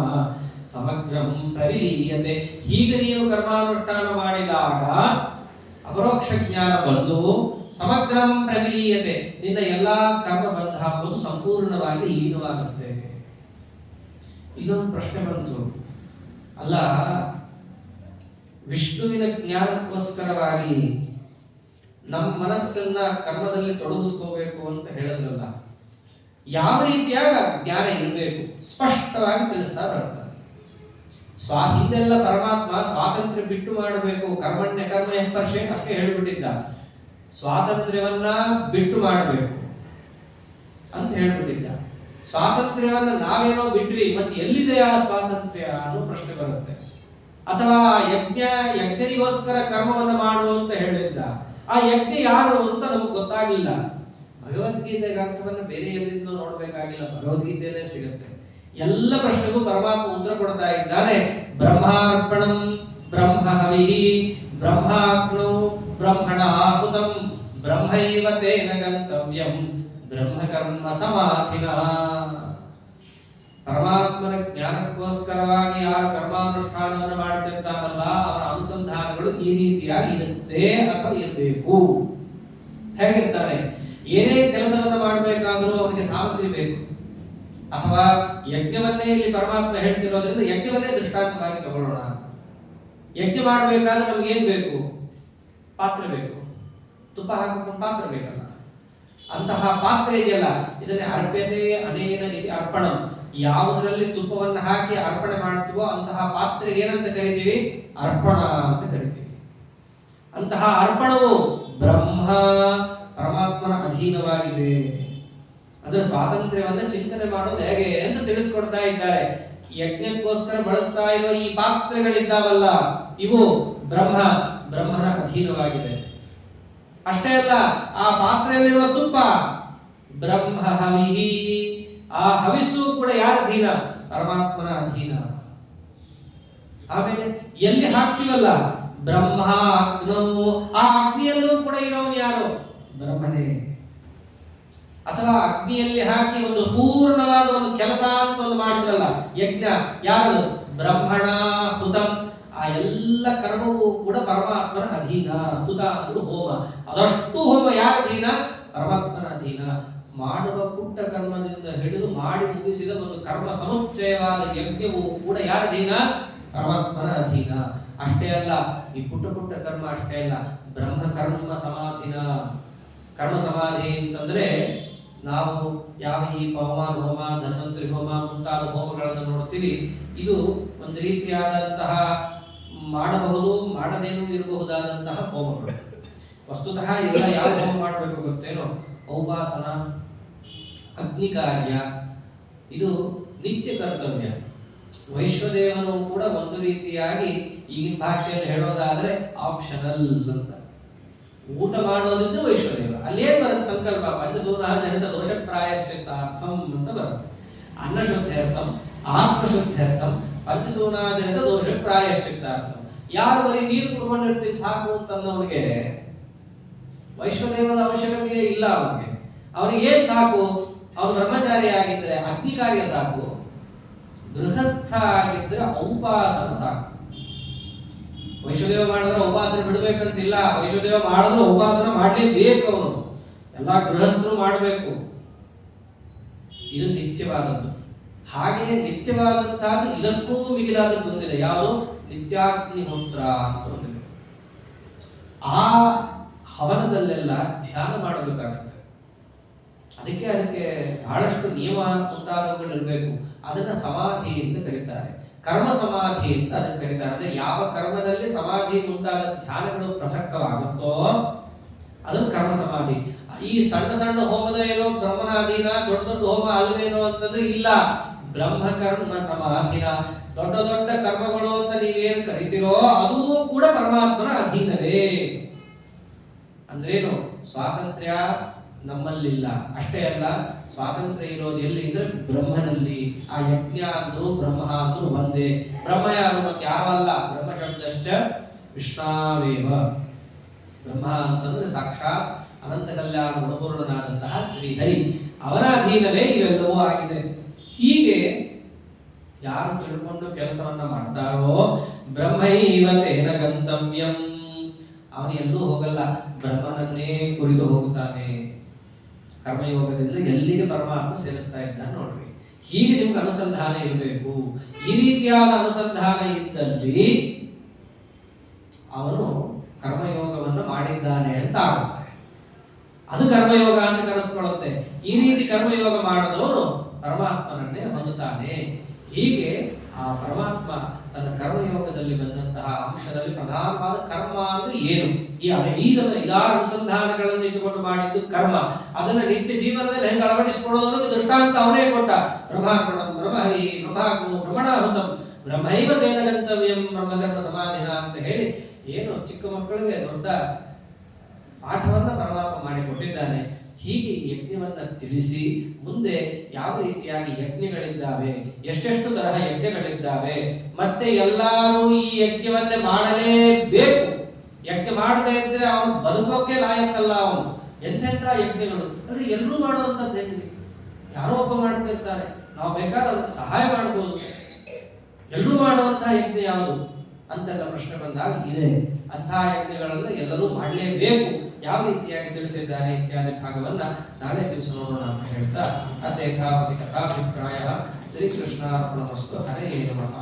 ಸಮಗ್ರಂ ಪ್ರವಿಲೀಯತೆ. ಹೀಗೆ ನೀನು ಕರ್ಮಾನುಷ್ಠಾನ ಮಾಡಿದಾಗ ಅಪರೋಕ್ಷ ಜ್ಞಾನ ಬಂದು ಸಮಗ್ರಂ ಪ್ರವಿಲೀಯತೆ, ನಿನ್ನ ಎಲ್ಲಾ ಕರ್ಮ ಬಂಧ ಹಾಕುವುದು ಸಂಪೂರ್ಣವಾಗಿ ಲೀನವಾಗುತ್ತೆ. ಇಲ್ಲೊಂದು ಪ್ರಶ್ನೆ ಬಂತು, ಅಲ್ಲ ವಿಷ್ಣುವಿನ ಜ್ಞಾನಕ್ಕೋಸ್ಕರವಾಗಿ ನಮ್ಮ ಮನಸ್ಸನ್ನ ಕರ್ಮದಲ್ಲಿ ತೊಡಗಿಸ್ಕೋಬೇಕು ಅಂತ ಹೇಳಿದ್ರಲ್ಲ, ಯಾವ ರೀತಿಯಾಗ ಜ್ಞಾನ ಇರಬೇಕು ಸ್ಪಷ್ಟವಾಗಿ ತಿಳಿಸ್ತಾ ಬರ್ತಾರೆ. ಹಿಂದೆಲ್ಲ ಪರಮಾತ್ಮ ಸ್ವಾತಂತ್ರ್ಯ ಬಿಟ್ಟು ಮಾಡಬೇಕು, ಕರ್ಮಣ್ಯ ಕರ್ಮ ಸ್ಪರ್ಶೆ ಅಷ್ಟೇ ಹೇಳಿಬಿಟ್ಟಿದ್ದ. ಸ್ವಾತಂತ್ರ್ಯವನ್ನ ಬಿಟ್ಟು ಮಾಡಬೇಕು ಅಂತ ಹೇಳ್ಬಿಟ್ಟಿದ್ದ. ಸ್ವಾತಂತ್ರ್ಯವನ್ನ ನಾವೇನೋ ಬಿಟ್ವಿ, ಮತ್ತೆ ಎಲ್ಲಿದೆ ಆ ಸ್ವಾತಂತ್ರ್ಯ ಅನ್ನೋ ಪ್ರಶ್ನೆ ಬರುತ್ತೆ. ಅಥವಾ ಯಜ್ಞನಿಗೋಸ್ಕರ ಕರ್ಮವನ್ನು ಮಾಡು ಅಂತ ಹೇಳಿದ್ದ. ಆ ಯಜ್ಞ ಯಾರು ಅಂತ ನಮಗೆ ಗೊತ್ತಾಗಲಿಲ್ಲ. ಭಗವದ್ಗೀತೆಗೆ ಅರ್ಥವನ್ನು ಬೇರೆ ಎಲ್ಲಿಂದ ನೋಡ್ಬೇಕಾಗಿಲ್ಲ, ಭಗವದ್ಗೀತೆಯಲ್ಲೇ ಸಿಗುತ್ತೆ. ಎಲ್ಲ ಪ್ರಶ್ನೆಗೂ ಪರಮಾತ್ಮ ಉತ್ತರ ಕೊಡ್ತಾ ಇದ್ದಾನೆ. ಬ್ರಹ್ಮಾರ್ಪಣಂ ಬ್ರಹ್ಮ ಹವಿಹಿ ಬ್ರಹ್ಮಾಗ್ನೌ ಬ್ರಹ್ಮಣ ಆಹುತಂ ಬ್ರಹ್ಮೈವ ತೇನ ಗಂತವ್ಯಂ ಬ್ರಹ್ಮಕರ್ಮ ಸಮಾಧಿನ. ಪರಮಾತ್ಮನ ಜ್ಞಾನಕ್ಕೋಸ್ಕರವಾಗಿ ಯಾರು ಕರ್ಮಾನುಷ್ಠಾನವನ್ನು ಮಾಡ್ತಿರ್ತಾರಲ್ಲ, ಅವರ ಅನುಸಂಧಾನಗಳು ಈ ರೀತಿಯಾಗಿ ಇರುತ್ತೆ ಅಥವಾ ಇರಬೇಕು. ಹೇಗಿರ್ತಾರೆ? ಏನೇ ಕೆಲಸವನ್ನು ಮಾಡಬೇಕಾದರೂ ಅವನಿಗೆ ಸಾಮಗ್ರಿ ಬೇಕು. ಅಥವಾ ಯಜ್ಞವನ್ನೇ ಇಲ್ಲಿ ಪರಮಾತ್ಮ ಹೇಳ್ತಿರೋದ್ರಿಂದ ಯಜ್ಞವನ್ನೇ ದೃಷ್ಟಾಂತವಾಗಿ ತಗೊಳ್ಳೋಣ. ಯಜ್ಞ ಮಾಡಬೇಕಾದ್ರೆ ನಮ್ಗೆ ಏನ್ ಬೇಕು? ಪಾತ್ರೆ ಬೇಕು. ತುಪ್ಪ ಹಾಕೋ ಪಾತ್ರೆ ಬೇಕಲ್ಲ. ಅಂತಹ ಪಾತ್ರೆ ಇದೆಯಲ್ಲ, ಇದನ್ನೇ ಅರ್ಪ್ಯತೆ ಅನೇನ ಇತಿ ಅರ್ಪಣಂ. ಯಾವುದರಲ್ಲಿ ತುಪ್ಪವನ್ನು ಹಾಕಿ ಅರ್ಪಣೆ ಮಾಡ್ತೀವೋ ಅಂತಹ ಪಾತ್ರೆಗೆ ಏನಂತ ಕರಿತೀವಿ? ಅರ್ಪಣ ಅಂತ ಕರಿತೀವಿ. ಅಂತಹ ಅರ್ಪಣವು ಬ್ರಹ್ಮ ಪರಮಾತ್ಮನ ಅಧೀನವಾಗಿದೆ. ಅಂದ್ರೆ ಸ್ವಾತಂತ್ರ್ಯವನ್ನ ಚಿಂತನೆ ಮಾಡೋದು ಹೇಗೆ ಅಂತ ತಿಳಿಸ್ಕೊಡ್ತಾ ಇದ್ದಾರೆ. ಯಜ್ಞಕ್ಕೋಸ್ಕರ ಬಳಸ್ತಾ ಇರುವ ಈ ಪಾತ್ರೆಗಳಿದ್ದಾವಲ್ಲ, ಇವು ಬ್ರಹ್ಮನ ಅಧೀನವಾಗಿದೆ. ಅಷ್ಟೇ ಅಲ್ಲ, ಆ ಪಾತ್ರೆಯಲ್ಲಿರುವ ತುಪ್ಪ ಬ್ರಹ್ಮ ಹವಿಹಿ, ಆ ಹವಿಸ್ಸು ಕೂಡ ಯಾರ ಅಧೀನ? ಪರಮಾತ್ಮನ ಅಧೀನ. ಆಮೇಲೆ ಎಲ್ಲಿ ಹಾಕ್ತೀವಲ್ಲ ಬ್ರಹ್ಮ ಅಗ್ನೌ, ಆ ಅಗ್ನಿಯಲ್ಲೂ ಕೂಡ ಇರೋನು ಯಾರು? ಬ್ರಹ್ಮನೇ. ಅಥವಾ ಅಗ್ನಿಯಲ್ಲಿ ಹಾಕಿ ಒಂದು ಪೂರ್ಣವಾದ ಒಂದು ಕೆಲಸ ಅಂತ ಒಂದು ಮಾಡಿದ್ರಲ್ಲ ಯಜ್ಞ, ಯಾರು? ಬ್ರಹ್ಮಣ ಹುತಂ. ಆ ಎಲ್ಲ ಕರ್ಮವೂ ಕೂಡ ಪರಮಾತ್ಮನ ಅಧೀನ. ಹುತ ಅಂದ್ರು ಹೋಮ. ಅದಷ್ಟು ಹೋಮ ಯಾರ ಅಧೀನ? ಪರಮಾತ್ಮನ ಅಧೀನ. ಮಾಡುವ ಪುಟ್ಟ ಕರ್ಮದಿಂದ ಹಿಡಿದು ಮಾಡಿ ಮುಗಿಸಿದ ಒಂದು ಕರ್ಮ ಸಮುಚ್ಚಯವಾದ ಯಜ್ಞವು ಕೂಡ ಯಾರ ಅಧೀನ? ಪರಮಾತ್ಮನ ಅಧೀನ. ಅಷ್ಟೇ ಅಲ್ಲ, ಈ ಪುಟ್ಟ ಪುಟ್ಟ ಕರ್ಮ ಅಷ್ಟೇ ಅಲ್ಲ, ಬ್ರಹ್ಮ ಕರ್ಮ ಸಮಾಧಿನ. ಕರ್ಮ ಸಮಾಧಿ ಅಂತಂದ್ರೆ ನಾವು ಯಾವ ಈ ಪವಮಾನ ಹೋಮ, ಧನ್ವಂತರಿ ಹೋಮ ಮುಂತಾದ ಹೋಮಗಳನ್ನು ನೋಡ್ತೀವಿ. ಇದು ಒಂದು ರೀತಿಯಾದಂತಹ ಮಾಡಬಹುದು, ಮಾಡದೇನೂ ಇರಬಹುದಾದಂತಹ ಹೋಮಗಳು. ವಸ್ತುತಃ ಎಲ್ಲ ಯಾವ ಹೋಮ ಮಾಡಬೇಕು ಗೊತ್ತೇನೋ? ಔಪಾಸನ, ಅಗ್ನಿ ಕಾರ್ಯ, ಇದು ನಿತ್ಯ ಕರ್ತವ್ಯ. ವೈಶ್ವದೇವನು ಕೂಡ ಒಂದು ರೀತಿಯಾಗಿ ಈಗಿನ ಭಾಷೆಯಲ್ಲಿ ಹೇಳೋದಾದ್ರೆ ಆಪ್ಷನಲ್ ಅಂತ. ಊಟ ಮಾಡೋದಿದ್ದು ವೈಶ್ವದೇವ. ಅಲ್ಲೇನ್ ಬರುತ್ತೆ ಸಂಕಲ್ಪ? ಪಂಚಸೂನ ಜನಿತ ದೋಷ ಪ್ರಾಯಶ್ಚಿತ್ತಾರ್ಥಂ ಅಂತ ಬರುತ್ತೆ. ಅನ್ನಶುದ್ಧ್ಯರ್ಥಂ ಆತ್ಮಶುದ್ಧ್ಯರ್ಥಂ ಪಂಚಸೂನ ಜನಿತ ದೋಷ ಪ್ರಾಯಶ್ಚಿತ್ತಾರ್ಥಂ. ಯಾರು ಬರೀ ನೀರು ಕುಡ್ಕೊಂಡಿರ್ತೀನಿ ಸಾಕು ಅಂತನ್ನೋನಿಗೆ ವೈಶ್ವದೇವದ ಅವಶ್ಯಕತೆಯೇ ಇಲ್ಲ. ಅವನಿಗೆ ಏನ್ ಸಾಕು? ಅವನು ಬ್ರಹ್ಮಚಾರಿ ಆಗಿದ್ರೆ ಅಗ್ನಿ ಕಾರ್ಯ ಸಾಕು, ಗೃಹಸ್ಥ ಆಗಿದ್ರೆ ಔಪಾಸನ ಸಾಕು. ವೈಶ್ವದೇವ ಮಾಡಿದ್ರೆ ಉಪಾಸನ ಬಿಡ್ಬೇಕಂತಿಲ್ಲ. ವೈಶ್ವದೇವ ಮಾಡಿದ್ರೆ ಉಪಾಸನ ಮಾಡಲೇಬೇಕು. ಅವನು ಎಲ್ಲ ಗೃಹಸ್ಥರು ಮಾಡಬೇಕು. ಇದು ನಿತ್ಯವಾದದ್ದು. ಹಾಗೆಯೇ ನಿತ್ಯವಾದಂತಹದ್ದು ಇದಕ್ಕೂ ಮಿಗಿಲಾದದ್ದು ಒಂದಿದೆ. ಯಾವುದು? ನಿತ್ಯಾಗ್ನಿಹೋತ್ರ ಅಂತ ಒಂದಿದೆ. ಆ ಹವನದಲ್ಲೆಲ್ಲ ಧ್ಯಾನ ಮಾಡಬೇಕಾಗುತ್ತೆ. ಅದಕ್ಕೆ ಬಹಳಷ್ಟು ನಿಯಮ ಮುಂತಾದವುಗಳು ಇರಬೇಕು. ಅದನ್ನ ಸಮಾಧಿ ಅಂತ ಕರೀತಾರೆ. ಕರ್ಮ ಸಮಾಧಿ ಅಂತ ಅದಕ್ಕೆ ಕರೀತಾರೆ. ಅಂದ್ರೆ ಯಾವ ಕರ್ಮದಲ್ಲಿ ಸಮಾಧಿ ಮುಂತಾದ ಧ್ಯಾನಗಳು ಪ್ರಸಕ್ತವಾಗುತ್ತೋ ಅದನ್ನು ಕರ್ಮ ಸಮಾಧಿ. ಈ ಸಣ್ಣ ಸಣ್ಣ ಹೋಮದ ಏನೋ ಬ್ರಹ್ಮನ ಅಧೀನ, ದೊಡ್ಡ ದೊಡ್ಡ ಹೋಮ ಅಲ್ವೇನೋ ಅಂತಂದ್ರೆ ಇಲ್ಲ. ಬ್ರಹ್ಮ ಕರ್ಮ ಸಮಾಧಿನ. ದೊಡ್ಡ ದೊಡ್ಡ ಕರ್ಮಗಳು ಅಂತ ನೀವೇನು ಕರಿತೀರೋ ಅದೂ ಕೂಡ ಪರಮಾತ್ಮನ ಅಧೀನವೇ. ಅಂದ್ರೇನು? ಸ್ವಾತಂತ್ರ್ಯ ನಮ್ಮಲ್ಲಿಲ್ಲ. ಅಷ್ಟೇ ಅಲ್ಲ, ಸ್ವಾತಂತ್ರ್ಯ ಇರೋದು ಎಲ್ಲಿ ಅಂದ್ರೆ ಬ್ರಹ್ಮನಲ್ಲಿ. ಆ ಯಜ್ಞ ಅಂದ್ರು ಬ್ರಹ್ಮ ಅಂದ್ರು ಒಂದೇ. ಬ್ರಹ್ಮ ಯಾರು? ಮತ್ತೆ ಯಾರು ಅಲ್ಲ. ಬ್ರಹ್ಮ ಶಬ್ದಶ್ಚ ವಿಷ್ಣಾವೇವ. ಬ್ರಹ್ಮ ಅಂತಂದ್ರೆ ಸಾಕ್ಷಾತ್ ಅನಂತ ಕಲ್ಯಾಣ ಗುಣಪೂರ್ಣನಾದಂತಹ ಶ್ರೀಹರಿ, ಅವನ ಅಧೀನವೇ ಇವೆಲ್ಲವೂ ಆಗಿದೆ. ಹೀಗೆ ಯಾರು ತಿಳ್ಕೊಂಡು ಕೆಲಸವನ್ನ ಮಾಡ್ತಾರೋ ಬ್ರಹ್ಮೈವ ತೇನ ಗಂತವ್ಯಂ, ಅವನು ಎಲ್ಲೂ ಹೋಗಲ್ಲ, ಬ್ರಹ್ಮನನ್ನೇ ಕುರಿತು ಹೋಗುತ್ತಾನೆ. ಕರ್ಮಯೋಗದಿಂದ ಎಲ್ಲಿಗೆ ಪರಮಾತ್ಮ ಸೇರಿಸ್ತಾ ಇದ್ದಾನೆ ನೋಡ್ರಿ. ಹೀಗೆ ನಿಮ್ಗೆ ಅನುಸಂಧಾನ ಇರಬೇಕು. ಈ ರೀತಿಯಾದ ಅನುಸಂಧಾನ ಇದ್ದಲ್ಲಿ ಅವನು ಕರ್ಮಯೋಗವನ್ನು ಮಾಡಿದ್ದಾನೆ ಅಂತ ಆಗುತ್ತೆ. ಅದು ಕರ್ಮಯೋಗ ಅಂತ ಕರೆಸ್ಕೊಳ್ಳುತ್ತೆ. ಈ ರೀತಿ ಕರ್ಮಯೋಗ ಮಾಡಿದವನು ಪರಮಾತ್ಮನನ್ನೇ ಹೊಂದುತ್ತಾನೆ. ಹೀಗೆ ಆ ಪರಮಾತ್ಮ ತನ್ನ ಕರ್ಮಯೋಗದಲ್ಲಿ ಬಂದಂತಹ ಅಂಶದಲ್ಲಿ ಪ್ರಧಾನವಾದ ಕರ್ಮ ಅಂದ್ರೆ ಏನು? ಇದಾರು ಅನುಸಂಧಾನಗಳನ್ನು ಇಟ್ಟುಕೊಂಡು ಮಾಡಿದ್ದು ಕರ್ಮ. ಅದನ್ನ ನಿತ್ಯ ಜೀವನದಲ್ಲಿ ಹೆಂಗೆ ಅಳವಡಿಸಿಕೊಳ್ಳೋದು ಅನ್ನೋದು ದೃಷ್ಟಾಂತ ಅವನೇ ಕೊಟ್ಟ. ಬ್ರಹ್ಮಾರ್ಪಣಂ ಬ್ರಹ್ಮಹಿ ಬ್ರಹ್ಮಾಗ್ನೋ ಬ್ರಹ್ಮಣಾಹುತಂ ಬ್ರಹ್ಮೈವ ತೇನ ಗಂತವ್ಯಂ ಬ್ರಹ್ಮಕರ್ಮ ಸಮಾಧಿನ ಅಂತ ಹೇಳಿ ಏನು ಚಿಕ್ಕ ಮಕ್ಕಳಿಗೆ ದೊಡ್ಡ ಪಾಠವನ್ನ ಪರಮಾತ್ಮ ಮಾಡಿಕೊಟ್ಟಿದ್ದಾನೆ. ಹೀಗೆ ಯಜ್ಞವನ್ನ ತಿಳಿಸಿ ಮುಂದೆ ಯಾವ ರೀತಿಯಾಗಿ ಯಜ್ಞಗಳಿದ್ದಾವೆ, ಎಷ್ಟೆಷ್ಟು ತರಹ ಯಜ್ಞಗಳಿದ್ದಾವೆ, ಮತ್ತೆ ಎಲ್ಲರೂ ಈ ಯಜ್ಞವನ್ನೇ ಮಾಡಲೇಬೇಕು. ಯಜ್ಞ ಮಾಡದೇ ಇದ್ರೆ ಅವನು ಬದುಕೋಕೆ ಲಾಯಕ್ಕಲ್ಲ. ಅವನು ಎಂತೆಂಥ ಯಜ್ಞಗಳು ಅಂದ್ರೆ ಎಲ್ಲರೂ ಮಾಡುವಂಥದ್ದು ಹೆಂಗಿದೆ? ಯಾರೋ ಒಬ್ಬ ಮಾಡ್ತಿರ್ತಾರೆ, ನಾವು ಬೇಕಾದ್ರೆ ಅದಕ್ಕೆ ಸಹಾಯ ಮಾಡಬಹುದು. ಎಲ್ಲರೂ ಮಾಡುವಂತಹ ಯಜ್ಞ ಯಾವುದು ಅಂತೆಲ್ಲ ಪ್ರಶ್ನೆ ಬಂದಾಗ ಇದೆ. ಅಂತಹ ಯಜ್ಞಗಳನ್ನು ಎಲ್ಲರೂ ಮಾಡಲೇಬೇಕು. ಯಾವ ರೀತಿಯಾಗಿ ತಿಳಿಸಿದ್ದಾರೆ ಇತ್ಯಾದಿ ಭಾಗವನ್ನ ನಾಳೆ ದಿವಸ ನೋಡೋಣ ಅಂತ ಹೇಳ್ತಾ ಅದ್ಯಥಾಪಿ ಕಥಾಭಿಪ್ರಾಯ ಶ್ರೀಕೃಷ್ಣಾರ್ಪಣಮಸ್ತು. ಹರೇ ನಮಃ.